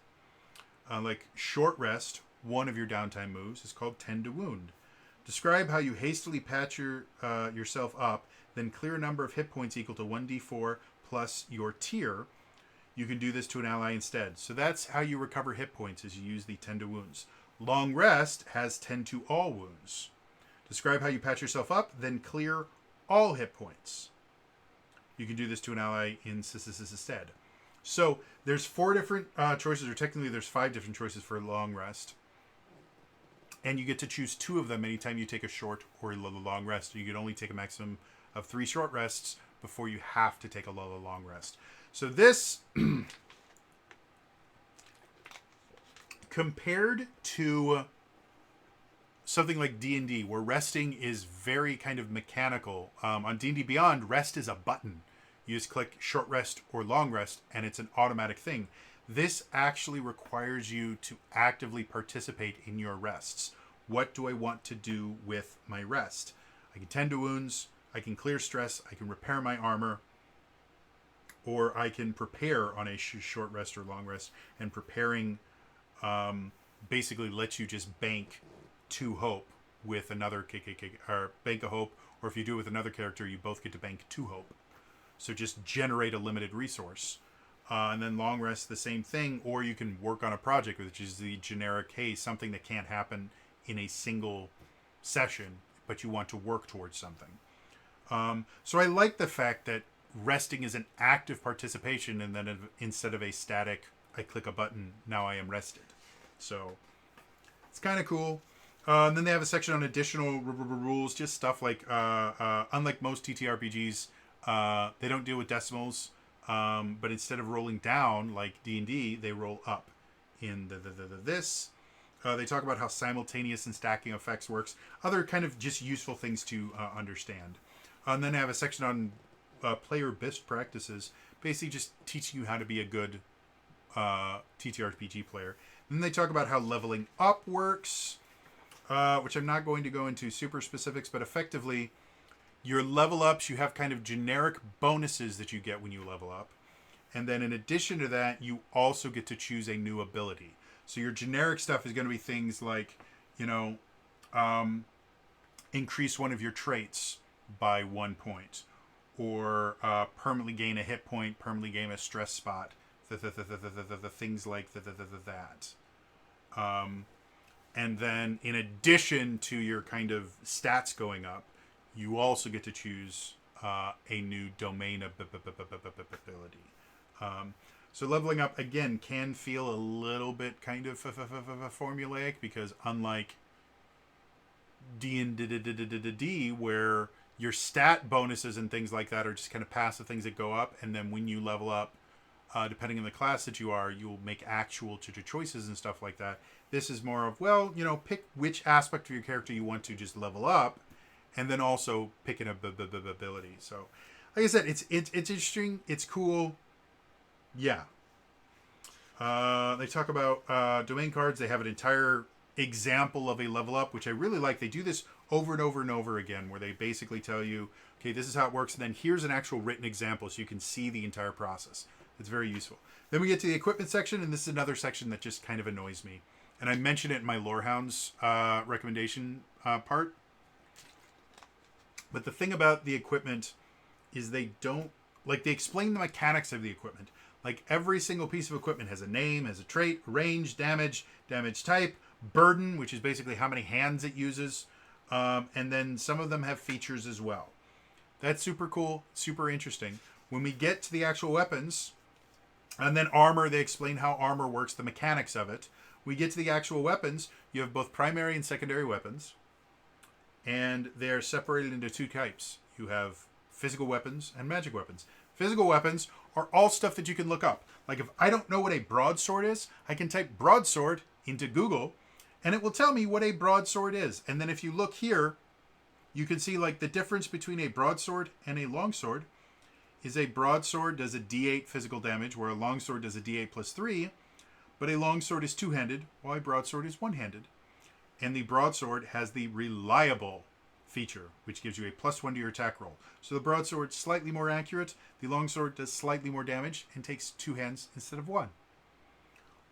Like short rest, one of your downtime moves is called Tend to Wound. Describe how you hastily patch yourself up, then clear a number of hit points equal to 1d4 plus your tier. You can do this to an ally instead. So that's how you recover hit points, is you use the Tend to Wounds. Long Rest has Tend to All Wounds. Describe how you patch yourself up, then clear all hit points. You can do this to an ally instead. So there's 4 different choices, or technically there's 5 different choices for Long Rest. And you get to choose 2 of them anytime you take a short or a long rest. You can only take a maximum of 3 short rests before you have to take a long rest. So this, compared to something like D&D, where resting is very kind of mechanical, on D&D Beyond, rest is a button. You just click short rest or long rest, and it's an automatic thing. This actually requires you to actively participate in your rests. What do I want to do with my rest? I can tend to wounds, I can clear stress, I can repair my armor, or I can prepare on a short rest or long rest. And preparing basically lets you just bank 2 hope with another or bank a hope, or if you do it with another character, you both get to bank 2 hope. So just generate a limited resource. And then long rest, the same thing, or you can work on a project, which is the generic, hey, something that can't happen in a single session, but you want to work towards something. So I like the fact that resting is an active participation, and then instead of a static, I click a button, now I am rested. So it's kind of cool. And then they have a section on additional rules, just stuff like, unlike most TTRPGs, they don't deal with decimals. But instead of rolling down like D&D, they roll up in this. They talk about how simultaneous and stacking effects works. Other kind of just useful things to understand. And then they have a section on player best practices, basically just teaching you how to be a good TTRPG player. Then they talk about how leveling up works, which I'm not going to go into super specifics, but effectively Your level ups, you have kind of generic bonuses that you get when you level up. And then in addition to that, you also get to choose a new ability. So your generic stuff is going to be things like, you know, increase one of your traits by 1 point, or permanently gain a hit point, permanently gain a stress spot, things like that. And then in addition to your kind of stats going up, you also get to choose a new domain ability. So leveling up, again, can feel a little bit kind of formulaic, because unlike D&D, where your stat bonuses and things like that are just kind of passive things that go up, and then when you level up, depending on the class that you are, you'll make actual choices and stuff like that. This is more of, well, you know, pick which aspect of your character you want to just level up, and then also pick an ability. So, like I said, it's interesting. It's cool. Yeah. They talk about domain cards. They have an entire example of a level up, which I really like. They do this over and over and over again, where they basically tell you, okay, this is how it works, and then here's an actual written example so you can see the entire process. It's very useful. Then we get to the equipment section, and this is another section that just kind of annoys me. And I mentioned it in my Lorehounds recommendation part. But the thing about the equipment is they don't, like, they explain the mechanics of the equipment. Like, every single piece of equipment has a name, has a trait, range, damage, damage type, burden, which is basically how many hands it uses. And then some of them have features as well. That's super cool, super interesting. When we get to the actual weapons, and then armor, they explain how armor works, the mechanics of it. We get to the actual weapons. You have both primary and secondary weapons. And they're separated into two types. You have physical weapons and magic weapons. Physical weapons are all stuff that you can look up. Like, if I don't know what a broadsword is, I can type broadsword into Google, and it will tell me what a broadsword is. And then if you look here, you can see, like, the difference between a broadsword and a longsword is a broadsword does a d8 physical damage, where a longsword does a d8 plus 3, but a longsword is two-handed, while a broadsword is one-handed. And the broadsword has the reliable feature, which gives you a +1 to your attack roll. So the broadsword is slightly more accurate, the longsword does slightly more damage, and takes 2 hands instead of 1.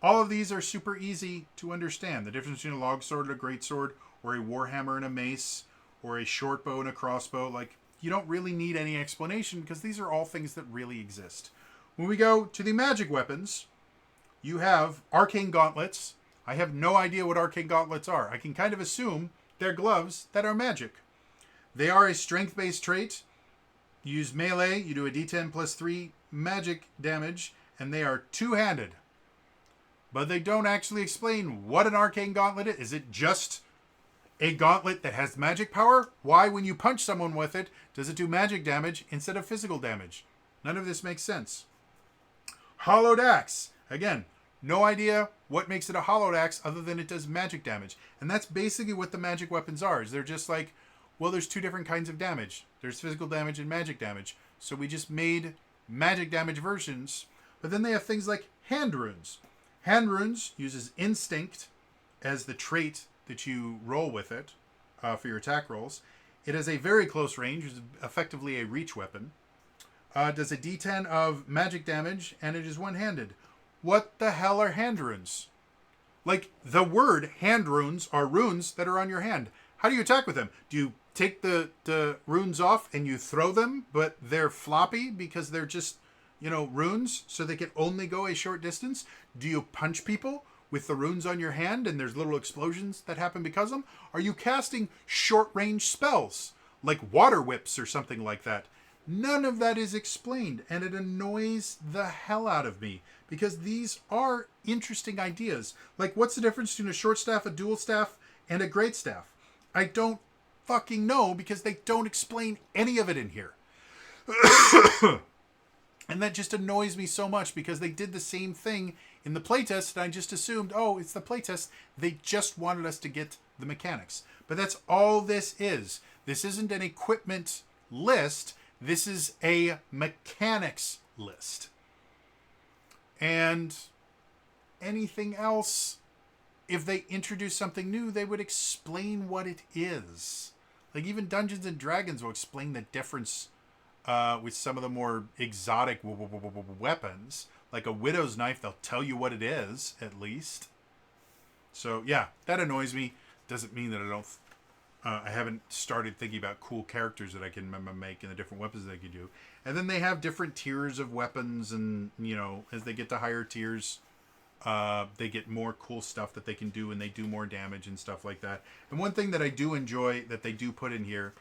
All of these are super easy to understand. The difference between a longsword and a greatsword, or a warhammer and a mace, or a short bow and a crossbow, like, you don't really need any explanation, because these are all things that really exist. When we go to the magic weapons, you have arcane gauntlets. I have no idea what arcane gauntlets are. I can kind of assume they're gloves that are magic. They are a strength-based trait. You use melee, you do a d10 plus 3 magic damage, and they are two-handed. But they don't actually explain what an arcane gauntlet is. Is it just a gauntlet that has magic power? Why, when you punch someone with it, does it do magic damage instead of physical damage? None of this makes sense. Hollowed axe. Again, no idea what makes it a hollowed axe other than it does magic damage. And that's basically what the magic weapons are. Is they're just like, well, there's two different kinds of damage. There's physical damage and magic damage. So we just made magic damage versions. But then they have things like hand runes. Hand runes uses instinct as the trait that you roll with it for your attack rolls. It has a very close range, which is effectively a reach weapon. Does a d10 of magic damage, and it is one-handed. What the hell are hand runes? Like, the word hand runes are runes that are on your hand. How do you attack with them? Do you take the runes off and you throw them, but they're floppy because they're just, runes, so they can only go a short distance? Do you punch people with the runes on your hand and there's little explosions that happen because of them? Are you casting short-range spells, like water whips or something like that? None of that is explained, and it annoys the hell out of me, because these are interesting ideas. Like, what's the difference between a short staff, a dual staff, and a great staff? I don't fucking know, because they don't explain any of it in here. And that just annoys me so much, because they did the same thing in the playtest, and I just assumed, oh, it's the playtest. They just wanted us to get the mechanics. But that's all this is. This isn't an equipment list. This is a mechanics list. And anything else, if they introduce something new, they would explain what it is. Like even Dungeons and Dragons will explain the difference with some of the more exotic weapons. Like a widow's knife, they'll tell you what it is, at least. So yeah, that annoys me. Doesn't mean that I haven't started thinking about cool characters that I can make and the different weapons they can do. And then they have different tiers of weapons, and as they get to higher tiers, they get more cool stuff that they can do, and they do more damage and stuff like that. And one thing that I do enjoy that they do put in here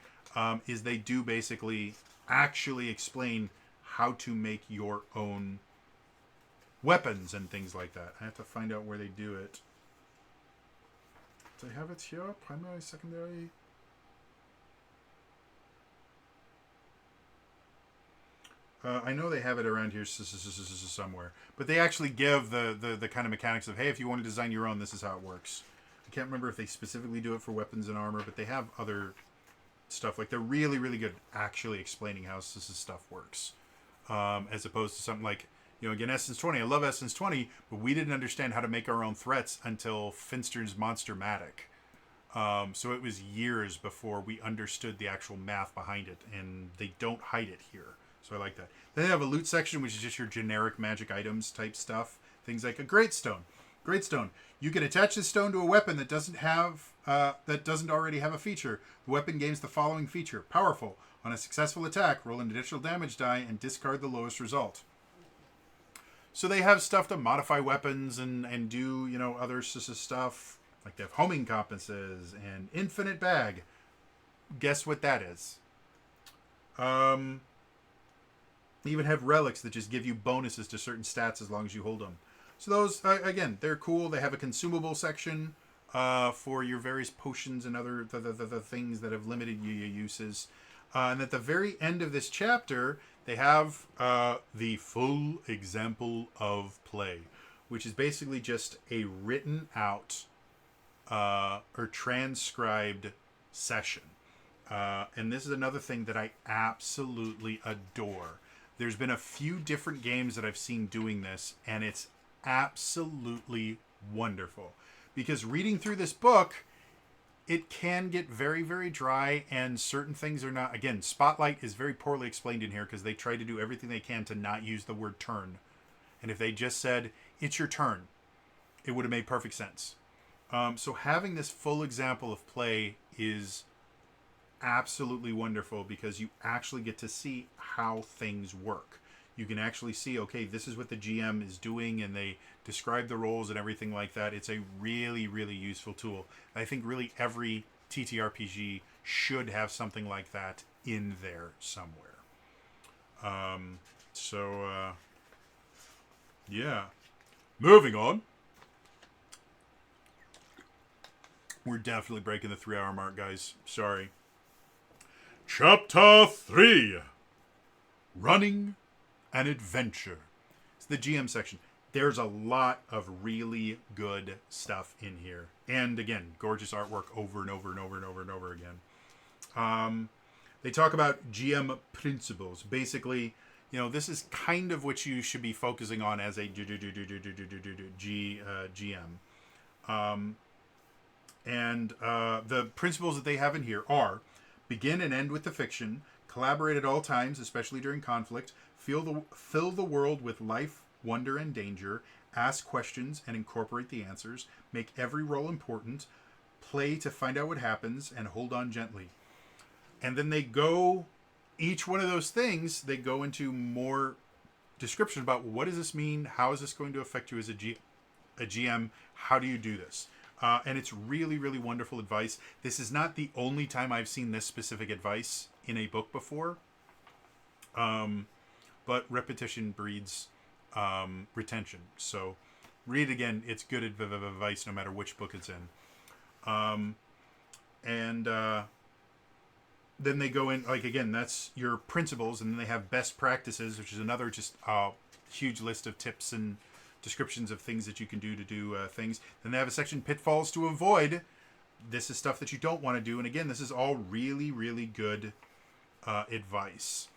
is they do basically actually explain how to make your own weapons and things like that. I have to find out where they do it. Do I have it here? Primary, secondary? I know they have it around here somewhere. But they actually give the kind of mechanics of, hey, if you want to design your own, this is how it works. I can't remember if they specifically do it for weapons and armor, but they have other stuff. Like, they're really, really good actually explaining how this stuff works. As opposed to something like, again, Essence 20. I love Essence 20, but we didn't understand how to make our own threats until Finster's Monstermatic. So it was years before we understood the actual math behind it, and they don't hide it here. So I like that. Then they have a loot section, which is just your generic magic items type stuff. Things like a great stone. Great stone. You can attach this stone to a weapon that doesn't already have a feature. The weapon gains the following feature: powerful. On a successful attack, roll an additional damage die and discard the lowest result. So they have stuff to modify weapons and do other stuff. Like they have homing compasses and infinite bag. Guess what that is? They even have relics that just give you bonuses to certain stats as long as you hold them. So those, again, they're cool. They have a consumable section for your various potions and other the things that have limited uses. And at the very end of this chapter, they have the full example of play, which is basically just a written out or transcribed session. And this is another thing that I absolutely adore. There's been a few different games that I've seen doing this, and it's absolutely wonderful. Because reading through this book, it can get very, very dry, and certain things are not. Again, Spotlight is very poorly explained in here because they try to do everything they can to not use the word turn. And if they just said, it's your turn, it would have made perfect sense. So having this full example of play is absolutely wonderful because you actually get to see how things work. You can actually see, okay, this is what the GM is doing, and they describe the roles and everything like that. It's a really, really useful tool. I think really every TTRPG should have something like that in there somewhere. Yeah. Moving on. We're definitely breaking the 3-hour mark, guys. Sorry. Chapter 3. Running an Adventure. It's the GM section. There's a lot of really good stuff in here. And again, gorgeous artwork over and over and over and over and over again. They talk about GM principles. Basically, this is kind of what you should be focusing on as a GM. And the principles that they have in here are: begin and end with the fiction, collaborate at all times, especially during conflict, fill the world with life, wonder, and danger, ask questions and incorporate the answers, make every role important, play to find out what happens, and hold on gently. And then they go, each one of those things, they go into more description about what does this mean, how is this going to affect you as a GM, how do you do this? And it's really, really wonderful advice. This is not the only time I've seen this specific advice in a book before. But repetition breeds retention. So read it again. It's good advice no matter which book it's in. Then they go in, like, again, that's your principles. And then they have best practices, which is another just huge list of tips and descriptions of things that you can do things. Then they have a section, pitfalls to avoid. This is stuff that you don't want to do. And again, this is all really, really good advice.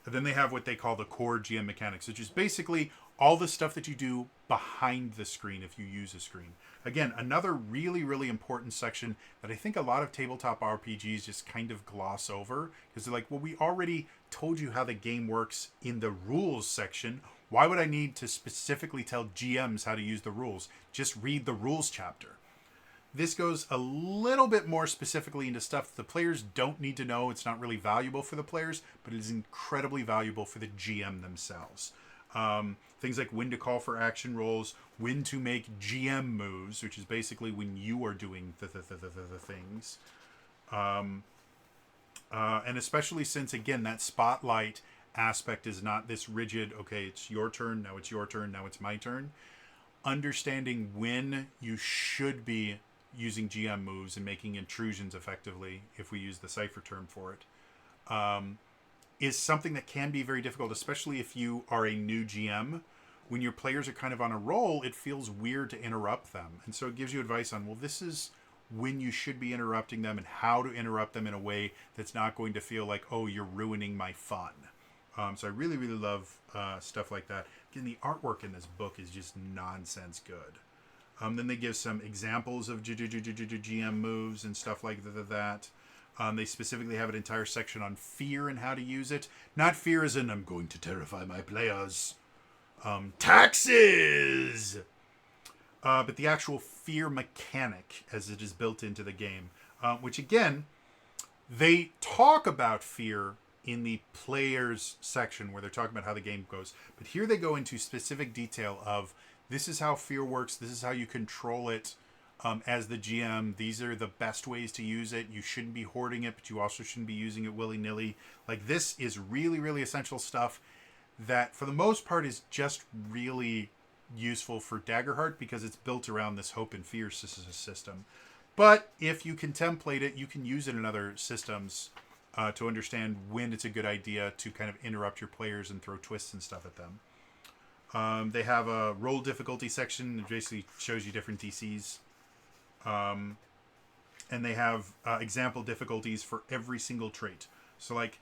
Then they have what they call the core GM mechanics, which is basically all the stuff that you do behind the screen if you use a screen. Again, another really, really important section that I think a lot of tabletop RPGs just kind of gloss over, because they're like, well, we already told you how the game works in the rules section. Why would I need to specifically tell GMs how to use the rules? Just read the rules chapter. This goes a little bit more specifically into stuff the players don't need to know. It's not really valuable for the players, but it is incredibly valuable for the GM themselves. Things like when to call for action rolls, when to make GM moves, which is basically when you are doing the things. And especially since, again, that spotlight aspect is not this rigid, okay, it's your turn, now it's your turn, now it's my turn. Understanding when you should be using GM moves and making intrusions effectively, if we use the cipher term for it, is something that can be very difficult, especially if you are a new GM. When your players are kind of on a roll, it feels weird to interrupt them. And so it gives you advice on, well, this is when you should be interrupting them and how to interrupt them in a way that's not going to feel like, oh, you're ruining my fun. So I really, really love stuff like that. Again, the artwork in this book is just nonsense good. Then they give some examples of GM moves and stuff like that. They specifically have an entire section on fear and how to use it. Not fear as in, I'm going to terrify my players. Taxes! But the actual fear mechanic as it is built into the game. Which, again, they talk about fear in the players section where they're talking about how the game goes. But here they go into specific detail of, this is how fear works, this is how you control it as the GM. These are the best ways to use it. You shouldn't be hoarding it, but you also shouldn't be using it willy-nilly. Like, this is really, really essential stuff that, for the most part, is just really useful for Daggerheart because it's built around this hope and fear system. But if you contemplate it, you can use it in other systems to understand when it's a good idea to kind of interrupt your players and throw twists and stuff at them. They have a roll difficulty section that basically shows you different DCs. And they have example difficulties for every single trait. So, like,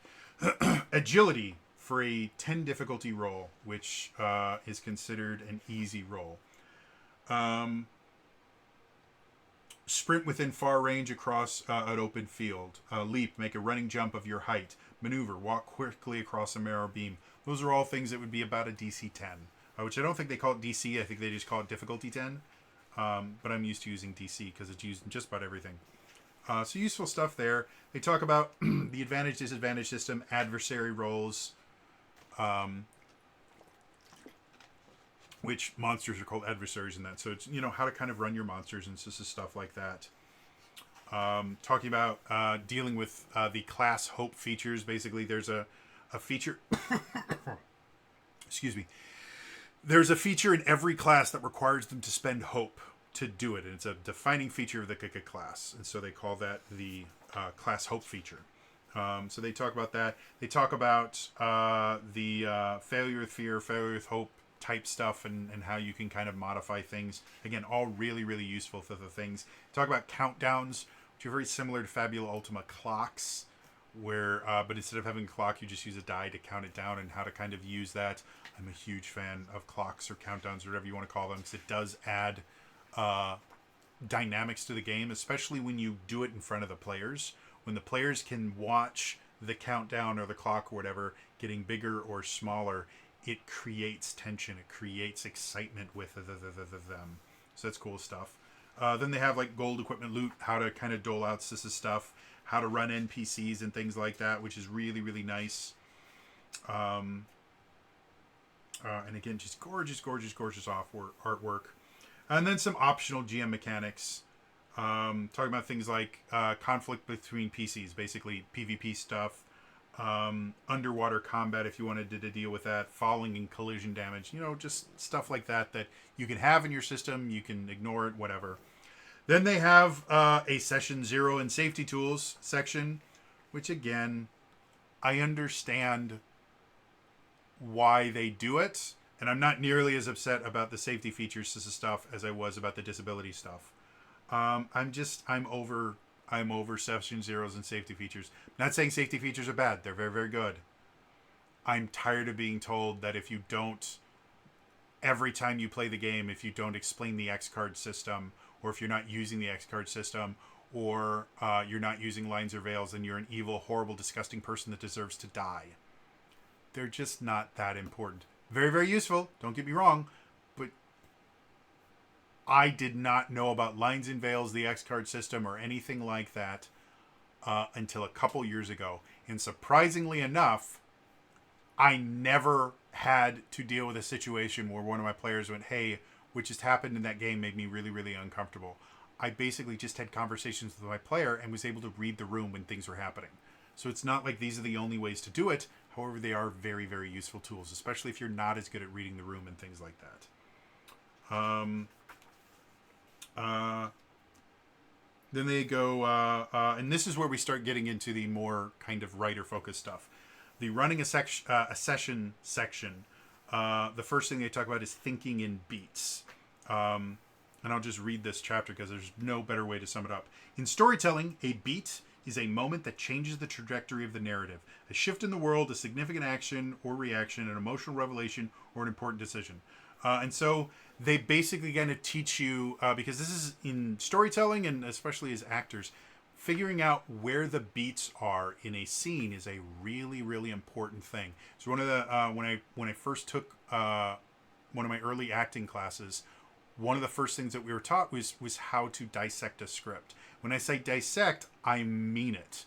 agility for a 10 difficulty roll, which is considered an easy roll. Sprint within far range across an open field. Leap, make a running jump of your height. Maneuver, walk quickly across a narrow beam. Those are all things that would be about a DC 10, which I don't think they call it DC. I think they just call it difficulty 10. But I'm used to using DC because it's used in just about everything. So useful stuff there. They talk about the advantage-disadvantage system, adversary rolls, which monsters are called adversaries in that. So it's, how to kind of run your monsters and stuff like that. Talking about dealing with the class hope features. Basically, there's a feature... Excuse me. There's a feature in every class that requires them to spend hope to do it. And it's a defining feature of the class. And so they call that the class hope feature. So they talk about that. They talk about the failure with fear, failure with hope type stuff and how you can kind of modify things. Again, all really, really useful for the things. Talk about countdowns, which are very similar to Fabula Ultima clocks, where but instead of having a clock, you just use a die to count it down and how to kind of use that. I'm a huge fan of clocks or countdowns or whatever you want to call them because it does add dynamics to the game, especially when you do it in front of the players. When the players can watch the countdown or the clock or whatever getting bigger or smaller, it creates tension. It creates excitement with them. So that's cool stuff. Then they have like gold equipment loot, how to kind of dole out stuff, how to run NPCs and things like that, which is really, really nice. And again, just gorgeous artwork. And then some optional GM mechanics. Talking about things like conflict between PCs, basically PvP stuff. Underwater combat if you wanted to deal with that. Falling and collision damage. Just stuff like that you can have in your system. You can ignore it, whatever. Then they have a Session 0 and Safety Tools section, which again, I understand why they do it. And I'm not nearly as upset about the safety features stuff as I was about the disability stuff. I'm over Session Zeros and safety features. I'm not saying safety features are bad. They're very, very good. I'm tired of being told that if you don't every time you play the game, if you don't explain the X card system, or if you're not using the X card system, or you're not using lines or veils, then you're an evil, horrible, disgusting person that deserves to die. They're just not that important. Very, very useful, don't get me wrong, but I did not know about lines and veils, the X card system, or anything like that until a couple years ago. And surprisingly enough, I never had to deal with a situation where one of my players went, hey, what just happened in that game made me really, really uncomfortable. I basically just had conversations with my player and was able to read the room when things were happening. So it's not like these are the only ways to do it. However, they are very, very useful tools, especially if you're not as good at reading the room and things like that. Then they go, and this is where we start getting into the more kind of writer-focused stuff. The running a session section, the first thing they talk about is thinking in beats. And I'll just read this chapter because there's no better way to sum it up. In storytelling, a beat is a moment that changes the trajectory of the narrative. A shift in the world, a significant action or reaction, an emotional revelation, or an important decision. And so they basically kind of teach you, because this is in storytelling and especially as actors, figuring out where the beats are in a scene is a really, really important thing. So one of the when I first took one of my early acting classes, one of the first things that we were taught was how to dissect a script. When I say dissect, I mean it.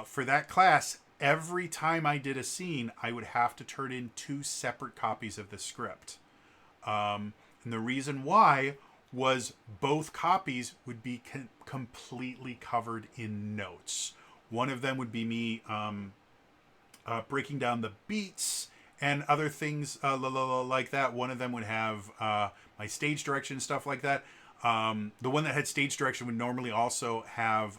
For that class, every time I did a scene, I would have to turn in 2 separate copies of the script. And the reason why was both copies would be completely covered in notes. One of them would be me breaking down the beats and other things like that. One of them would have my stage direction, stuff like that. The one that had stage direction would normally also have,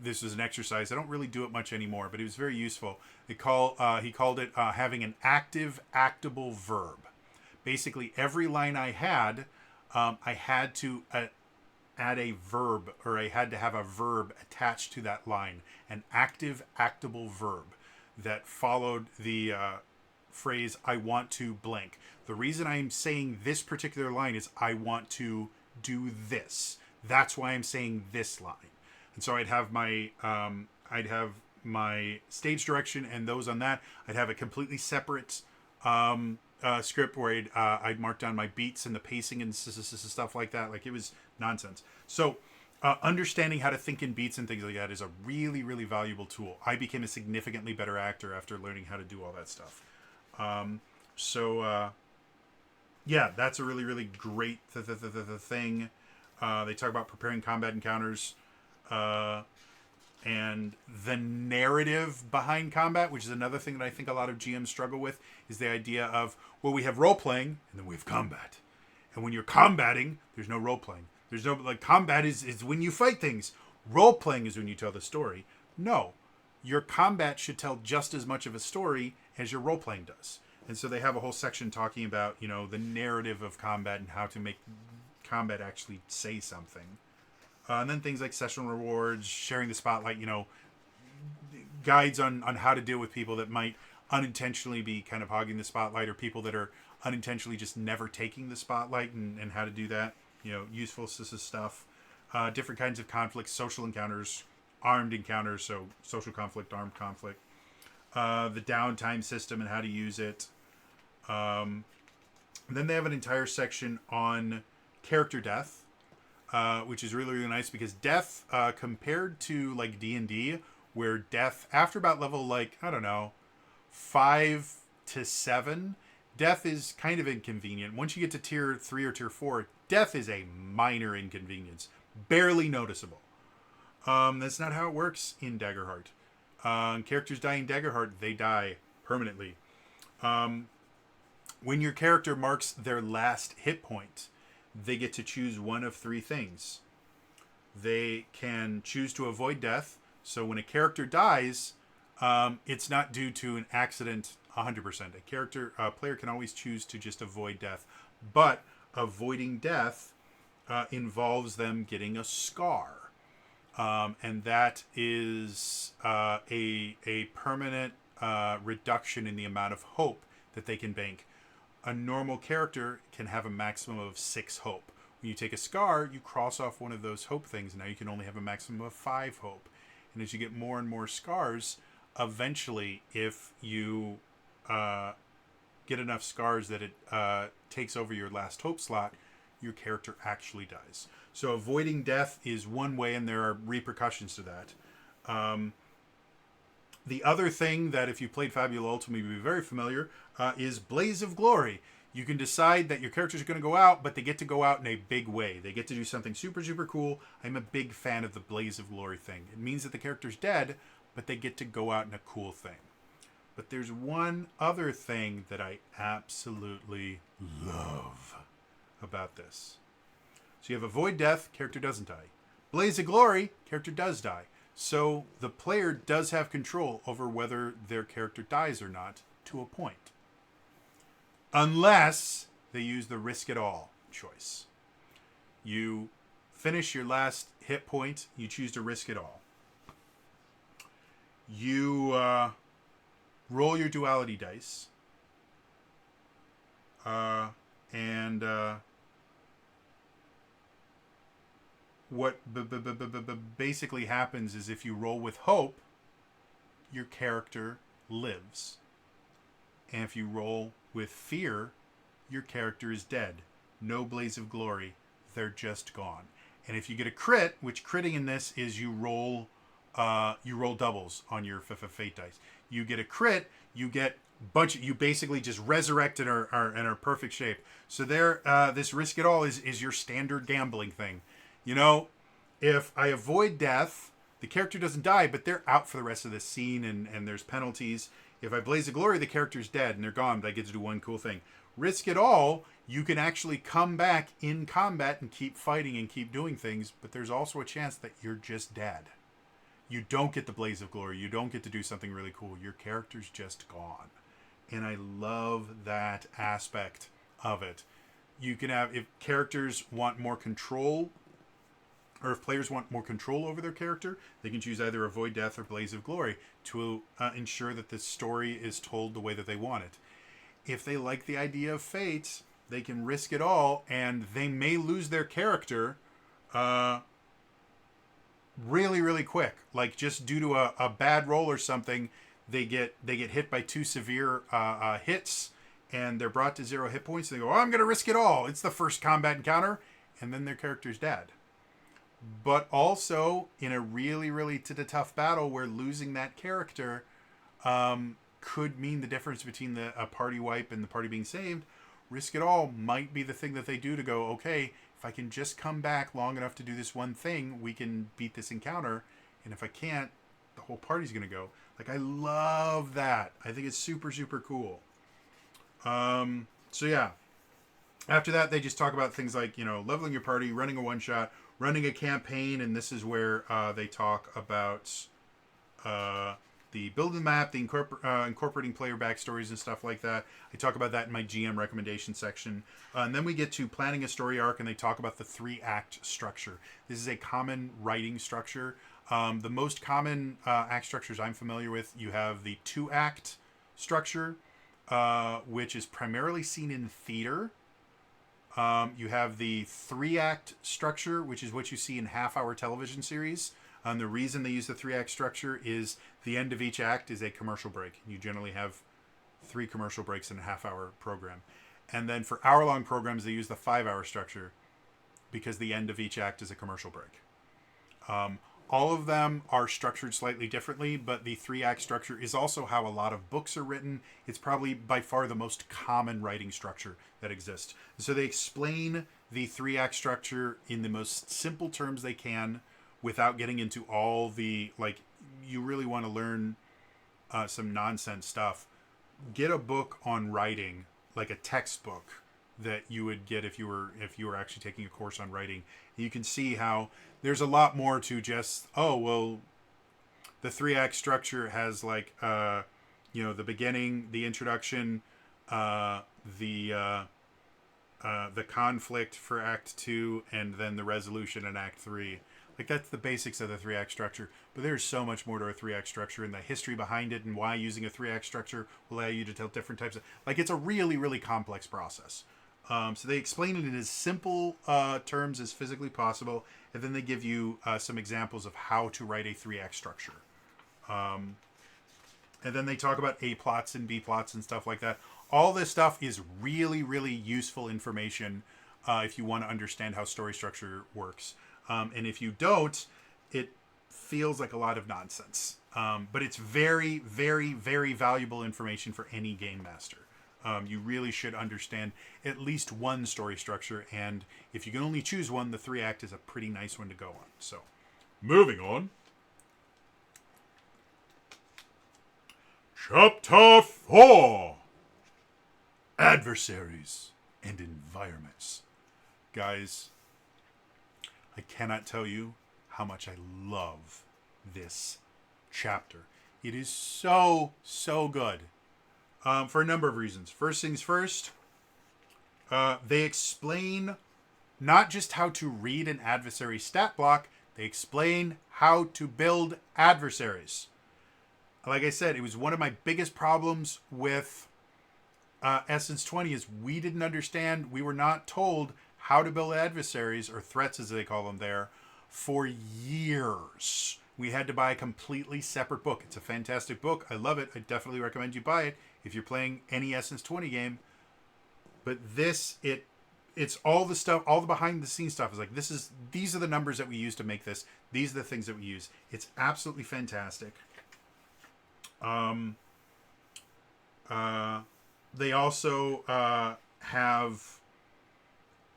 this was an exercise. I don't really do it much anymore, but it was very useful. He called it having an active, actable verb. Basically, every line I had to add a verb, or I had to have a verb attached to that line, an active, actable verb that followed the phrase, I want to blank. The reason I'm saying this particular line is I want to do this. That's why I'm saying this line. And so I'd have my stage direction and those on that. I'd have a completely separate script where I'd mark down my beats and the pacing and stuff like that. Like, it was nonsense. So understanding how to think in beats and things like that is a really, really valuable tool. I became a significantly better actor after learning how to do all that stuff. Yeah, that's a really, really great thing. They talk about preparing combat encounters and the narrative behind combat, which is another thing that I think a lot of GMs struggle with, is the idea of, well, we have role-playing and then we have combat. And when you're combating, there's no role-playing. There's no, like, combat is when you fight things. Role-playing is when you tell the story. No, your combat should tell just as much of a story as your role-playing does. And so they have a whole section talking about, the narrative of combat and how to make combat actually say something. And then things like session rewards, sharing the spotlight, guides on how to deal with people that might unintentionally be kind of hogging the spotlight, or people that are unintentionally just never taking the spotlight, and how to do that. Useful stuff. Different kinds of conflicts, social encounters, armed encounters, so social conflict, armed conflict. The downtime system and how to use it. And then they have an entire section on character death, which is really, really nice, because death, compared to like D&D, where death after about level, like, I don't know, 5 to 7, death is kind of inconvenient. Once you get to tier 3 or tier 4, death is a minor inconvenience, barely noticeable. That's not how it works in Daggerheart. Characters die in Daggerheart, they die permanently. When your character marks their last hit point, they get to choose one of 3 things. They can choose to avoid death. So when a character dies, it's not due to an accident 100%. A player can always choose to just avoid death. But avoiding death involves them getting a scar. And that is a permanent reduction in the amount of hope that they can bank. a normal character can have a maximum of 6 hope. When you take a scar, you cross off one of those hope things. Now you can only have a maximum of 5 hope. And as you get more and more scars, eventually, if you get enough scars that it takes over your last hope slot, your character actually dies. So avoiding death is one way, and there are repercussions to that. The other thing that, if you played Fabula Ultima, you'd be very familiar, is Blaze of Glory. You can decide that your characters are going to go out, but they get to go out in a big way. They get to do something super, super cool. I'm a big fan of the Blaze of Glory thing. It means that the character's dead, but they get to go out in a cool thing. But there's one other thing that I absolutely love about this. So you have Avoid Death, character doesn't die. Blaze of Glory, character does die. So the player does have control over whether their character dies or not, to a point. Unless they use the risk it all choice. You finish your last hit point, you choose to risk it all. You roll your duality dice. What basically happens is, if you roll with hope, your character lives. And if you roll with fear, your character is dead. No Blaze of Glory. They're just gone. And if you get a crit, which critting in this is you roll doubles on your fate dice. You get a crit, you get you basically just resurrect and are in a perfect shape. So there, this risk it all is your standard gambling thing. You know, if I avoid death, the character doesn't die, but they're out for the rest of the scene, and there's penalties. If I Blaze of Glory, the character's dead and they're gone, but I get to do one cool thing. Risk it all, you can actually come back in combat and keep fighting and keep doing things, but there's also a chance that you're just dead. You don't get the Blaze of Glory. You don't get to do something really cool. Your character's just gone. And I love that aspect of it. You can have, if characters want more control, or if players want more control over their character, they can choose either Avoid Death or Blaze of Glory to ensure that the story is told the way that they want it. If they like the idea of fate, they can risk it all, and they may lose their character really, really quick. Like, just due to a bad roll or something, they get hit by 2 severe hits, and they're brought to 0 hit points. And they go, "Oh, I'm going to risk it all." It's the first combat encounter, and then their character's dead. But also, in a really, really tough battle where losing that character could mean the difference between a party wipe and the party being saved, risk it all might be the thing that they do to go, okay, if I can just come back long enough to do this one thing, we can beat this encounter. And if I can't, the whole party's going to go. Like, I love that. I think it's super, super cool. So yeah. After that, they just talk about things like, leveling your party, running a one-shot, running a campaign, and this is where they talk about the building the map, the incorporating player backstories and stuff like that. I talk about that in my GM recommendation section. And then we get to planning a story arc, and they talk about the 3-act structure. This is a common writing structure. The most common act structures I'm familiar with, you have the 2-act structure, which is primarily seen in theater. You have the 3-act structure, which is what you see in half-hour television series. The reason they use the 3-act structure is the end of each act is a commercial break. You generally have 3 commercial breaks in a half-hour program. And then for hour-long programs, they use the 5-hour structure because the end of each act is a commercial break. All of them are structured slightly differently, but the 3-act structure is also how a lot of books are written. It's probably by far the most common writing structure that exists. So they explain the 3-act structure in the most simple terms they can without getting into all the, you really want to learn some nonsense stuff. Get a book on writing, like a textbook that you would get if you were actually taking a course on writing. You can see how there's a lot more to just, the 3-act structure has the beginning, the introduction, the conflict for Act 2, and then the resolution in Act 3. Like, that's the basics of the 3-act structure. But there's so much more to a 3-act structure, and the history behind it, and why using a 3-act structure will allow you to tell different types of... Like, it's a really, really complex process. So they explain it in as simple terms as physically possible, and then they give you some examples of how to write a 3-act structure. And then they talk about A plots and B plots and stuff like that. All this stuff is really, really useful information if you want to understand how story structure works. And if you don't, it feels like a lot of nonsense. But it's very, very, very valuable information for any game master. You really should understand at least one story structure. And if you can only choose one, the 3-act is a pretty nice one to go on. So, moving on. Chapter 4. Adversaries and environments. Guys, I cannot tell you how much I love this chapter. It is so, so good. For a number of reasons. First things first, they explain not just how to read an adversary stat block, they explain how to build adversaries. Like I said, it was one of my biggest problems with Essence 20 is we didn't understand, we were not told how to build adversaries, or threats as they call them there, for years. We had to buy a completely separate book. It's a fantastic book. I love it. I definitely recommend you buy it if you're playing any Essence 20 game. But it's all the stuff, all the behind the scenes stuff is like, these are the numbers that we use to make this. These are the things that we use. It's absolutely fantastic. They also have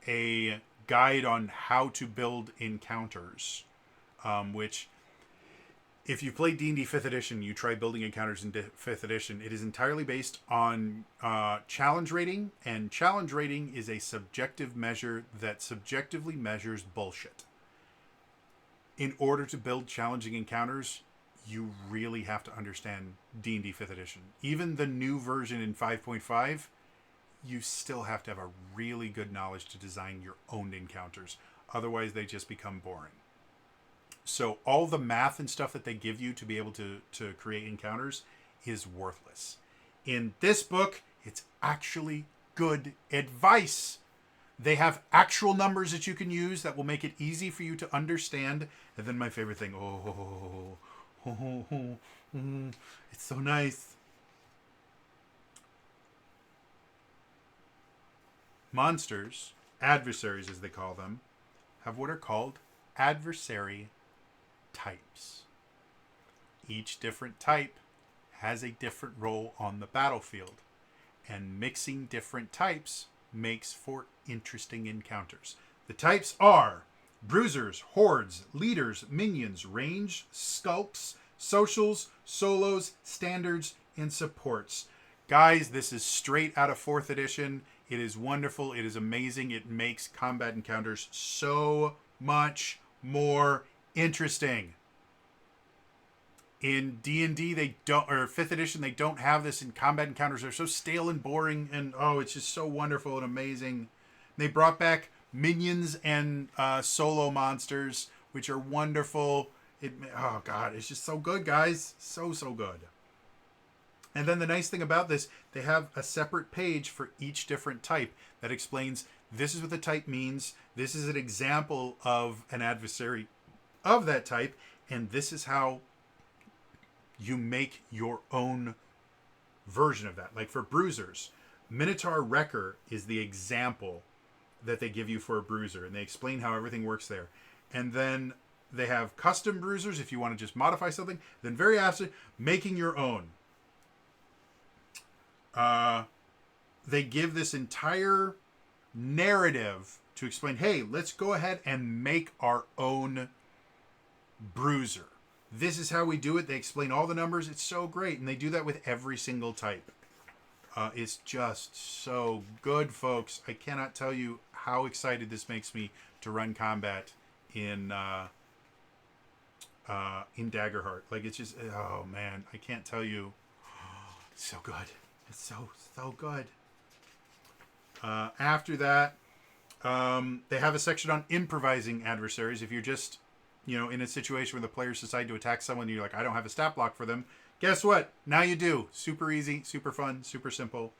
a guide on how to build encounters, which, if you play D&D 5th edition, you try building encounters in 5th edition, it is entirely based on challenge rating, and challenge rating is a subjective measure that subjectively measures bullshit. In order to build challenging encounters, you really have to understand D&D 5th edition. Even the new version in 5.5, you still have to have a really good knowledge to design your own encounters. Otherwise, they just become boring. So all the math and stuff that they give you to be able to create encounters is worthless. In this book, it's actually good advice. They have actual numbers that you can use that will make it easy for you to understand. And then my favorite thing, it's so nice. Monsters, adversaries as they call them, have what are called adversary types. Each different type has a different role on the battlefield, and mixing different types makes for interesting encounters. The types are bruisers, hordes, leaders, minions, range, skulks, socials, solos, standards, and supports. Guys, this is straight out of 4th edition. It is wonderful. It is amazing. It makes combat encounters so much more interesting. In D&D, they don't, or 5th edition, they don't have this, and combat encounters are so stale and boring, and it's just so wonderful and amazing. They brought back minions and solo monsters, which are wonderful. Oh God, it's just so good, guys. So, so good. And then the nice thing about this, they have a separate page for each different type that explains this is what the type means. This is an example of an adversary of that type. And this is how you make your own version of that. Like for bruisers, Minotaur Wrecker is the example that they give you for a bruiser. And they explain how everything works there. And then they have custom bruisers if you want to just modify something. Then very often, making your own. They give this entire narrative to explain, hey, let's go ahead and make our own bruiser. This is how we do it. They explain all the numbers. It's so great. And they do that with every single type. It's just so good, folks. I cannot tell you how excited this makes me to run combat in Daggerheart. Like, it's just, oh man, I can't tell you. It's so good. It's so, so good. After that, they have a section on improvising adversaries. If you're just in a situation where the players decide to attack someone, and you're like, I don't have a stat block for them. Guess what? Now you do. Super easy, super fun, super simple.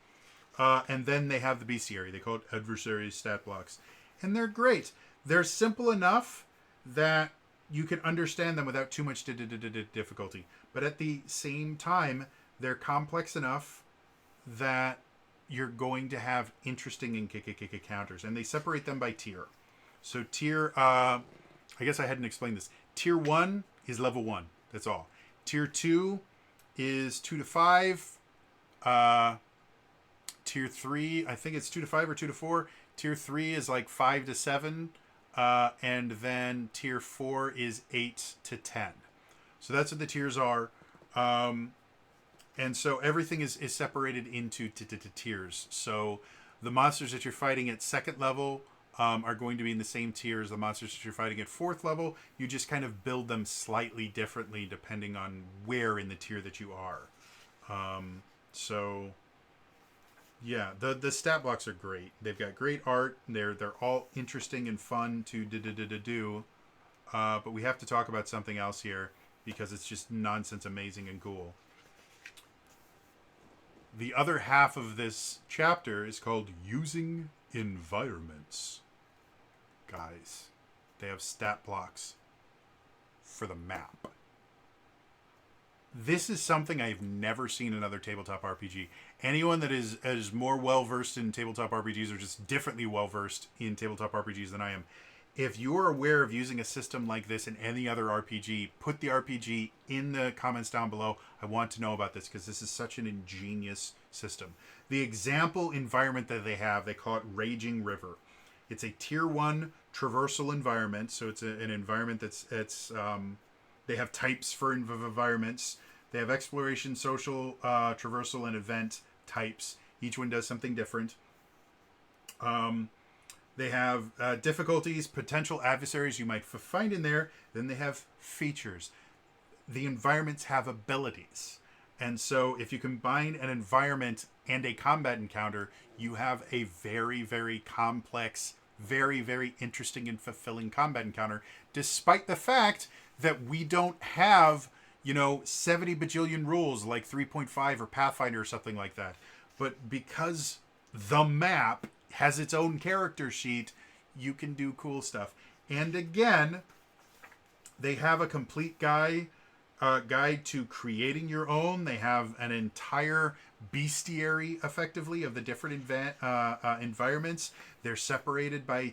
And then they have the bestiary. They call it Adversaries stat blocks. And they're great. They're simple enough that you can understand them without too much difficulty. But at the same time, they're complex enough that you're going to have interesting encounters. And they separate them by tier. So tier, I guess I hadn't explained this. Tier 1 is level 1. That's all. Tier 2 is 2 to 5. Tier 3, I think it's 2 to 5 or 2 to 4. Tier 3 is like 5 to 7. And then tier 4 is 8 to 10. So that's what the tiers are. And so everything is separated into tiers. So the monsters that you're fighting at 2nd level are going to be in the same tier as the monsters that you're fighting at 4th level. You just kind of build them slightly differently depending on where in the tier that you are. So yeah, the stat blocks are great. They've got great art. They're all interesting and fun to do. But we have to talk about something else here because it's just nonsense, amazing, and cool. The other half of this chapter is called Using Environments. Guys, they have stat blocks for the map. This is something I've never seen in another tabletop RPG. Anyone that is more well-versed in tabletop RPGs or just differently well-versed in tabletop RPGs than I am, if you are aware of using a system like this in any other RPG, put the RPG in the comments down below. I want to know about this because this is such an ingenious system. The example environment that they have, they call it Raging River. It's a tier 1 traversal environment, so it's an environment that's they have types for environments. They have exploration, social, traversal, and event types. Each one does something different. They have difficulties, potential adversaries you might find in there. Then they have features. The environments have abilities. And so if you combine an environment and a combat encounter, you have a very, very complex, very, very interesting and fulfilling combat encounter, despite the fact that we don't have, 70 bajillion rules like 3.5 or Pathfinder or something like that. But because the map has its own character sheet, you can do cool stuff. And again, they have a complete guide to creating your own. They have an entire bestiary, effectively, of the different environments. They're separated by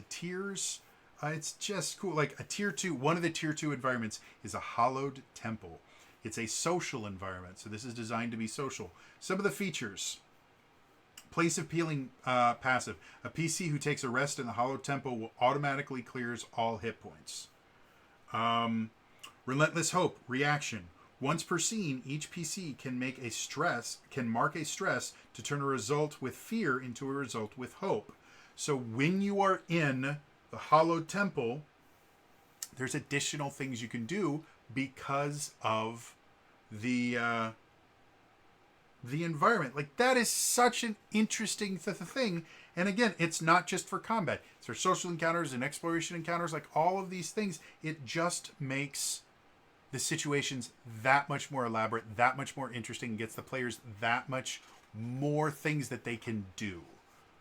tiers. It's just cool. Like a tier 2, one of the tier 2 environments is a hallowed temple. It's a social environment, so this is designed to be social. Some of the features: place of healing passive. A PC who takes a rest in the hallowed temple will automatically clears all hit points. Relentless hope reaction. Once per scene, each PC can mark a stress to turn a result with fear into a result with hope. So when you are in the hallowed temple, there's additional things you can do because of the environment. Like, that is such an interesting thing. And again, it's not just for combat. It's for social encounters and exploration encounters, like all of these things. It just makes the situations that much more elaborate, that much more interesting, and gets the players that much more things that they can do.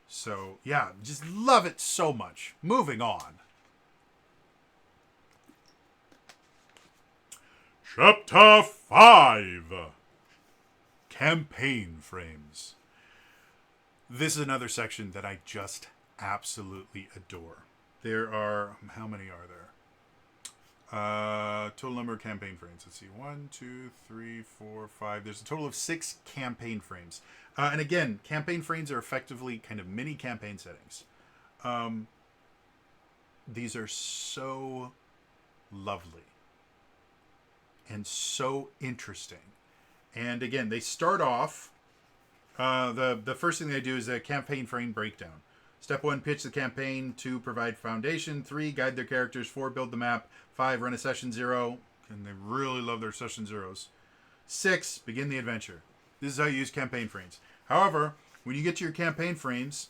So, yeah, just love it so much. Moving on. Chapter 5. Campaign Frames. This is another section that I just absolutely adore. There are, how many are there? Total number of campaign frames. Let's see. 1, 2, 3, 4, 5. There's a total of 6 campaign frames. And again, campaign frames are effectively kind of mini campaign settings. These are so lovely and so interesting. And again, they start off, the first thing they do is a campaign frame breakdown. Step 1, pitch the campaign. 2, provide foundation. 3, guide their characters. 4, build the map. 5, run a session 0. And they really love their session 0s. 6, begin the adventure. This is how you use campaign frames. However, when you get to your campaign frames,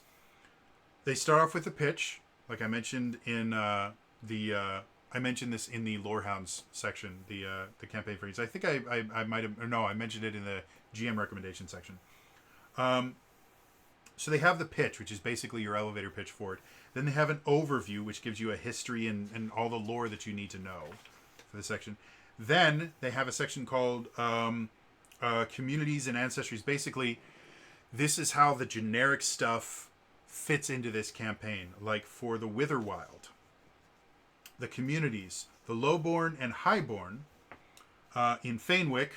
they start off with a pitch, like I mentioned in the I mentioned this in the Lorehounds section, the campaign frames. I think I might have, or no, I mentioned it in the GM recommendation section. So they have the pitch, which is basically your elevator pitch for it. Then they have an overview, which gives you a history and all the lore that you need to know for the section. Then they have a section called Communities and Ancestries. Basically, this is how the generic stuff fits into this campaign. Like for the Witherwild, the communities, the Lowborn and Highborn in Fanewick,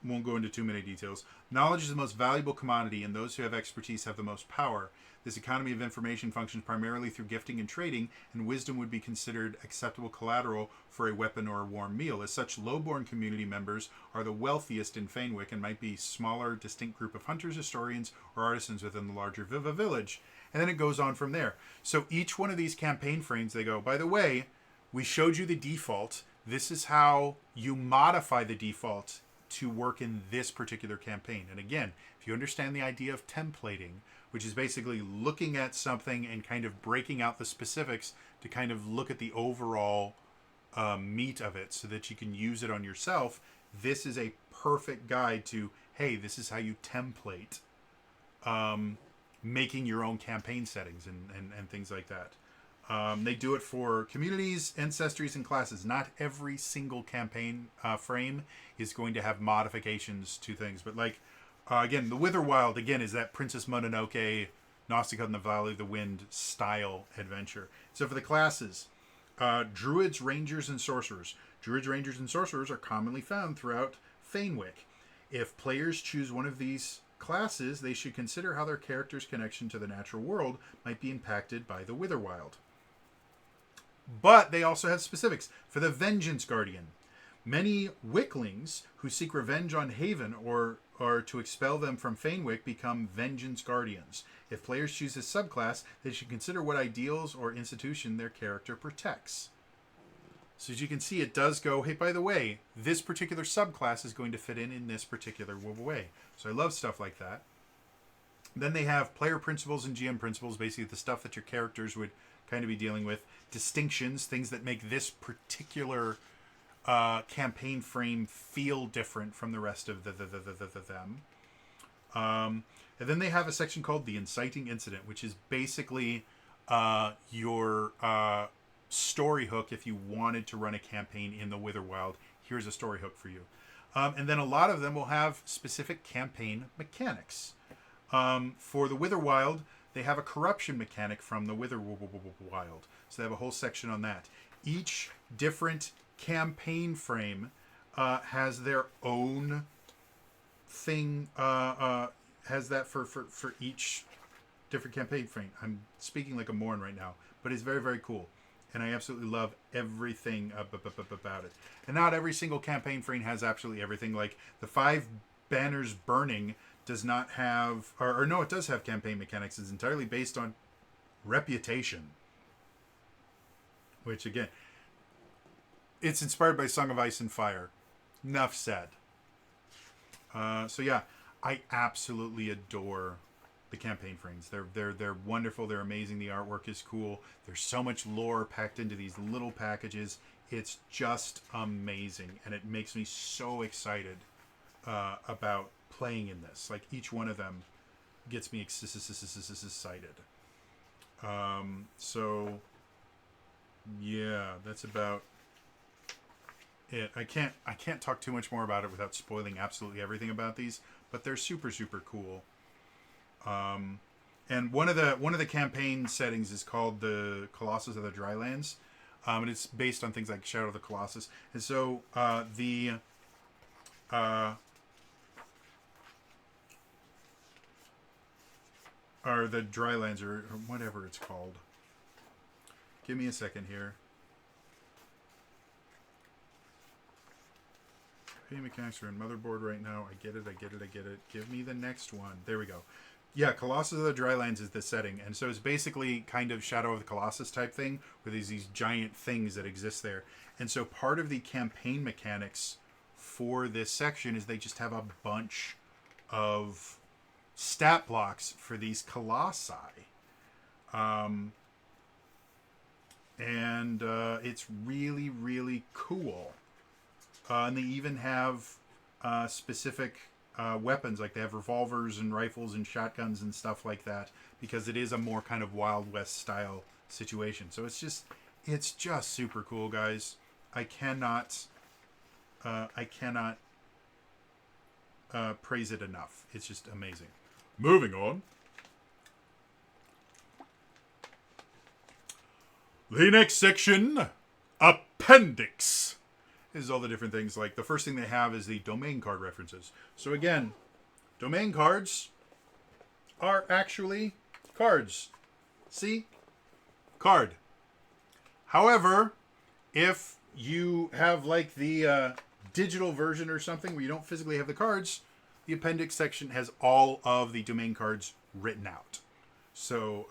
won't go into too many details. Knowledge is the most valuable commodity, and those who have expertise have the most power. This economy of information functions primarily through gifting and trading, and wisdom would be considered acceptable collateral for a weapon or a warm meal. As such, lowborn community members are the wealthiest in Fanewick and might be a smaller, distinct group of hunters, historians, or artisans within the larger Viva village. And then it goes on from there. So each one of these campaign frames, they go, by the way, we showed you the default. This is how you modify the default to work in this particular campaign. And again, if you understand the idea of templating, which is basically looking at something and kind of breaking out the specifics to kind of look at the overall meat of it so that you can use it on yourself, this is a perfect guide to, hey, this is how you template making your own campaign settings and things like that. They do it for communities, ancestries, and classes. Not every single campaign frame is going to have modifications to things. But like, again, the Witherwild, again, is that Princess Mononoke, Nausicaa in the Valley of the Wind style adventure. So for the classes, Druids, Rangers, and Sorcerers. Druids, Rangers, and Sorcerers are commonly found throughout Fanewick. If players choose one of these classes, they should consider how their character's connection to the natural world might be impacted by the Witherwild. But they also have specifics for the Vengeance Guardian. Many Wicklings who seek revenge on Haven or to expel them from Fanewick become Vengeance Guardians. If players choose this subclass, they should consider what ideals or institution their character protects. So as you can see, it does go, hey, by the way, this particular subclass is going to fit in this particular way. So I love stuff like that. Then they have player principles and GM principles, basically the stuff that your characters would kind of be dealing with. Distinctions, things that make this particular campaign frame feel different from the rest of them. And then they have a section called the Inciting Incident, which is basically your story hook if you wanted to run a campaign in the Witherwild. Here's a story hook for you. And then a lot of them will have specific campaign mechanics. For the Witherwild, they have a corruption mechanic from the Witherwild. So they have a whole section on that. Each different campaign frame has their own thing, has that for each different campaign frame. I'm speaking like a moron right now, but it's very, very cool. And I absolutely love everything about it. And not every single campaign frame has absolutely everything. Like the 5 Banners Burning does not have, or no, it does have campaign mechanics. It's entirely based on reputation. Which, again, it's inspired by Song of Ice and Fire. Enough said. So yeah, I absolutely adore the campaign frames. They're wonderful. They're amazing. The artwork is cool. There's so much lore packed into these little packages. It's just amazing, and it makes me so excited about playing in this. Like each one of them gets me excited. So yeah, that's about it. I can't talk too much more about it without spoiling absolutely everything about these, but they're super, super cool. And one of the campaign settings is called the Colossus of the Drylands, and it's based on things like Shadow of the Colossus. And so the Drylands or whatever it's called. Give me a second here. Campaign mechanics are in motherboard right now. I get it. Give me the next one. There we go. Yeah, Colossus of the Drylands is the setting. And so it's basically kind of Shadow of the Colossus type thing, where there's these giant things that exist there. And so part of the campaign mechanics for this section is they just have a bunch of stat blocks for these colossi. and it's really, really cool. And they even have specific weapons, like they have revolvers and rifles and shotguns and stuff like that, because it is a more kind of Wild West style situation. So it's just super cool, guys. I cannot praise it enough. It's just amazing. Moving on. The next section, Appendix. This is all the different things. Like the first thing they have is the domain card references. So again, domain cards are actually cards. See? Card. However, if you have like the digital version or something where you don't physically have the cards, the appendix section has all of the domain cards written out. So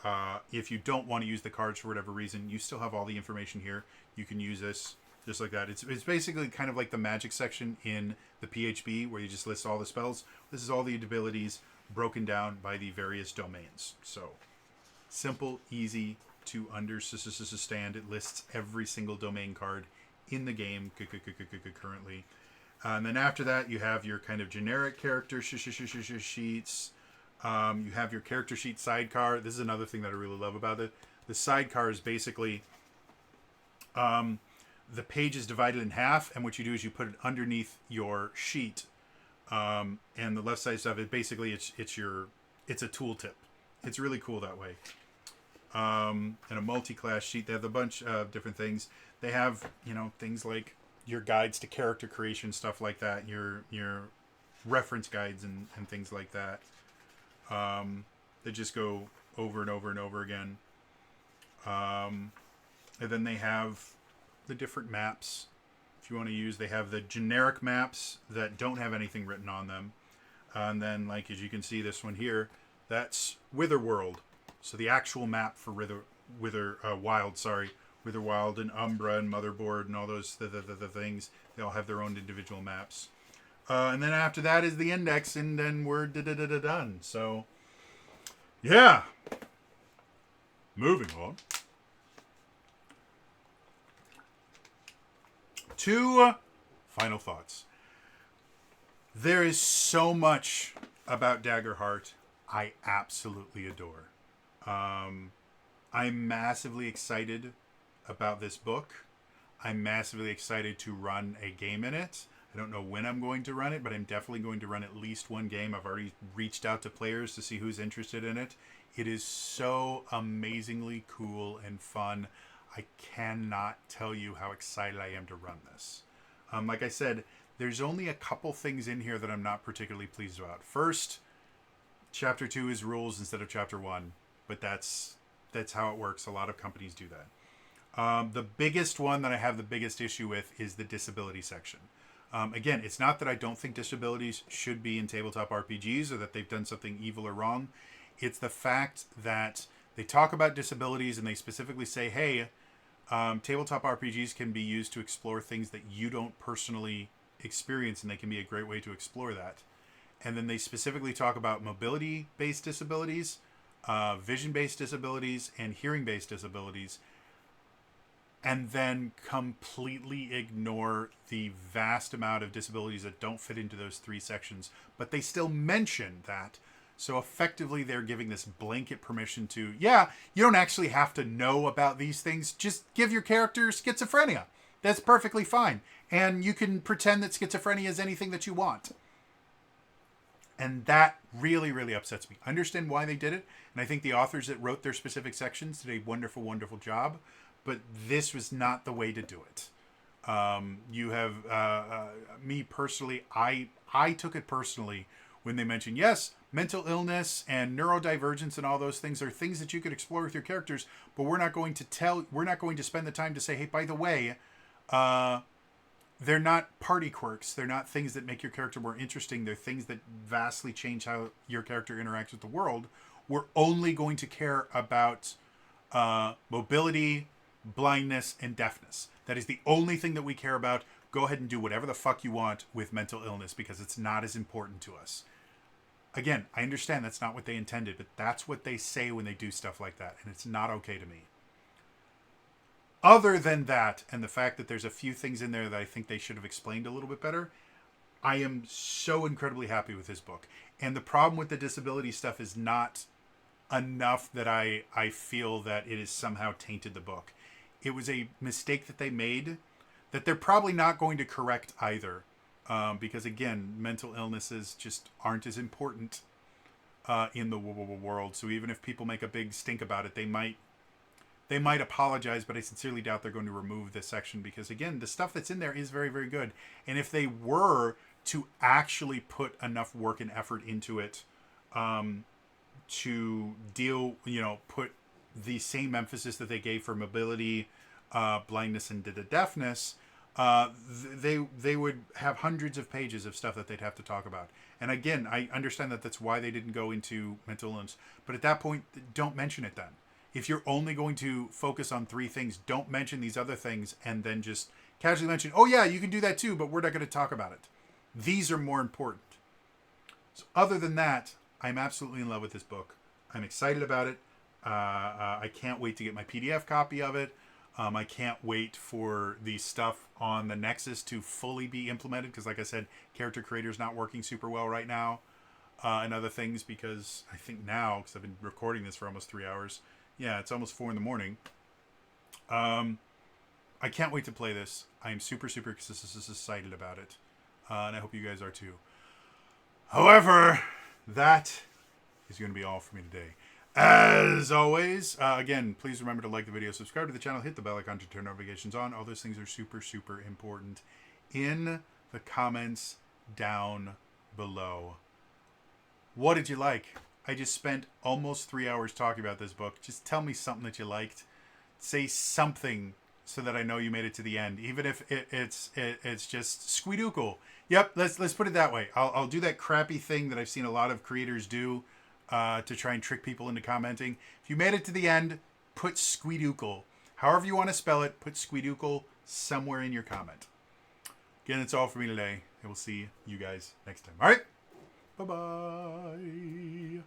if you don't want to use the cards for whatever reason, you still have all the information here. You can use this just like that. It's basically kind of like the magic section in the PHB where you just list all the spells. This is all the abilities broken down by the various domains. So simple, easy to understand. It lists every single domain card in the game currently. And then after that, you have your kind of generic character sheets. You have your character sheet sidecar. This is another thing that I really love about it. The sidecar is basically the page is divided in half, and what you do is you put it underneath your sheet. And the left side stuff, basically it's a tooltip. It's really cool that way. And a multi-class sheet. They have a bunch of different things. They have, things like your guides to character creation, stuff like that. Your reference guides and things like that. They just go over and over and over again. And then they have the different maps. If you want to use, they have the generic maps that don't have anything written on them. And then, like, as you can see, this one here, that's Witherworld. So the actual map for Witherwild and Umbra and Motherboard and all those the things, they all have their own individual maps. And then after that is the index, and then we're done. So, yeah. Moving on. Two final thoughts. There is so much about Daggerheart I absolutely adore. I'm massively excited about this book. I'm massively excited to run a game in it. I don't know when I'm going to run it, but I'm definitely going to run at least one game. I've already reached out to players to see who's interested in it. It is so amazingly cool and fun. I cannot tell you how excited I am to run this. Like I said, there's only a couple things in here that I'm not particularly pleased about. First, Chapter 2 is rules instead of Chapter 1, but that's how it works. A lot of companies do that. The biggest one that I have the biggest issue with is the disability section. Again, it's not that I don't think disabilities should be in tabletop RPGs or that they've done something evil or wrong. It's the fact that they talk about disabilities and they specifically say, hey, tabletop RPGs can be used to explore things that you don't personally experience, and they can be a great way to explore that. And then they specifically talk about mobility-based disabilities, vision-based disabilities, and hearing-based disabilities, and then completely ignore the vast amount of disabilities that don't fit into those three sections. But they still mention that. So effectively, they're giving this blanket permission to, yeah, you don't actually have to know about these things. Just give your character schizophrenia. That's perfectly fine. And you can pretend that schizophrenia is anything that you want. And that really, really upsets me. I understand why they did it. And I think the authors that wrote their specific sections did a wonderful, wonderful job. But this was not the way to do it. You have, me personally, I took it personally when they mentioned, yes, mental illness and neurodivergence and all those things are things that you could explore with your characters, but we're not going to spend the time to say, hey, by the way, they're not party quirks. They're not things that make your character more interesting. They're things that vastly change how your character interacts with the world. We're only going to care about mobility, blindness, and deafness. That is the only thing that we care about. Go ahead and do whatever the fuck you want with mental illness because it's not as important to us. Again, I understand that's not what they intended, but that's what they say when they do stuff like that, and it's not okay to me. other than that, and the fact that there's a few things in there that I think they should have explained a little bit better, I am so incredibly happy with this book. And the problem with the disability stuff is not enough that I feel that it has somehow tainted the book. It was a mistake that they made that they're probably not going to correct either. Because again, mental illnesses just aren't as important in the world. So even if people make a big stink about it, they might apologize, but I sincerely doubt they're going to remove this section because, again, the stuff that's in there is very, very good. And if they were to actually put enough work and effort into it to deal, put the same emphasis that they gave for mobility, blindness, and deafness, they would have hundreds of pages of stuff that they'd have to talk about. And again, I understand that that's why they didn't go into mental illness. But at that point, don't mention it then. If you're only going to focus on 3 things, don't mention these other things and then just casually mention, oh yeah, you can do that too, but we're not going to talk about it. These are more important. So other than that, I'm absolutely in love with this book. I'm excited about it. I can't wait to get my PDF copy of it. I can't wait for the stuff on the Nexus to fully be implemented because, like I said, Character Creator is not working super well right now. And other things because I think now, because I've been recording this for almost 3 hours, yeah, it's almost 4 a.m. I can't wait to play this. I am super, super excited about it. And I hope you guys are too. However, that is going to be all for me today. As always, again, please remember to like the video, subscribe to the channel, hit the bell icon to turn notifications on. All those things are super, super important. In the comments down below, what did you like? I just spent almost 3 hours talking about this book. Just tell me something that you liked. Say something so that I know you made it to the end, even if it's just squeedookle. Yep, let's put it that way. I'll do that crappy thing that I've seen a lot of creators do to try and trick people into commenting. If you made it to the end, put squeedookle. However you want to spell it, put squeedookle somewhere in your comment. Again, that's all for me today, and we'll see you guys next time. All right, bye-bye.